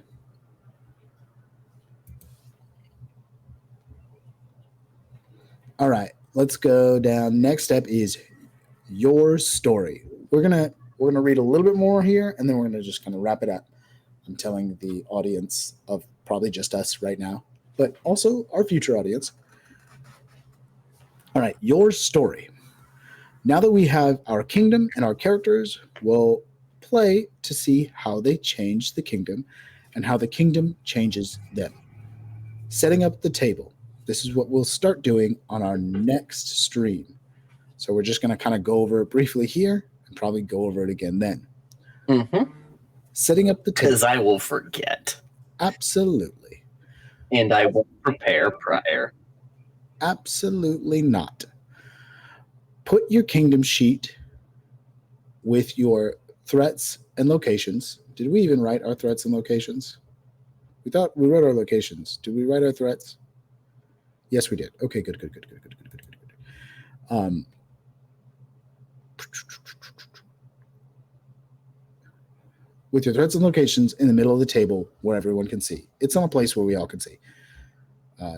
S1: All right. Let's go down. Next step is your story. We're gonna read a little bit more here, and then we're gonna just kind of wrap it up. I'm telling the audience of probably just us right now, but also our future audience. All right, your story. Now that we have our kingdom and our characters, we'll play to see how they change the kingdom and how the kingdom changes them. Setting up the table. This is what we'll start doing on our next stream. So we're just going to kind of go over it briefly here and probably go over it again then.
S3: Mm-hmm.
S1: Setting up the table.
S3: Because I will forget.
S1: Absolutely.
S3: And I won't prepare prior.
S1: Absolutely not. Put your kingdom sheet with your threats and locations. Did we even write our threats and locations? We thought we wrote our locations. Did we write our threats? Yes, we did. Okay, good. With your threats and locations in the middle of the table where everyone can see. It's on a place where we all can see.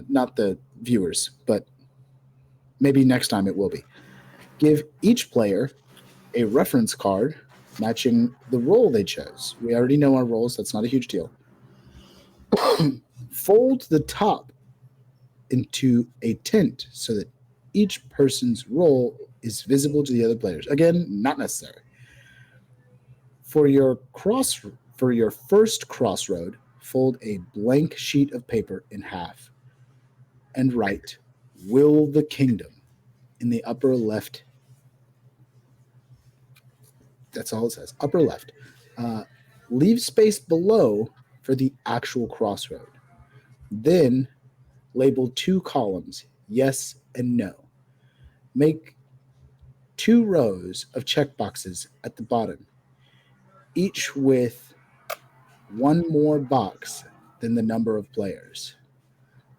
S1: Not the viewers, but maybe next time it will be. Give each player a reference card matching the role they chose. We already know our roles. That's not a huge deal. Fold the top into a tent so that each person's role is visible to the other players. Again, not necessary. For your first crossroad, fold a blank sheet of paper in half and write "Will the Kingdom" in the upper left. That's all it says. Upper left. Leave space below for the actual crossroad. Then label 2 columns, yes and no. Make 2 rows of checkboxes at the bottom, each with 1 more box than the number of players.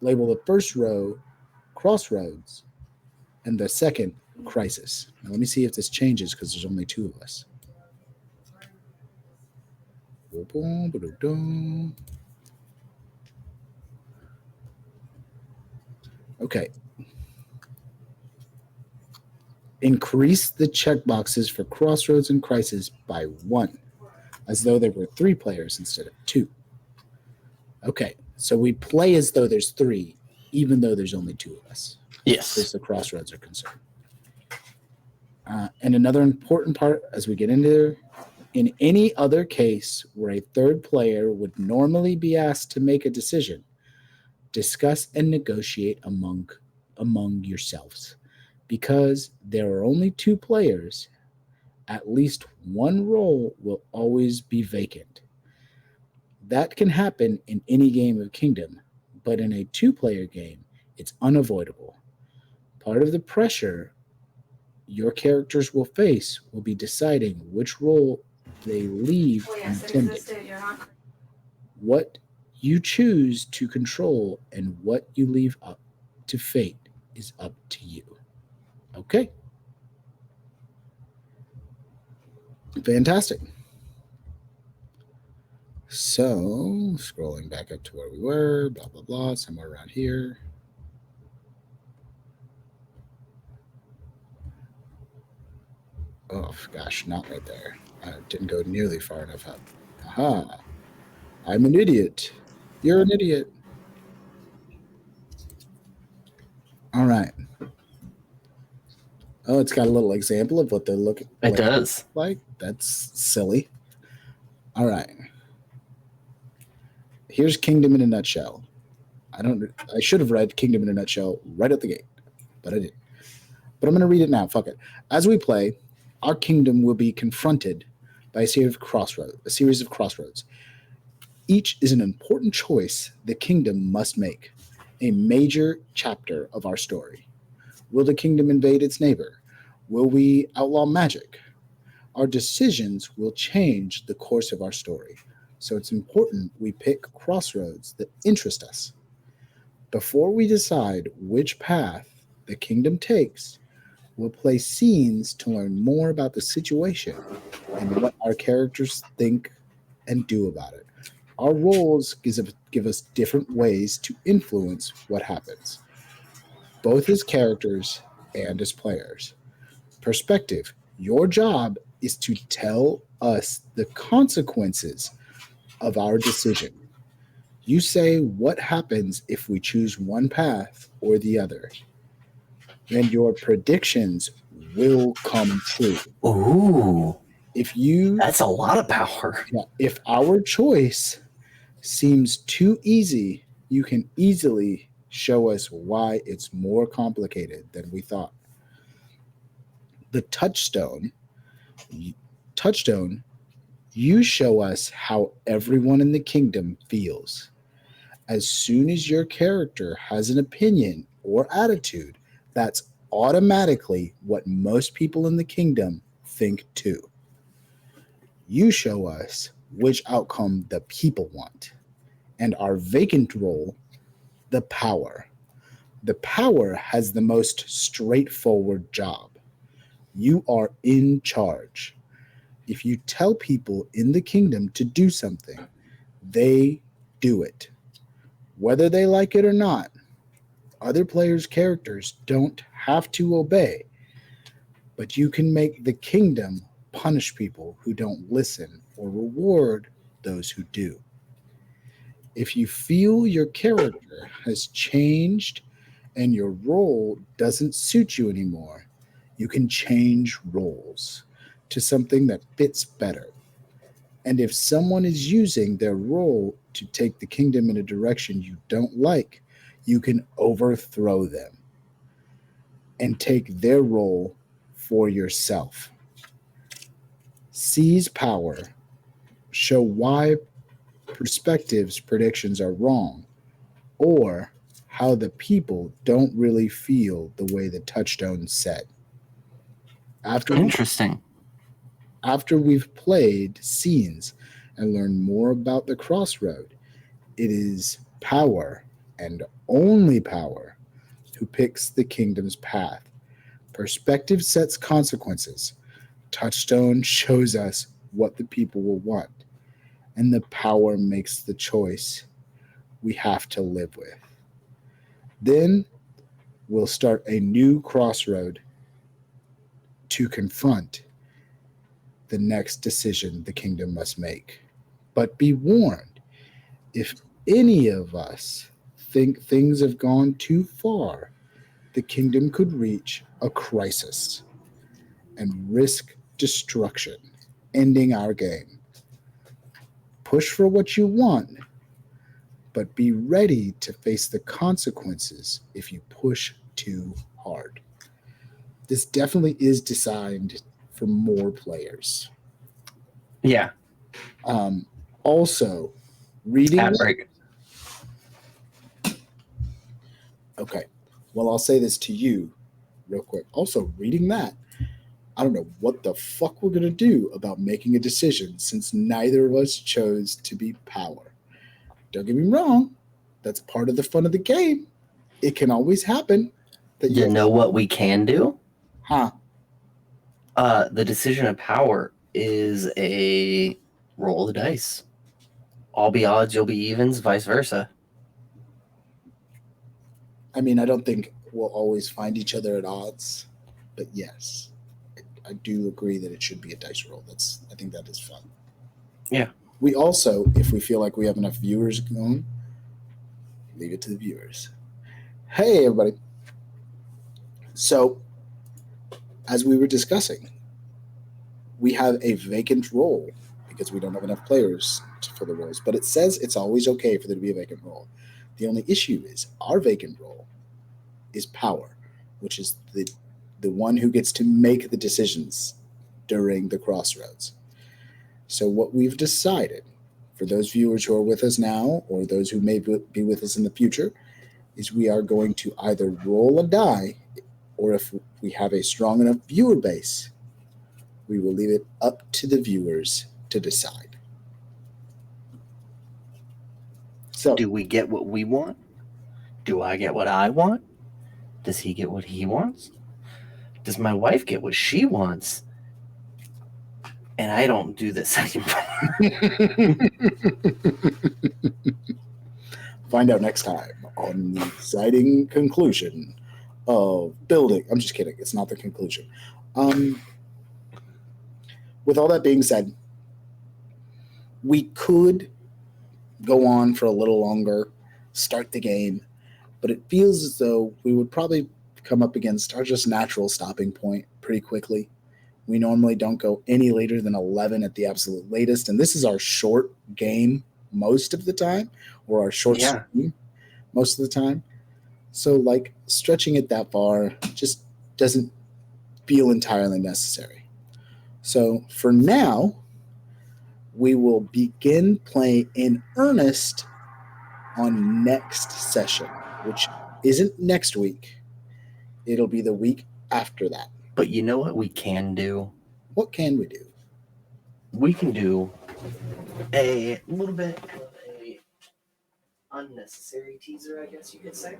S1: Label the first row Crossroads and the second Crisis. Now let me see if this changes because there's only 2 of us. Okay. Increase the checkboxes for Crossroads and Crisis by 1, as though there were 3 players instead of 2. Okay, so we play as though there's 3, even though there's only 2 of us.
S3: Yes.
S1: As the Crossroads are concerned. And another important part as we get into there, in any other case where a third player would normally be asked to make a decision, discuss and negotiate among yourselves. Because there are only 2 players, at least 1 role will always be vacant. That can happen in any game of Kingdom, but in a 2-player game, it's unavoidable. Part of the pressure your characters will face will be deciding which role they leave untended. What you choose to control and what you leave up to fate is up to you. Okay. Fantastic. So, scrolling back up to where we were, blah, blah, blah, somewhere around here. Oh, gosh, not right there. I didn't go nearly far enough up. Aha. I'm an idiot. You're an idiot. All right. Oh, it's got a little example of what they're looking
S3: It does.
S1: like. That's silly. All right. Here's Kingdom in a nutshell. I should have read Kingdom in a nutshell right at the gate, but I didn't. But I'm going to read it now. Fuck it. As we play, our kingdom will be confronted by a series of crossroads. Each is an important choice the kingdom must make, a major chapter of our story. Will the kingdom invade its neighbor? Will we outlaw magic? Our decisions will change the course of our story. So it's important we pick crossroads that interest us. Before we decide which path the kingdom takes, we'll play scenes to learn more about the situation and what our characters think and do about it. Our roles give us different ways to influence what happens, both as characters and as players. Perspective. Your job is to tell us the consequences of our decision. You say what happens if we choose one path or the other. Then your predictions will come true.
S3: Ooh,
S1: If you
S3: that's a lot of power.
S1: if our choice seems too easy, you can easily show us why it's more complicated than we thought. The touchstone, you show us how everyone in the kingdom feels. As soon as your character has an opinion or attitude, that's automatically what most people in the kingdom think too. You show us which outcome the people want. And our vacant role, the power. The power has the most straightforward job. You are in charge. If you tell people in the kingdom to do something, they do it. Whether they like it or not, other players' characters don't have to obey, but you can make the kingdom punish people who don't listen or reward those who do. If you feel your character has changed and your role doesn't suit you anymore, you can change roles to something that fits better. And if someone is using their role to take the kingdom in a direction you don't like, you can overthrow them and take their role for yourself. Seize power. Show why perspectives predictions are wrong, or how the people don't really feel the way the touchstone said.
S4: Interesting.
S1: After we've played scenes and learned more about the crossroad, it is power and only power who picks the kingdom's path. Perspective sets consequences. Touchstone shows us what the people will want, and the power makes the choice we have to live with. Then we'll start a new crossroad to confront the next decision the kingdom must make. But be warned, if any of us think things have gone too far, the kingdom could reach a crisis and risk destruction, ending our game. Push for what you want, but be ready to face the consequences if you push too hard. This definitely is designed for more players.
S4: Yeah.
S1: Also, reading.
S4: Ad break.
S1: Okay. Well, I'll say this to you real quick. Also, reading that, I don't know what the fuck we're going to do about making a decision since neither of us chose to be power. Don't get me wrong. That's part of the fun of the game. It can always happen. That
S3: You know what we can do?
S1: Huh?
S3: The decision of power is a roll of the dice. I'll be odds, you'll be evens, vice versa.
S1: I mean, I don't think we'll always find each other at odds, but yes, I do agree that it should be a dice roll. I think that is fun.
S3: Yeah.
S1: We also, if we feel like we have enough viewers going, leave it to the viewers. Hey, everybody. So, as we were discussing, we have a vacant role because we don't have enough players to fill the roles, but it says it's always okay for there to be a vacant role. The only issue is our vacant role is power, which is the one who gets to make the decisions during the crossroads. So what we've decided, for those viewers who are with us now or those who may be with us in the future, is we are going to either roll a die, or if we have a strong enough viewer base, we will leave it up to the viewers to decide. So,
S3: Do we get what we want? Do I get what I want? Does he get what he wants? Does my wife get what she wants? And I don't do this anymore.
S1: find out next time on the exciting conclusion of building. I'm just kidding. It's not the conclusion. With all that being said, we could go on for a little longer, start the game, but it feels as though we would probably come up against our just natural stopping point pretty quickly. We normally don't go any later than 11 at the absolute latest, and this is our short game most of the time, or our short stream most of the time. So, like, stretching it that far just doesn't feel entirely necessary. So, for now, we will begin playing in earnest on next session, which isn't next week. It'll be the week after that.
S3: But you know what we can do?
S1: What can we do?
S3: We can do a little bit of a unnecessary teaser, I guess you could say.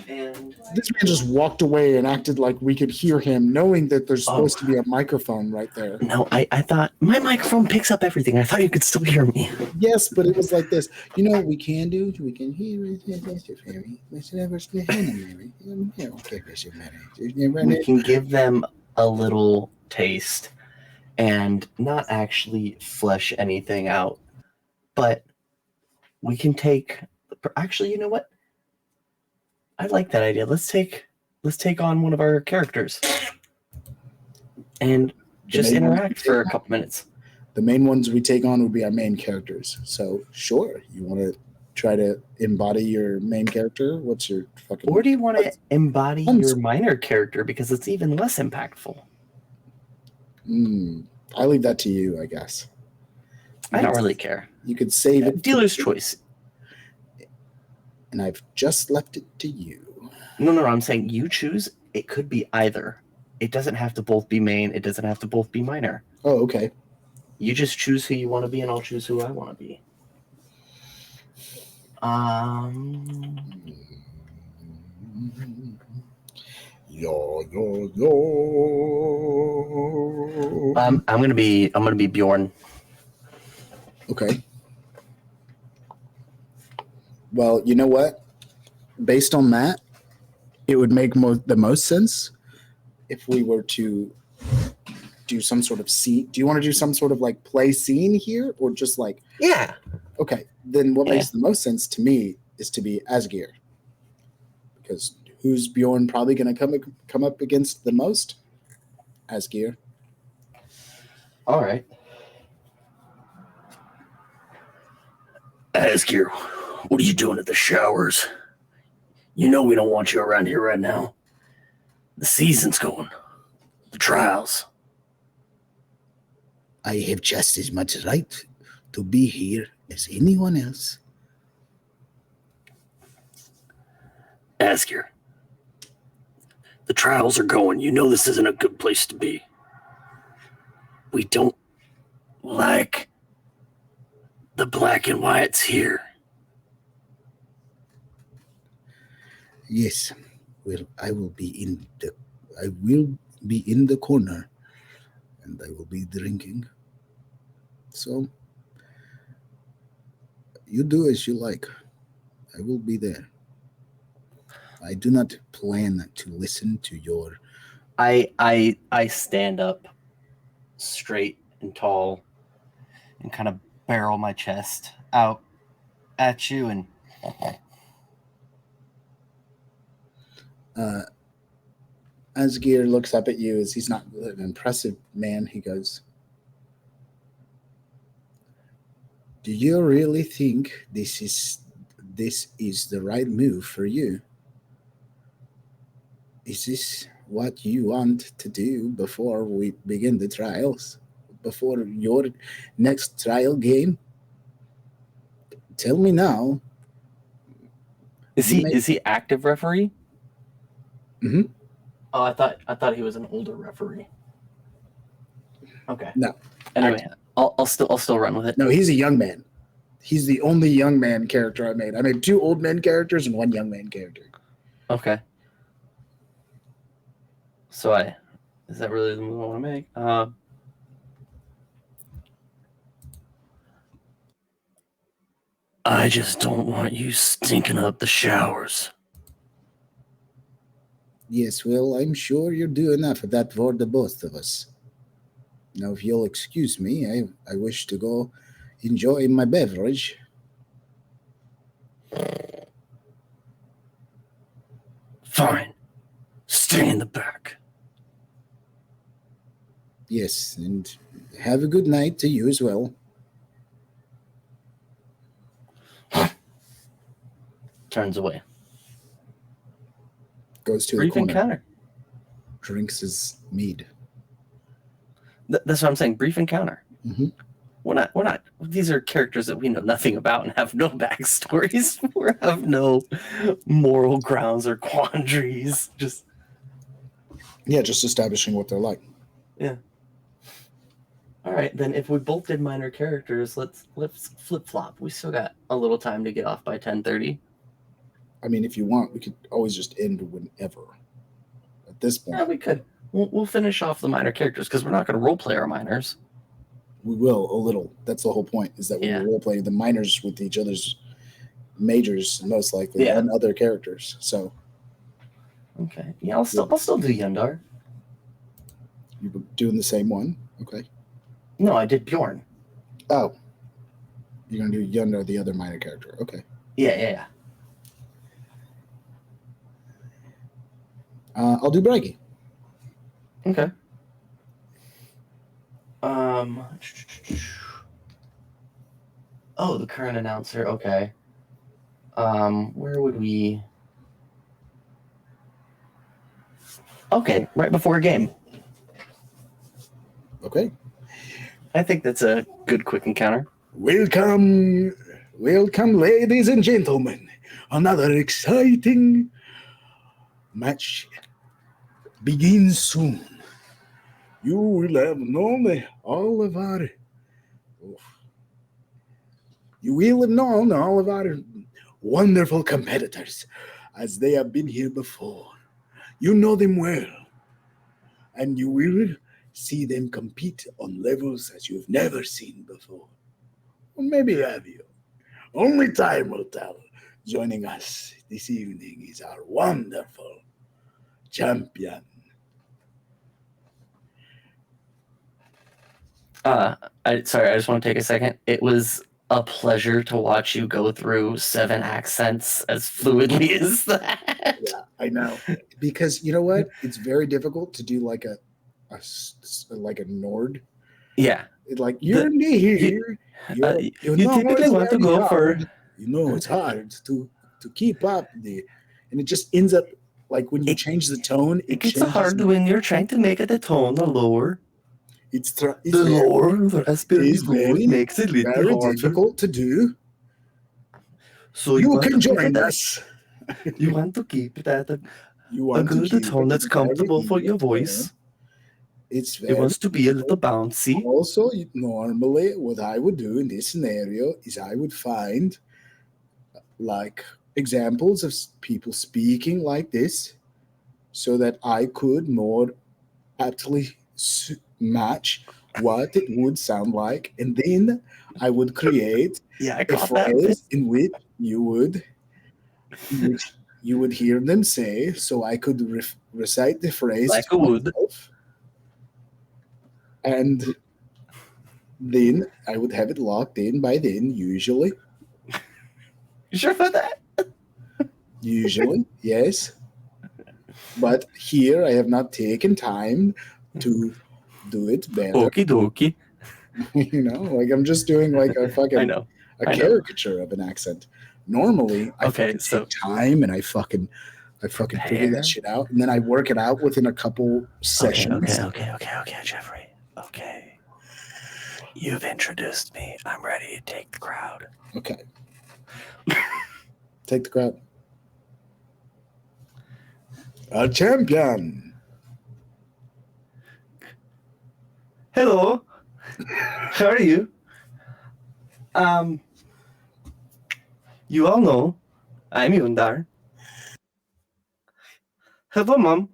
S3: And
S1: This man just walked away and acted like we could hear him, knowing that there's supposed to be a microphone right there.
S3: no, I thought my microphone picks up everything. I thought you could still hear me.
S1: Yes, but it was like this. You know what we can do? We can hear it.
S3: We can give them a little taste and not actually flesh anything out. But we can take actually, you know what? I like that idea. Let's take on one of our characters and just interact for a couple minutes.
S1: The main ones we take on would be our main characters. So, sure, you want to try to embody your main character? What's your fucking...
S3: Or do you want to embody your minor character because it's even less impactful?
S1: I leave that to you, I guess.
S3: I don't really care.
S1: You could save it.
S3: Dealer's choice.
S1: And I've just left it to you.
S3: No, I'm saying you choose. It could be either. It doesn't have to both be main. It doesn't have to both be minor.
S1: Oh, okay.
S3: You just choose who you want to be, and I'll choose who I want to be. I'm gonna be Bjorn.
S1: Okay. Well, you know what? Based on that, it would make the most sense if we were to do some sort of scene. Do you want to do some sort of like play scene here, or just like?
S3: Yeah.
S1: Okay, then what makes the most sense to me is to be Asgeir, because who's Bjorn probably going to come up against the most? Asgeir.
S3: All right. Asgeir, what are you doing at the showers? You know we don't want you around here right now. The season's going. The trials.
S1: I have just as much right to be here as anyone else.
S3: Asgeir, the trials are going. You know this isn't a good place to be. We don't like the black and whites here.
S1: Yes. Well, I will be in the corner, and I will be drinking. So you do as you like. I will be there. I do not plan to listen to your...
S3: I stand up straight and tall and kind of barrel my chest out at you and
S1: Asgeir looks up at you as he's not an impressive man. He goes, "Do you really think this is the right move for you? Is this what you want to do before we begin the trials? Before your next trial game? Tell me now."
S3: Is he active referee?
S1: Mm-hmm.
S3: Oh, I thought he was an older referee. Okay.
S1: No.
S4: Anyway, I'll still run with it.
S1: No, he's a young man. He's the only young man character I made. I made 2 old men characters and 1 young man character.
S4: Okay. So is that really the move I want to make? I just don't want you stinking up the showers.
S1: Yes, well, I'm sure you'll do enough of that for the both of us. Now, if you'll excuse me, I wish to go enjoy my beverage.
S4: Fine. Stay in the back.
S1: Yes, and have a good night to you as well.
S4: Turns away.
S1: Goes to
S4: Brief
S1: a corner.
S4: encounter.
S1: Drinks his mead.
S4: That's what I'm saying. Brief encounter.
S1: Mm-hmm.
S4: We're not. These are characters that we know nothing about and have no backstories. We have no moral grounds or quandaries. Just
S1: Just establishing what they're like.
S4: yeah. All right, then. If we both did minor characters, let's flip flop. We still got a little time to get off by 10:30.
S1: I mean, if you want, we could always just end whenever. At this point,
S4: Yeah, we could. We'll finish off the minor characters because we're not going to role play our minors.
S1: we will a little. That's the whole point, is that we will role play the minors with each other's majors, most likely, and other characters. So,
S4: okay, yeah, I'll still do Yundar.
S1: You were doing the same one? Okay.
S4: No, I did Bjorn.
S1: Oh. You're going to do Yundar, the other minor character. Okay.
S4: Yeah.
S1: I'll do Braggy.
S4: Okay. Oh, the current announcer. Okay. Where would we? Okay, right before a game.
S1: Okay.
S4: I think that's a good quick encounter.
S1: Welcome, ladies and gentlemen. Another exciting match begins soon. You will have known all of our wonderful competitors, as they have been here before. You know them well, and you will see them compete on levels as you've never seen before. Or maybe have you. Only time will tell. Joining us this evening is our wonderful champion.
S4: I just want to take a second. It was a pleasure to watch you go through 7 accents as fluidly as that.
S1: Yeah, I know. Because you know what? It's very difficult to do like a Nord.
S4: Yeah.
S1: Like, you're here. You
S4: typically want to go for.
S1: You know, it's hard to keep up and it just ends up like when you change the tone.
S4: It gets hard when you're trying to make it a tone lower.
S1: The lower
S4: raspberry
S1: voice
S4: makes it a
S1: very
S4: little harder.
S1: difficult to do.
S4: So
S1: you can join us.
S4: You want to keep that a
S1: good
S4: tone that's comfortable for your voice.
S1: It
S4: wants to be a little bouncy.
S1: Also, normally what I would do in this scenario is I would find like examples of people speaking like this so that I could more aptly match what it would sound like, and then I would create a phrase in which you would hear them say, so I could recite the phrase
S4: like a wood,
S1: and then I would have it locked in by then. Usually,
S4: you sure about that?
S1: Usually, yes. But here I have not taken time to do it better.
S4: Okie dokie.
S1: Like I'm just doing like a fucking caricature of an accent. Normally, I take time and I fucking figure that shit out, and then I work it out within a couple sessions.
S4: Okay, Jeffrey. Okay. You've introduced me. I'm ready to take the crowd.
S1: Okay. Take the crowd. A champion.
S4: Hello. How are you? You all know I'm Yundar. Hello, Mom.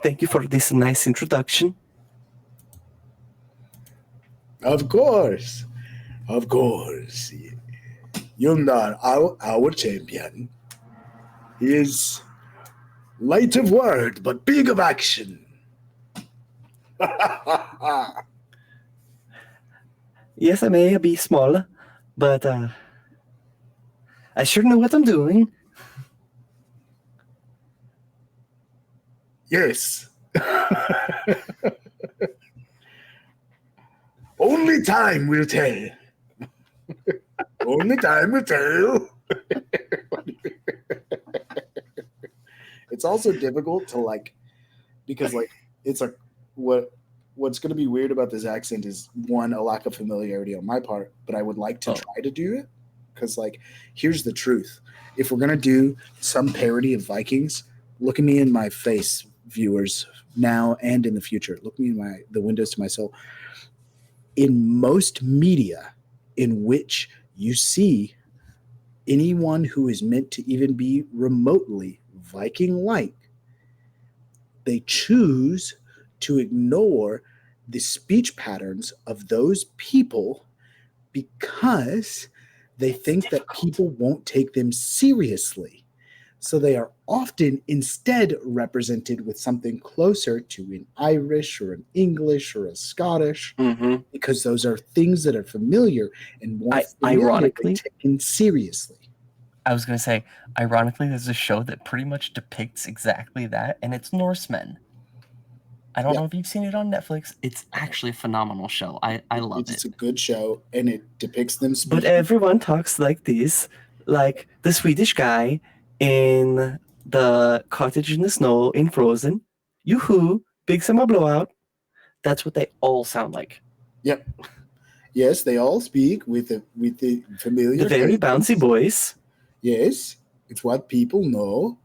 S4: Thank you for this nice introduction.
S1: Of course. Of course. Yundar, our champion, is light of word but big of action.
S4: Yes, I may be small, but I sure know what I'm doing.
S1: Yes. Only time will tell. Only time will tell. It's also difficult to because it's a what's going to be weird about this accent is one, a lack of familiarity on my part, but I would like to try to do it because here's the truth. If we're going to do some parody of Vikings, look at me in my face, viewers, now and in the future. Look me in the windows to my soul. In most media in which you see anyone who is meant to even be remotely Viking-like, they choose to ignore the speech patterns of those people because they think that people won't take them seriously. So they are often instead represented with something closer to an Irish or an English or a Scottish, because those are things that are familiar and more
S4: ironically
S1: taken seriously.
S4: I was going to say, ironically, there's a show that pretty much depicts exactly that, and it's Norsemen. I don't know if you've seen it on Netflix. It's actually a phenomenal show. I love it.
S1: It's a good show, and it depicts them speaking.
S4: But everyone talks like this, like the Swedish guy in the cottage in the snow in Frozen. Yoo-hoo, big summer blowout. That's what they all sound like.
S1: Yep. Yes, they all speak with the familiar.
S4: The very bouncy voice.
S1: Yes, it's what people know.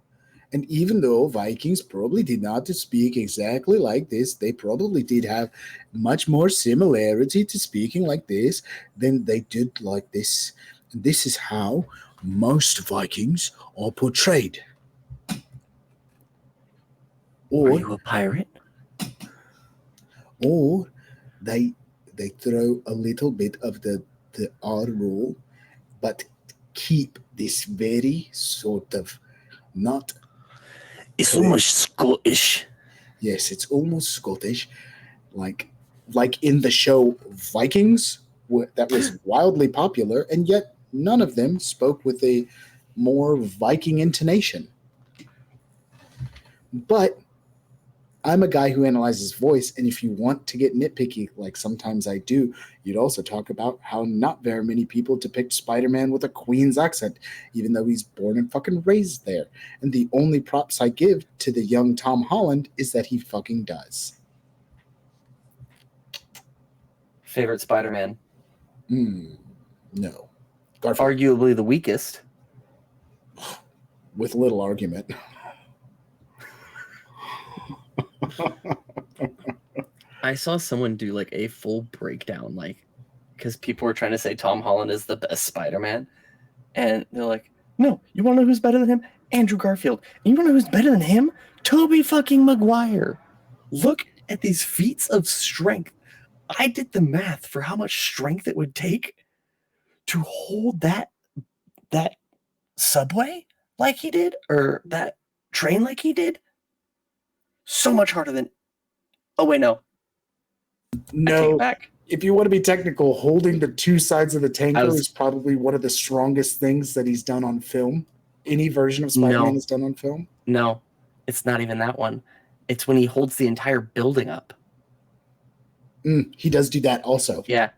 S1: And even though Vikings probably did not speak exactly like this, they probably did have much more similarity to speaking like this than they did like this. And this is how most Vikings are portrayed.
S4: Are you a pirate?
S1: Or they throw a little bit of the R rule, but keep this very sort of not.
S4: It's almost Scottish.
S1: Yes, it's almost Scottish, like in the show Vikings, that was wildly popular, and yet none of them spoke with a more Viking intonation. But I'm a guy who analyzes voice, and if you want to get nitpicky, like sometimes I do, you'd also talk about how not very many people depict Spider-Man with a Queen's accent, even though he's born and fucking raised there. And the only props I give to the young Tom Holland is that he fucking does.
S4: Favorite Spider-Man?
S1: No. Garfield.
S4: Arguably the weakest.
S1: With little argument.
S4: I saw someone do like a full breakdown, like, because people were trying to say Tom Holland is the best Spider-Man, and they're like, no, you want to know who's better than him? Andrew Garfield. And you want to know who's better than him? Tobey fucking Maguire. Look at these feats of strength. I did the math for how much strength it would take to hold that subway like he did, or that train like he did. So much harder than. Oh wait, no.
S1: No.
S4: I take it back.
S1: If you want to be technical, holding the two sides of the tanker
S4: was-
S1: is probably one of the strongest things that he's done on film. Any version of Spider-Man is done on film.
S4: No, it's not even that one. It's when he holds the entire building up.
S1: He does do that also.
S4: Yeah.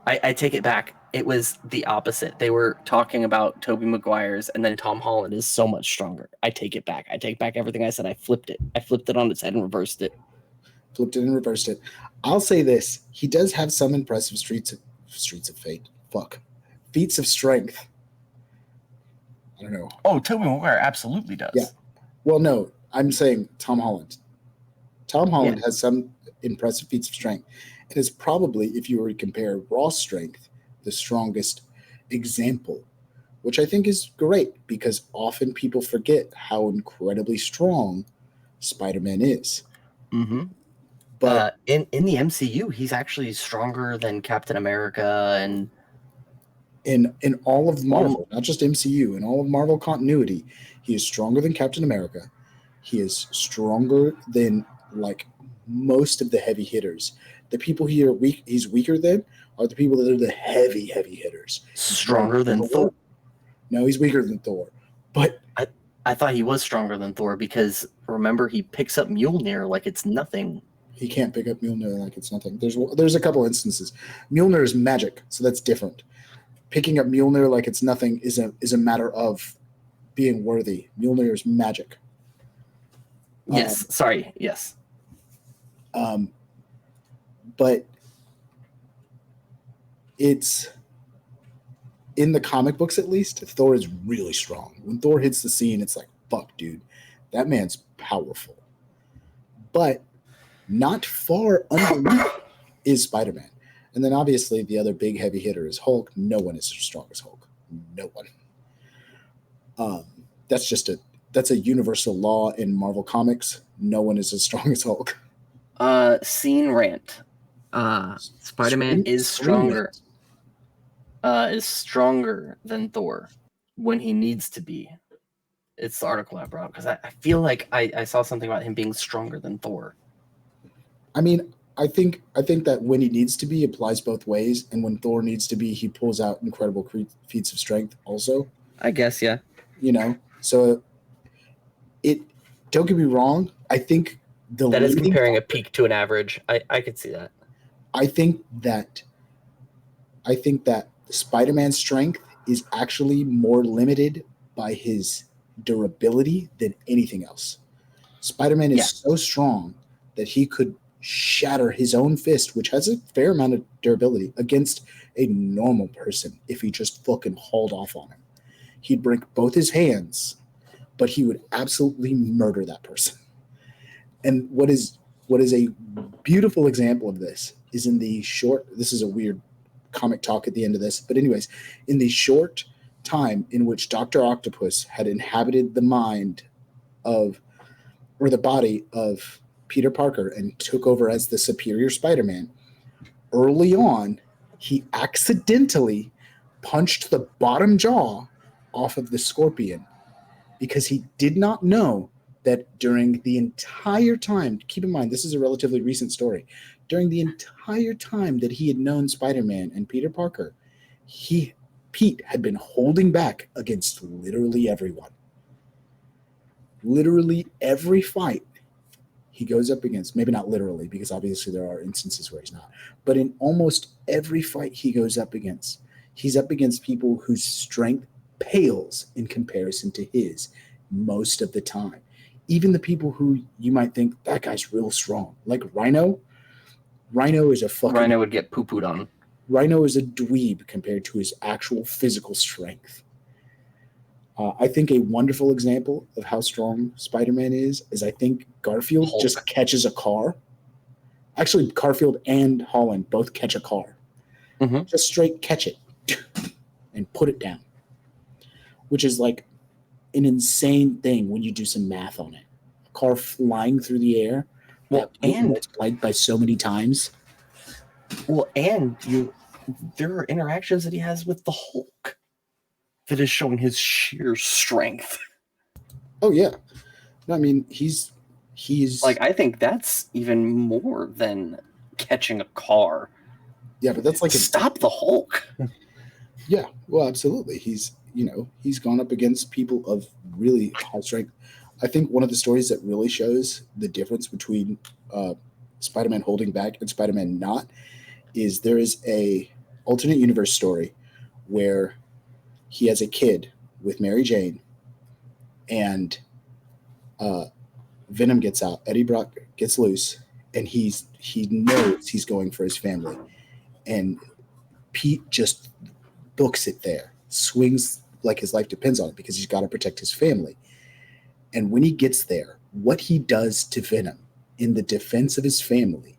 S4: I take it back. It was the opposite. They were talking about Tobey Maguire's, and then Tom Holland is so much stronger. I take it back. I take back everything I said. I flipped it. I flipped it on its head and reversed it.
S1: Flipped it and reversed it. I'll say this. He does have some impressive streets of fate. Feats of strength. I don't know.
S4: Oh, Tobey Maguire absolutely does.
S1: Yeah. Well, no, I'm saying Tom Holland. Tom Holland has some impressive feats of strength, and is probably, if you were to compare raw strength, the strongest example, which I think is great because often people forget how incredibly strong Spider-Man is.
S3: Mm-hmm.
S1: But
S3: in the MCU, he's actually stronger than Captain America, and
S1: in all of Marvel, not just MCU, in all of Marvel continuity, he is stronger than Captain America. He is stronger than like most of the heavy hitters. The people he's weaker than are the people that are the heavy hitters.
S3: stronger than Thor.
S1: No, he's weaker than Thor. But
S3: I thought he was stronger than Thor because remember he picks up Mjolnir like it's nothing.
S1: he can't pick up Mjolnir like it's nothing. There's a couple instances. Mjolnir is magic, so that's different. Picking up Mjolnir like it's nothing is a matter of being worthy. Mjolnir is magic.
S3: Yes, sorry, yes.
S1: But it's in the comic books, at least, Thor is really strong. When Thor hits the scene, it's like, fuck, dude, that man's powerful. But not far underneath is Spider-Man. And then obviously the other big heavy hitter is Hulk. No one is as strong as Hulk. No one. That's a universal law in Marvel Comics. No one is as strong as Hulk.
S3: Scene rant. Spider-Man is stronger. Is stronger than Thor when he needs to be. It's the article I brought because I feel like I saw something about him being stronger than Thor.
S1: I mean, I think that when he needs to be applies both ways, and when Thor needs to be, he pulls out incredible feats of strength also.
S3: I guess, yeah.
S1: So don't get me wrong, I think
S2: that is comparing a peak to an average. I could see that.
S1: I think that Spider-Man's strength is actually more limited by his durability than anything else. Spider-Man is so strong that he could shatter his own fist, which has a fair amount of durability, against a normal person if he just fucking hauled off on him. He'd break both his hands, but he would absolutely murder that person. And what is a beautiful example of this is in the short, this is a weird comic talk at the end of this, but anyways, in the short time in which Dr. Octopus had inhabited the mind of, or the body of Peter Parker and took over as the superior Spider-Man, early on, he accidentally punched the bottom jaw off of the Scorpion because he did not know that during the entire time, keep in mind, this is a relatively recent story, during the entire time that he had known Spider-Man and Peter Parker, Pete had been holding back against literally everyone. Literally every fight he goes up against, maybe not literally, because obviously there are instances where he's not, but in almost every fight he goes up against, he's up against people whose strength pales in comparison to his most of the time. Even the people who you might think, that guy's real strong, like Rhino. Rhino would get poo-pooed on. Rhino is a dweeb compared to his actual physical strength. I think a wonderful example of how strong Spider-Man is I think Garfield just catches a car. Actually, Garfield and Holland both catch a car. Mm-hmm. Just straight catch it and put it down, which is like an insane thing when you do some math on it. A car flying through the air, and multiplied by so many times.
S3: Well, and there are interactions that he has with the Hulk that is showing his sheer strength.
S1: Oh yeah, no, I mean he's
S3: like, I think that's even more than catching a car.
S1: Yeah, but that's like
S3: stop the Hulk.
S1: Yeah, well, absolutely. He's gone up against people of really high strength. I think one of the stories that really shows the difference between Spider-Man holding back and Spider-Man not is there is a alternate universe story where he has a kid with Mary Jane and Venom gets out. Eddie Brock gets loose and he knows he's going for his family. And Pete just books it there, swings like his life depends on it because he's got to protect his family. And when he gets there, what he does to Venom in the defense of his family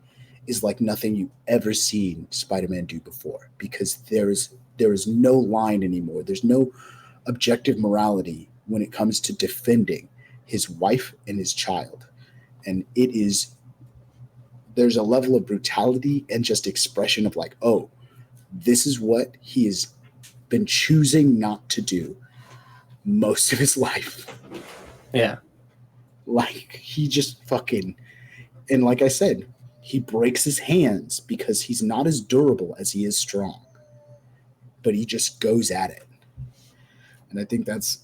S1: is like nothing you've ever seen Spider-Man do before, because there is no line anymore. There's no objective morality when it comes to defending his wife and his child. And there's a level of brutality and just expression of like, oh, this is what he has been choosing not to do most of his life.
S4: Yeah.
S1: Like, he just fucking, and like I said, he breaks his hands because he's not as durable as he is strong, but he just goes at it. And I think that's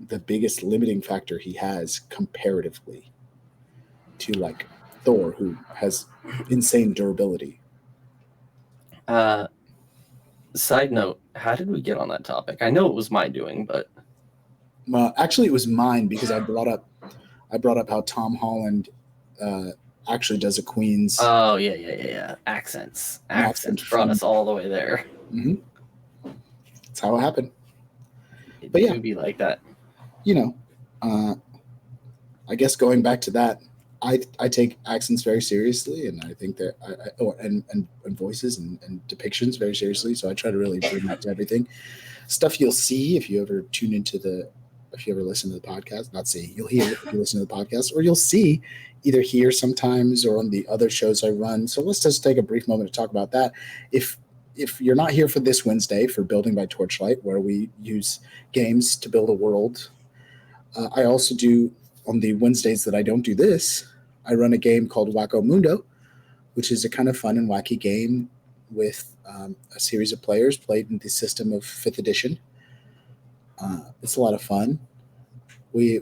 S1: the biggest limiting factor he has comparatively to like Thor, who has insane durability.
S4: Side note, how did we get on that topic? I know it was my doing, but
S1: Actually, it was mine because I brought up how Tom Holland actually does a Queen's.
S4: Oh yeah. Accents brought us all the way there.
S1: Mm-hmm. That's how it happened.
S4: It
S1: But yeah.
S4: do be like that.
S1: You know, I guess going back to that, I take accents very seriously, and I think that and voices and depictions very seriously. So I try to really bring that to everything. Stuff you'll see if you ever if you ever listen to the podcast. Not see, you'll hear if you listen to the podcast, or you'll see either here sometimes or on the other shows I run. So let's just take a brief moment to talk about that. If you're not here for this Wednesday for Building by Torchlight, where we use games to build a world, I also do, on the Wednesdays that I don't do this, I run a game called Wacko Mundo, which is a kind of fun and wacky game with a series of players played in the system of 5th edition. It's a lot of fun. We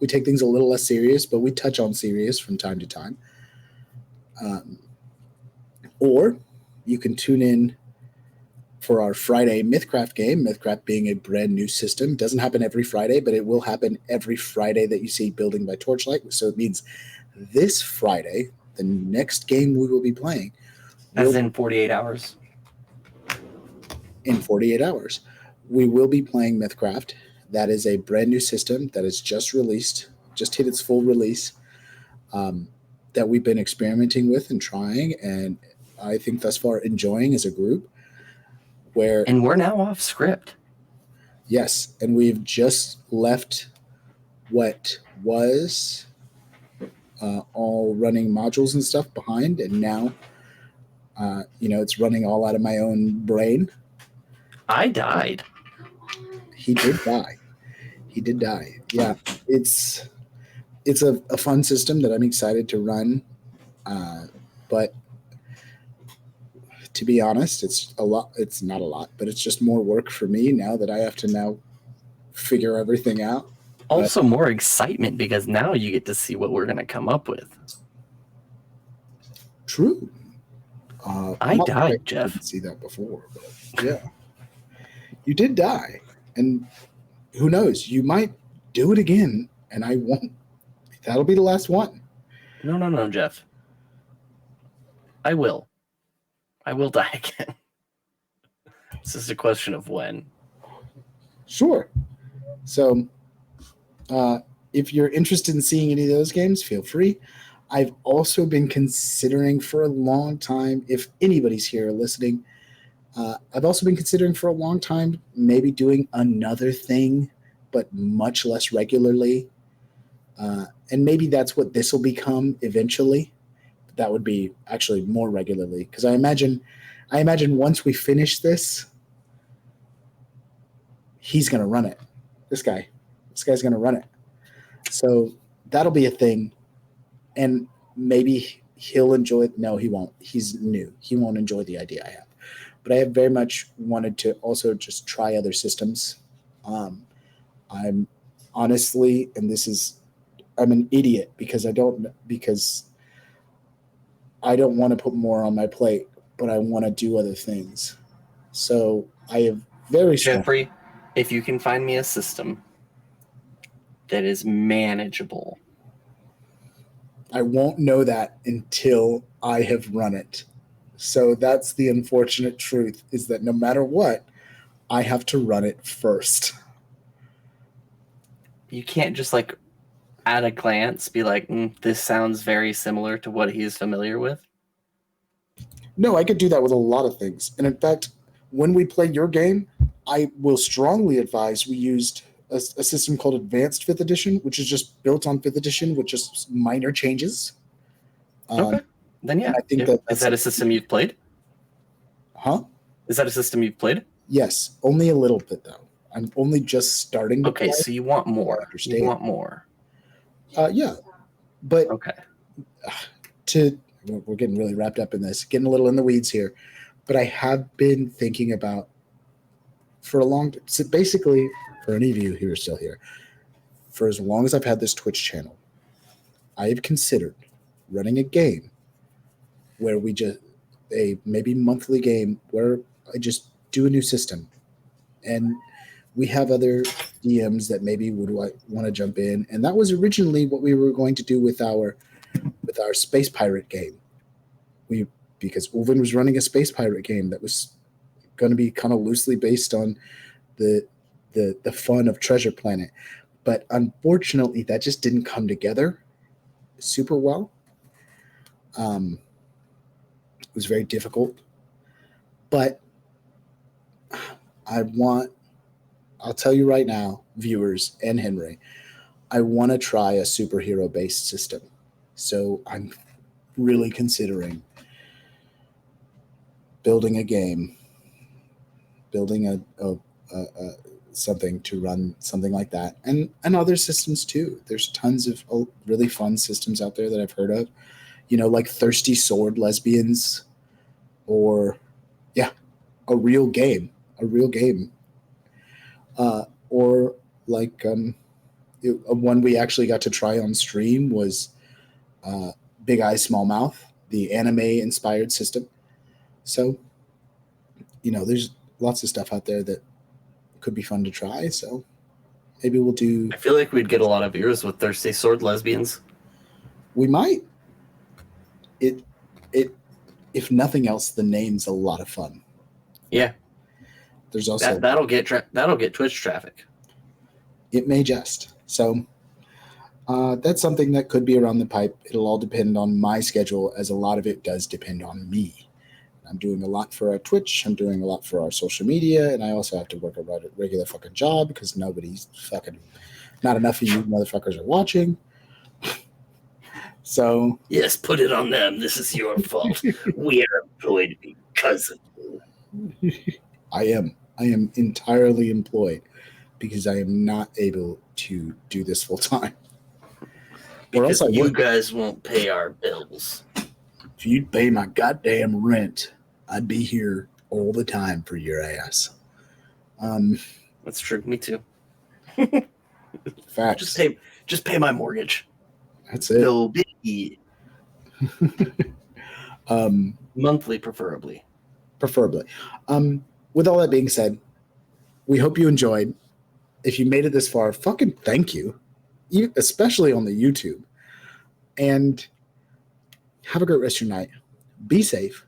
S1: take things a little less serious, but we touch on serious from time to time. Or you can tune in for our Friday Mythcraft game, Mythcraft being a brand new system. It doesn't happen every Friday, but it will happen every Friday that you see Building by Torchlight. So it means this Friday, the next game we will be playing.
S4: As in 48 hours?
S1: In 48 hours. We will be playing Mythcraft. That is a brand new system that is just released, just hit its full release, that we've been experimenting with and trying, and I think thus far enjoying as a group.
S4: And we're now off script.
S1: Yes, and we've just left what was all running modules and stuff behind, and now it's running all out of my own brain.
S4: I died.
S1: He did die. Yeah, it's a fun system that I'm excited to run, but to be honest, it's a lot. It's not a lot, but it's just more work for me now that I have to now figure everything out.
S4: Also, more excitement because now you get to see what we're going to come up with.
S1: True.
S4: I died, Jeff.
S1: I didn't see that before, but yeah, you did die, and who knows? You might do it again, and I won't. That'll be the last one.
S4: No, Jeff. I will die again. It's just a question of when.
S1: Sure. So, if you're interested in seeing any of those games, feel free. I've also been considering for a long time, if anybody's here listening, I've also been considering for a long time maybe doing another thing, but much less regularly. And maybe that's what this will become eventually. That would be actually more regularly, because I imagine once we finish this, he's going to run it. This guy's going to run it. So that'll be a thing, and maybe he'll enjoy it. No, he won't. He's new. He won't enjoy the idea I have. But I have very much wanted to also just try other systems. I'm honestly, and I'm an idiot because I don't want to put more on my plate, but I want to do other things. So I have very strong.
S4: Jeffrey, if you can find me a system that is manageable.
S1: I won't know that until I have run it. So that's the unfortunate truth, is that no matter what, I have to run it first.
S4: You can't just at a glance be like, this sounds very similar to what he's familiar with?
S1: No, I could do that with a lot of things. And in fact, when we play your game, I will strongly advise we used a system called Advanced 5th Edition, which is just built on 5th Edition with just minor changes.
S4: Okay. Then yeah.
S1: I think
S4: Is that a system you've played?
S1: Huh?
S4: Is that a system you've played?
S1: Yes, only a little bit though. I'm only just starting to
S4: Okay,
S1: play.
S4: so you want more.
S1: Understand.
S4: You want more.
S1: Yeah, but
S4: Okay.
S1: we're getting really wrapped up in this, getting a little in the weeds here. But I have been thinking about so basically, for any of you who are still here, for as long as I've had this Twitch channel, I have considered running a game where maybe monthly game where I just do a new system, and we have other DMs that maybe would want to jump in. And that was originally what we were going to do with our Space Pirate game. Because Ulvin was running a Space Pirate game that was going to be kind of loosely based on the fun of Treasure Planet. But unfortunately, that just didn't come together super well. It was very difficult. But I'll tell you right now, viewers and Henry, I want to try a superhero-based system. So I'm really considering building a game, building a something to run something like that, and other systems too. There's tons of really fun systems out there that I've heard of, like Thirsty Sword Lesbians, or a real game, or like one we actually got to try on stream was Big Eye Small Mouth, the anime inspired system. So, there's lots of stuff out there that could be fun to try. So maybe we'll do.
S4: I feel like we'd get a lot of viewers with Thirsty Sword Lesbians.
S1: We might. It, if nothing else, the name's a lot of fun.
S4: Yeah.
S1: There's also
S4: that'll get Twitch traffic.
S1: It may just. So that's something that could be around the pipe. It'll all depend on my schedule, as a lot of it does depend on me. I'm doing a lot for our Twitch. I'm doing a lot for our social media. And I also have to work a regular fucking job because not enough of you motherfuckers are watching. So.
S4: Yes, put it on them. This is your fault. We are employed because of you.
S1: I am entirely employed because I am not able to do this full time.
S4: Because you guys won't pay our bills.
S1: If you'd pay my goddamn rent, I'd be here all the time for your ass.
S4: That's true. Me too.
S1: Facts.
S3: Just pay my mortgage.
S1: That's it.
S3: No biggie.
S4: Monthly, preferably.
S1: With all that being said, we hope you enjoyed. If you made it this far, fucking thank you, especially on the YouTube. And have a great rest of your night. Be safe.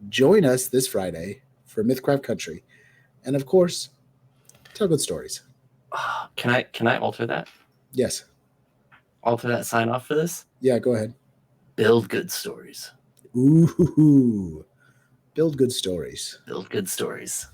S1: Join us this Friday for Mythcraft Country. And of course, tell good stories.
S4: Can I alter that?
S1: Yes.
S4: Alter that sign off for this?
S1: Yeah, go ahead.
S4: Build good stories.
S1: Ooh. Build good stories.
S4: Build good stories.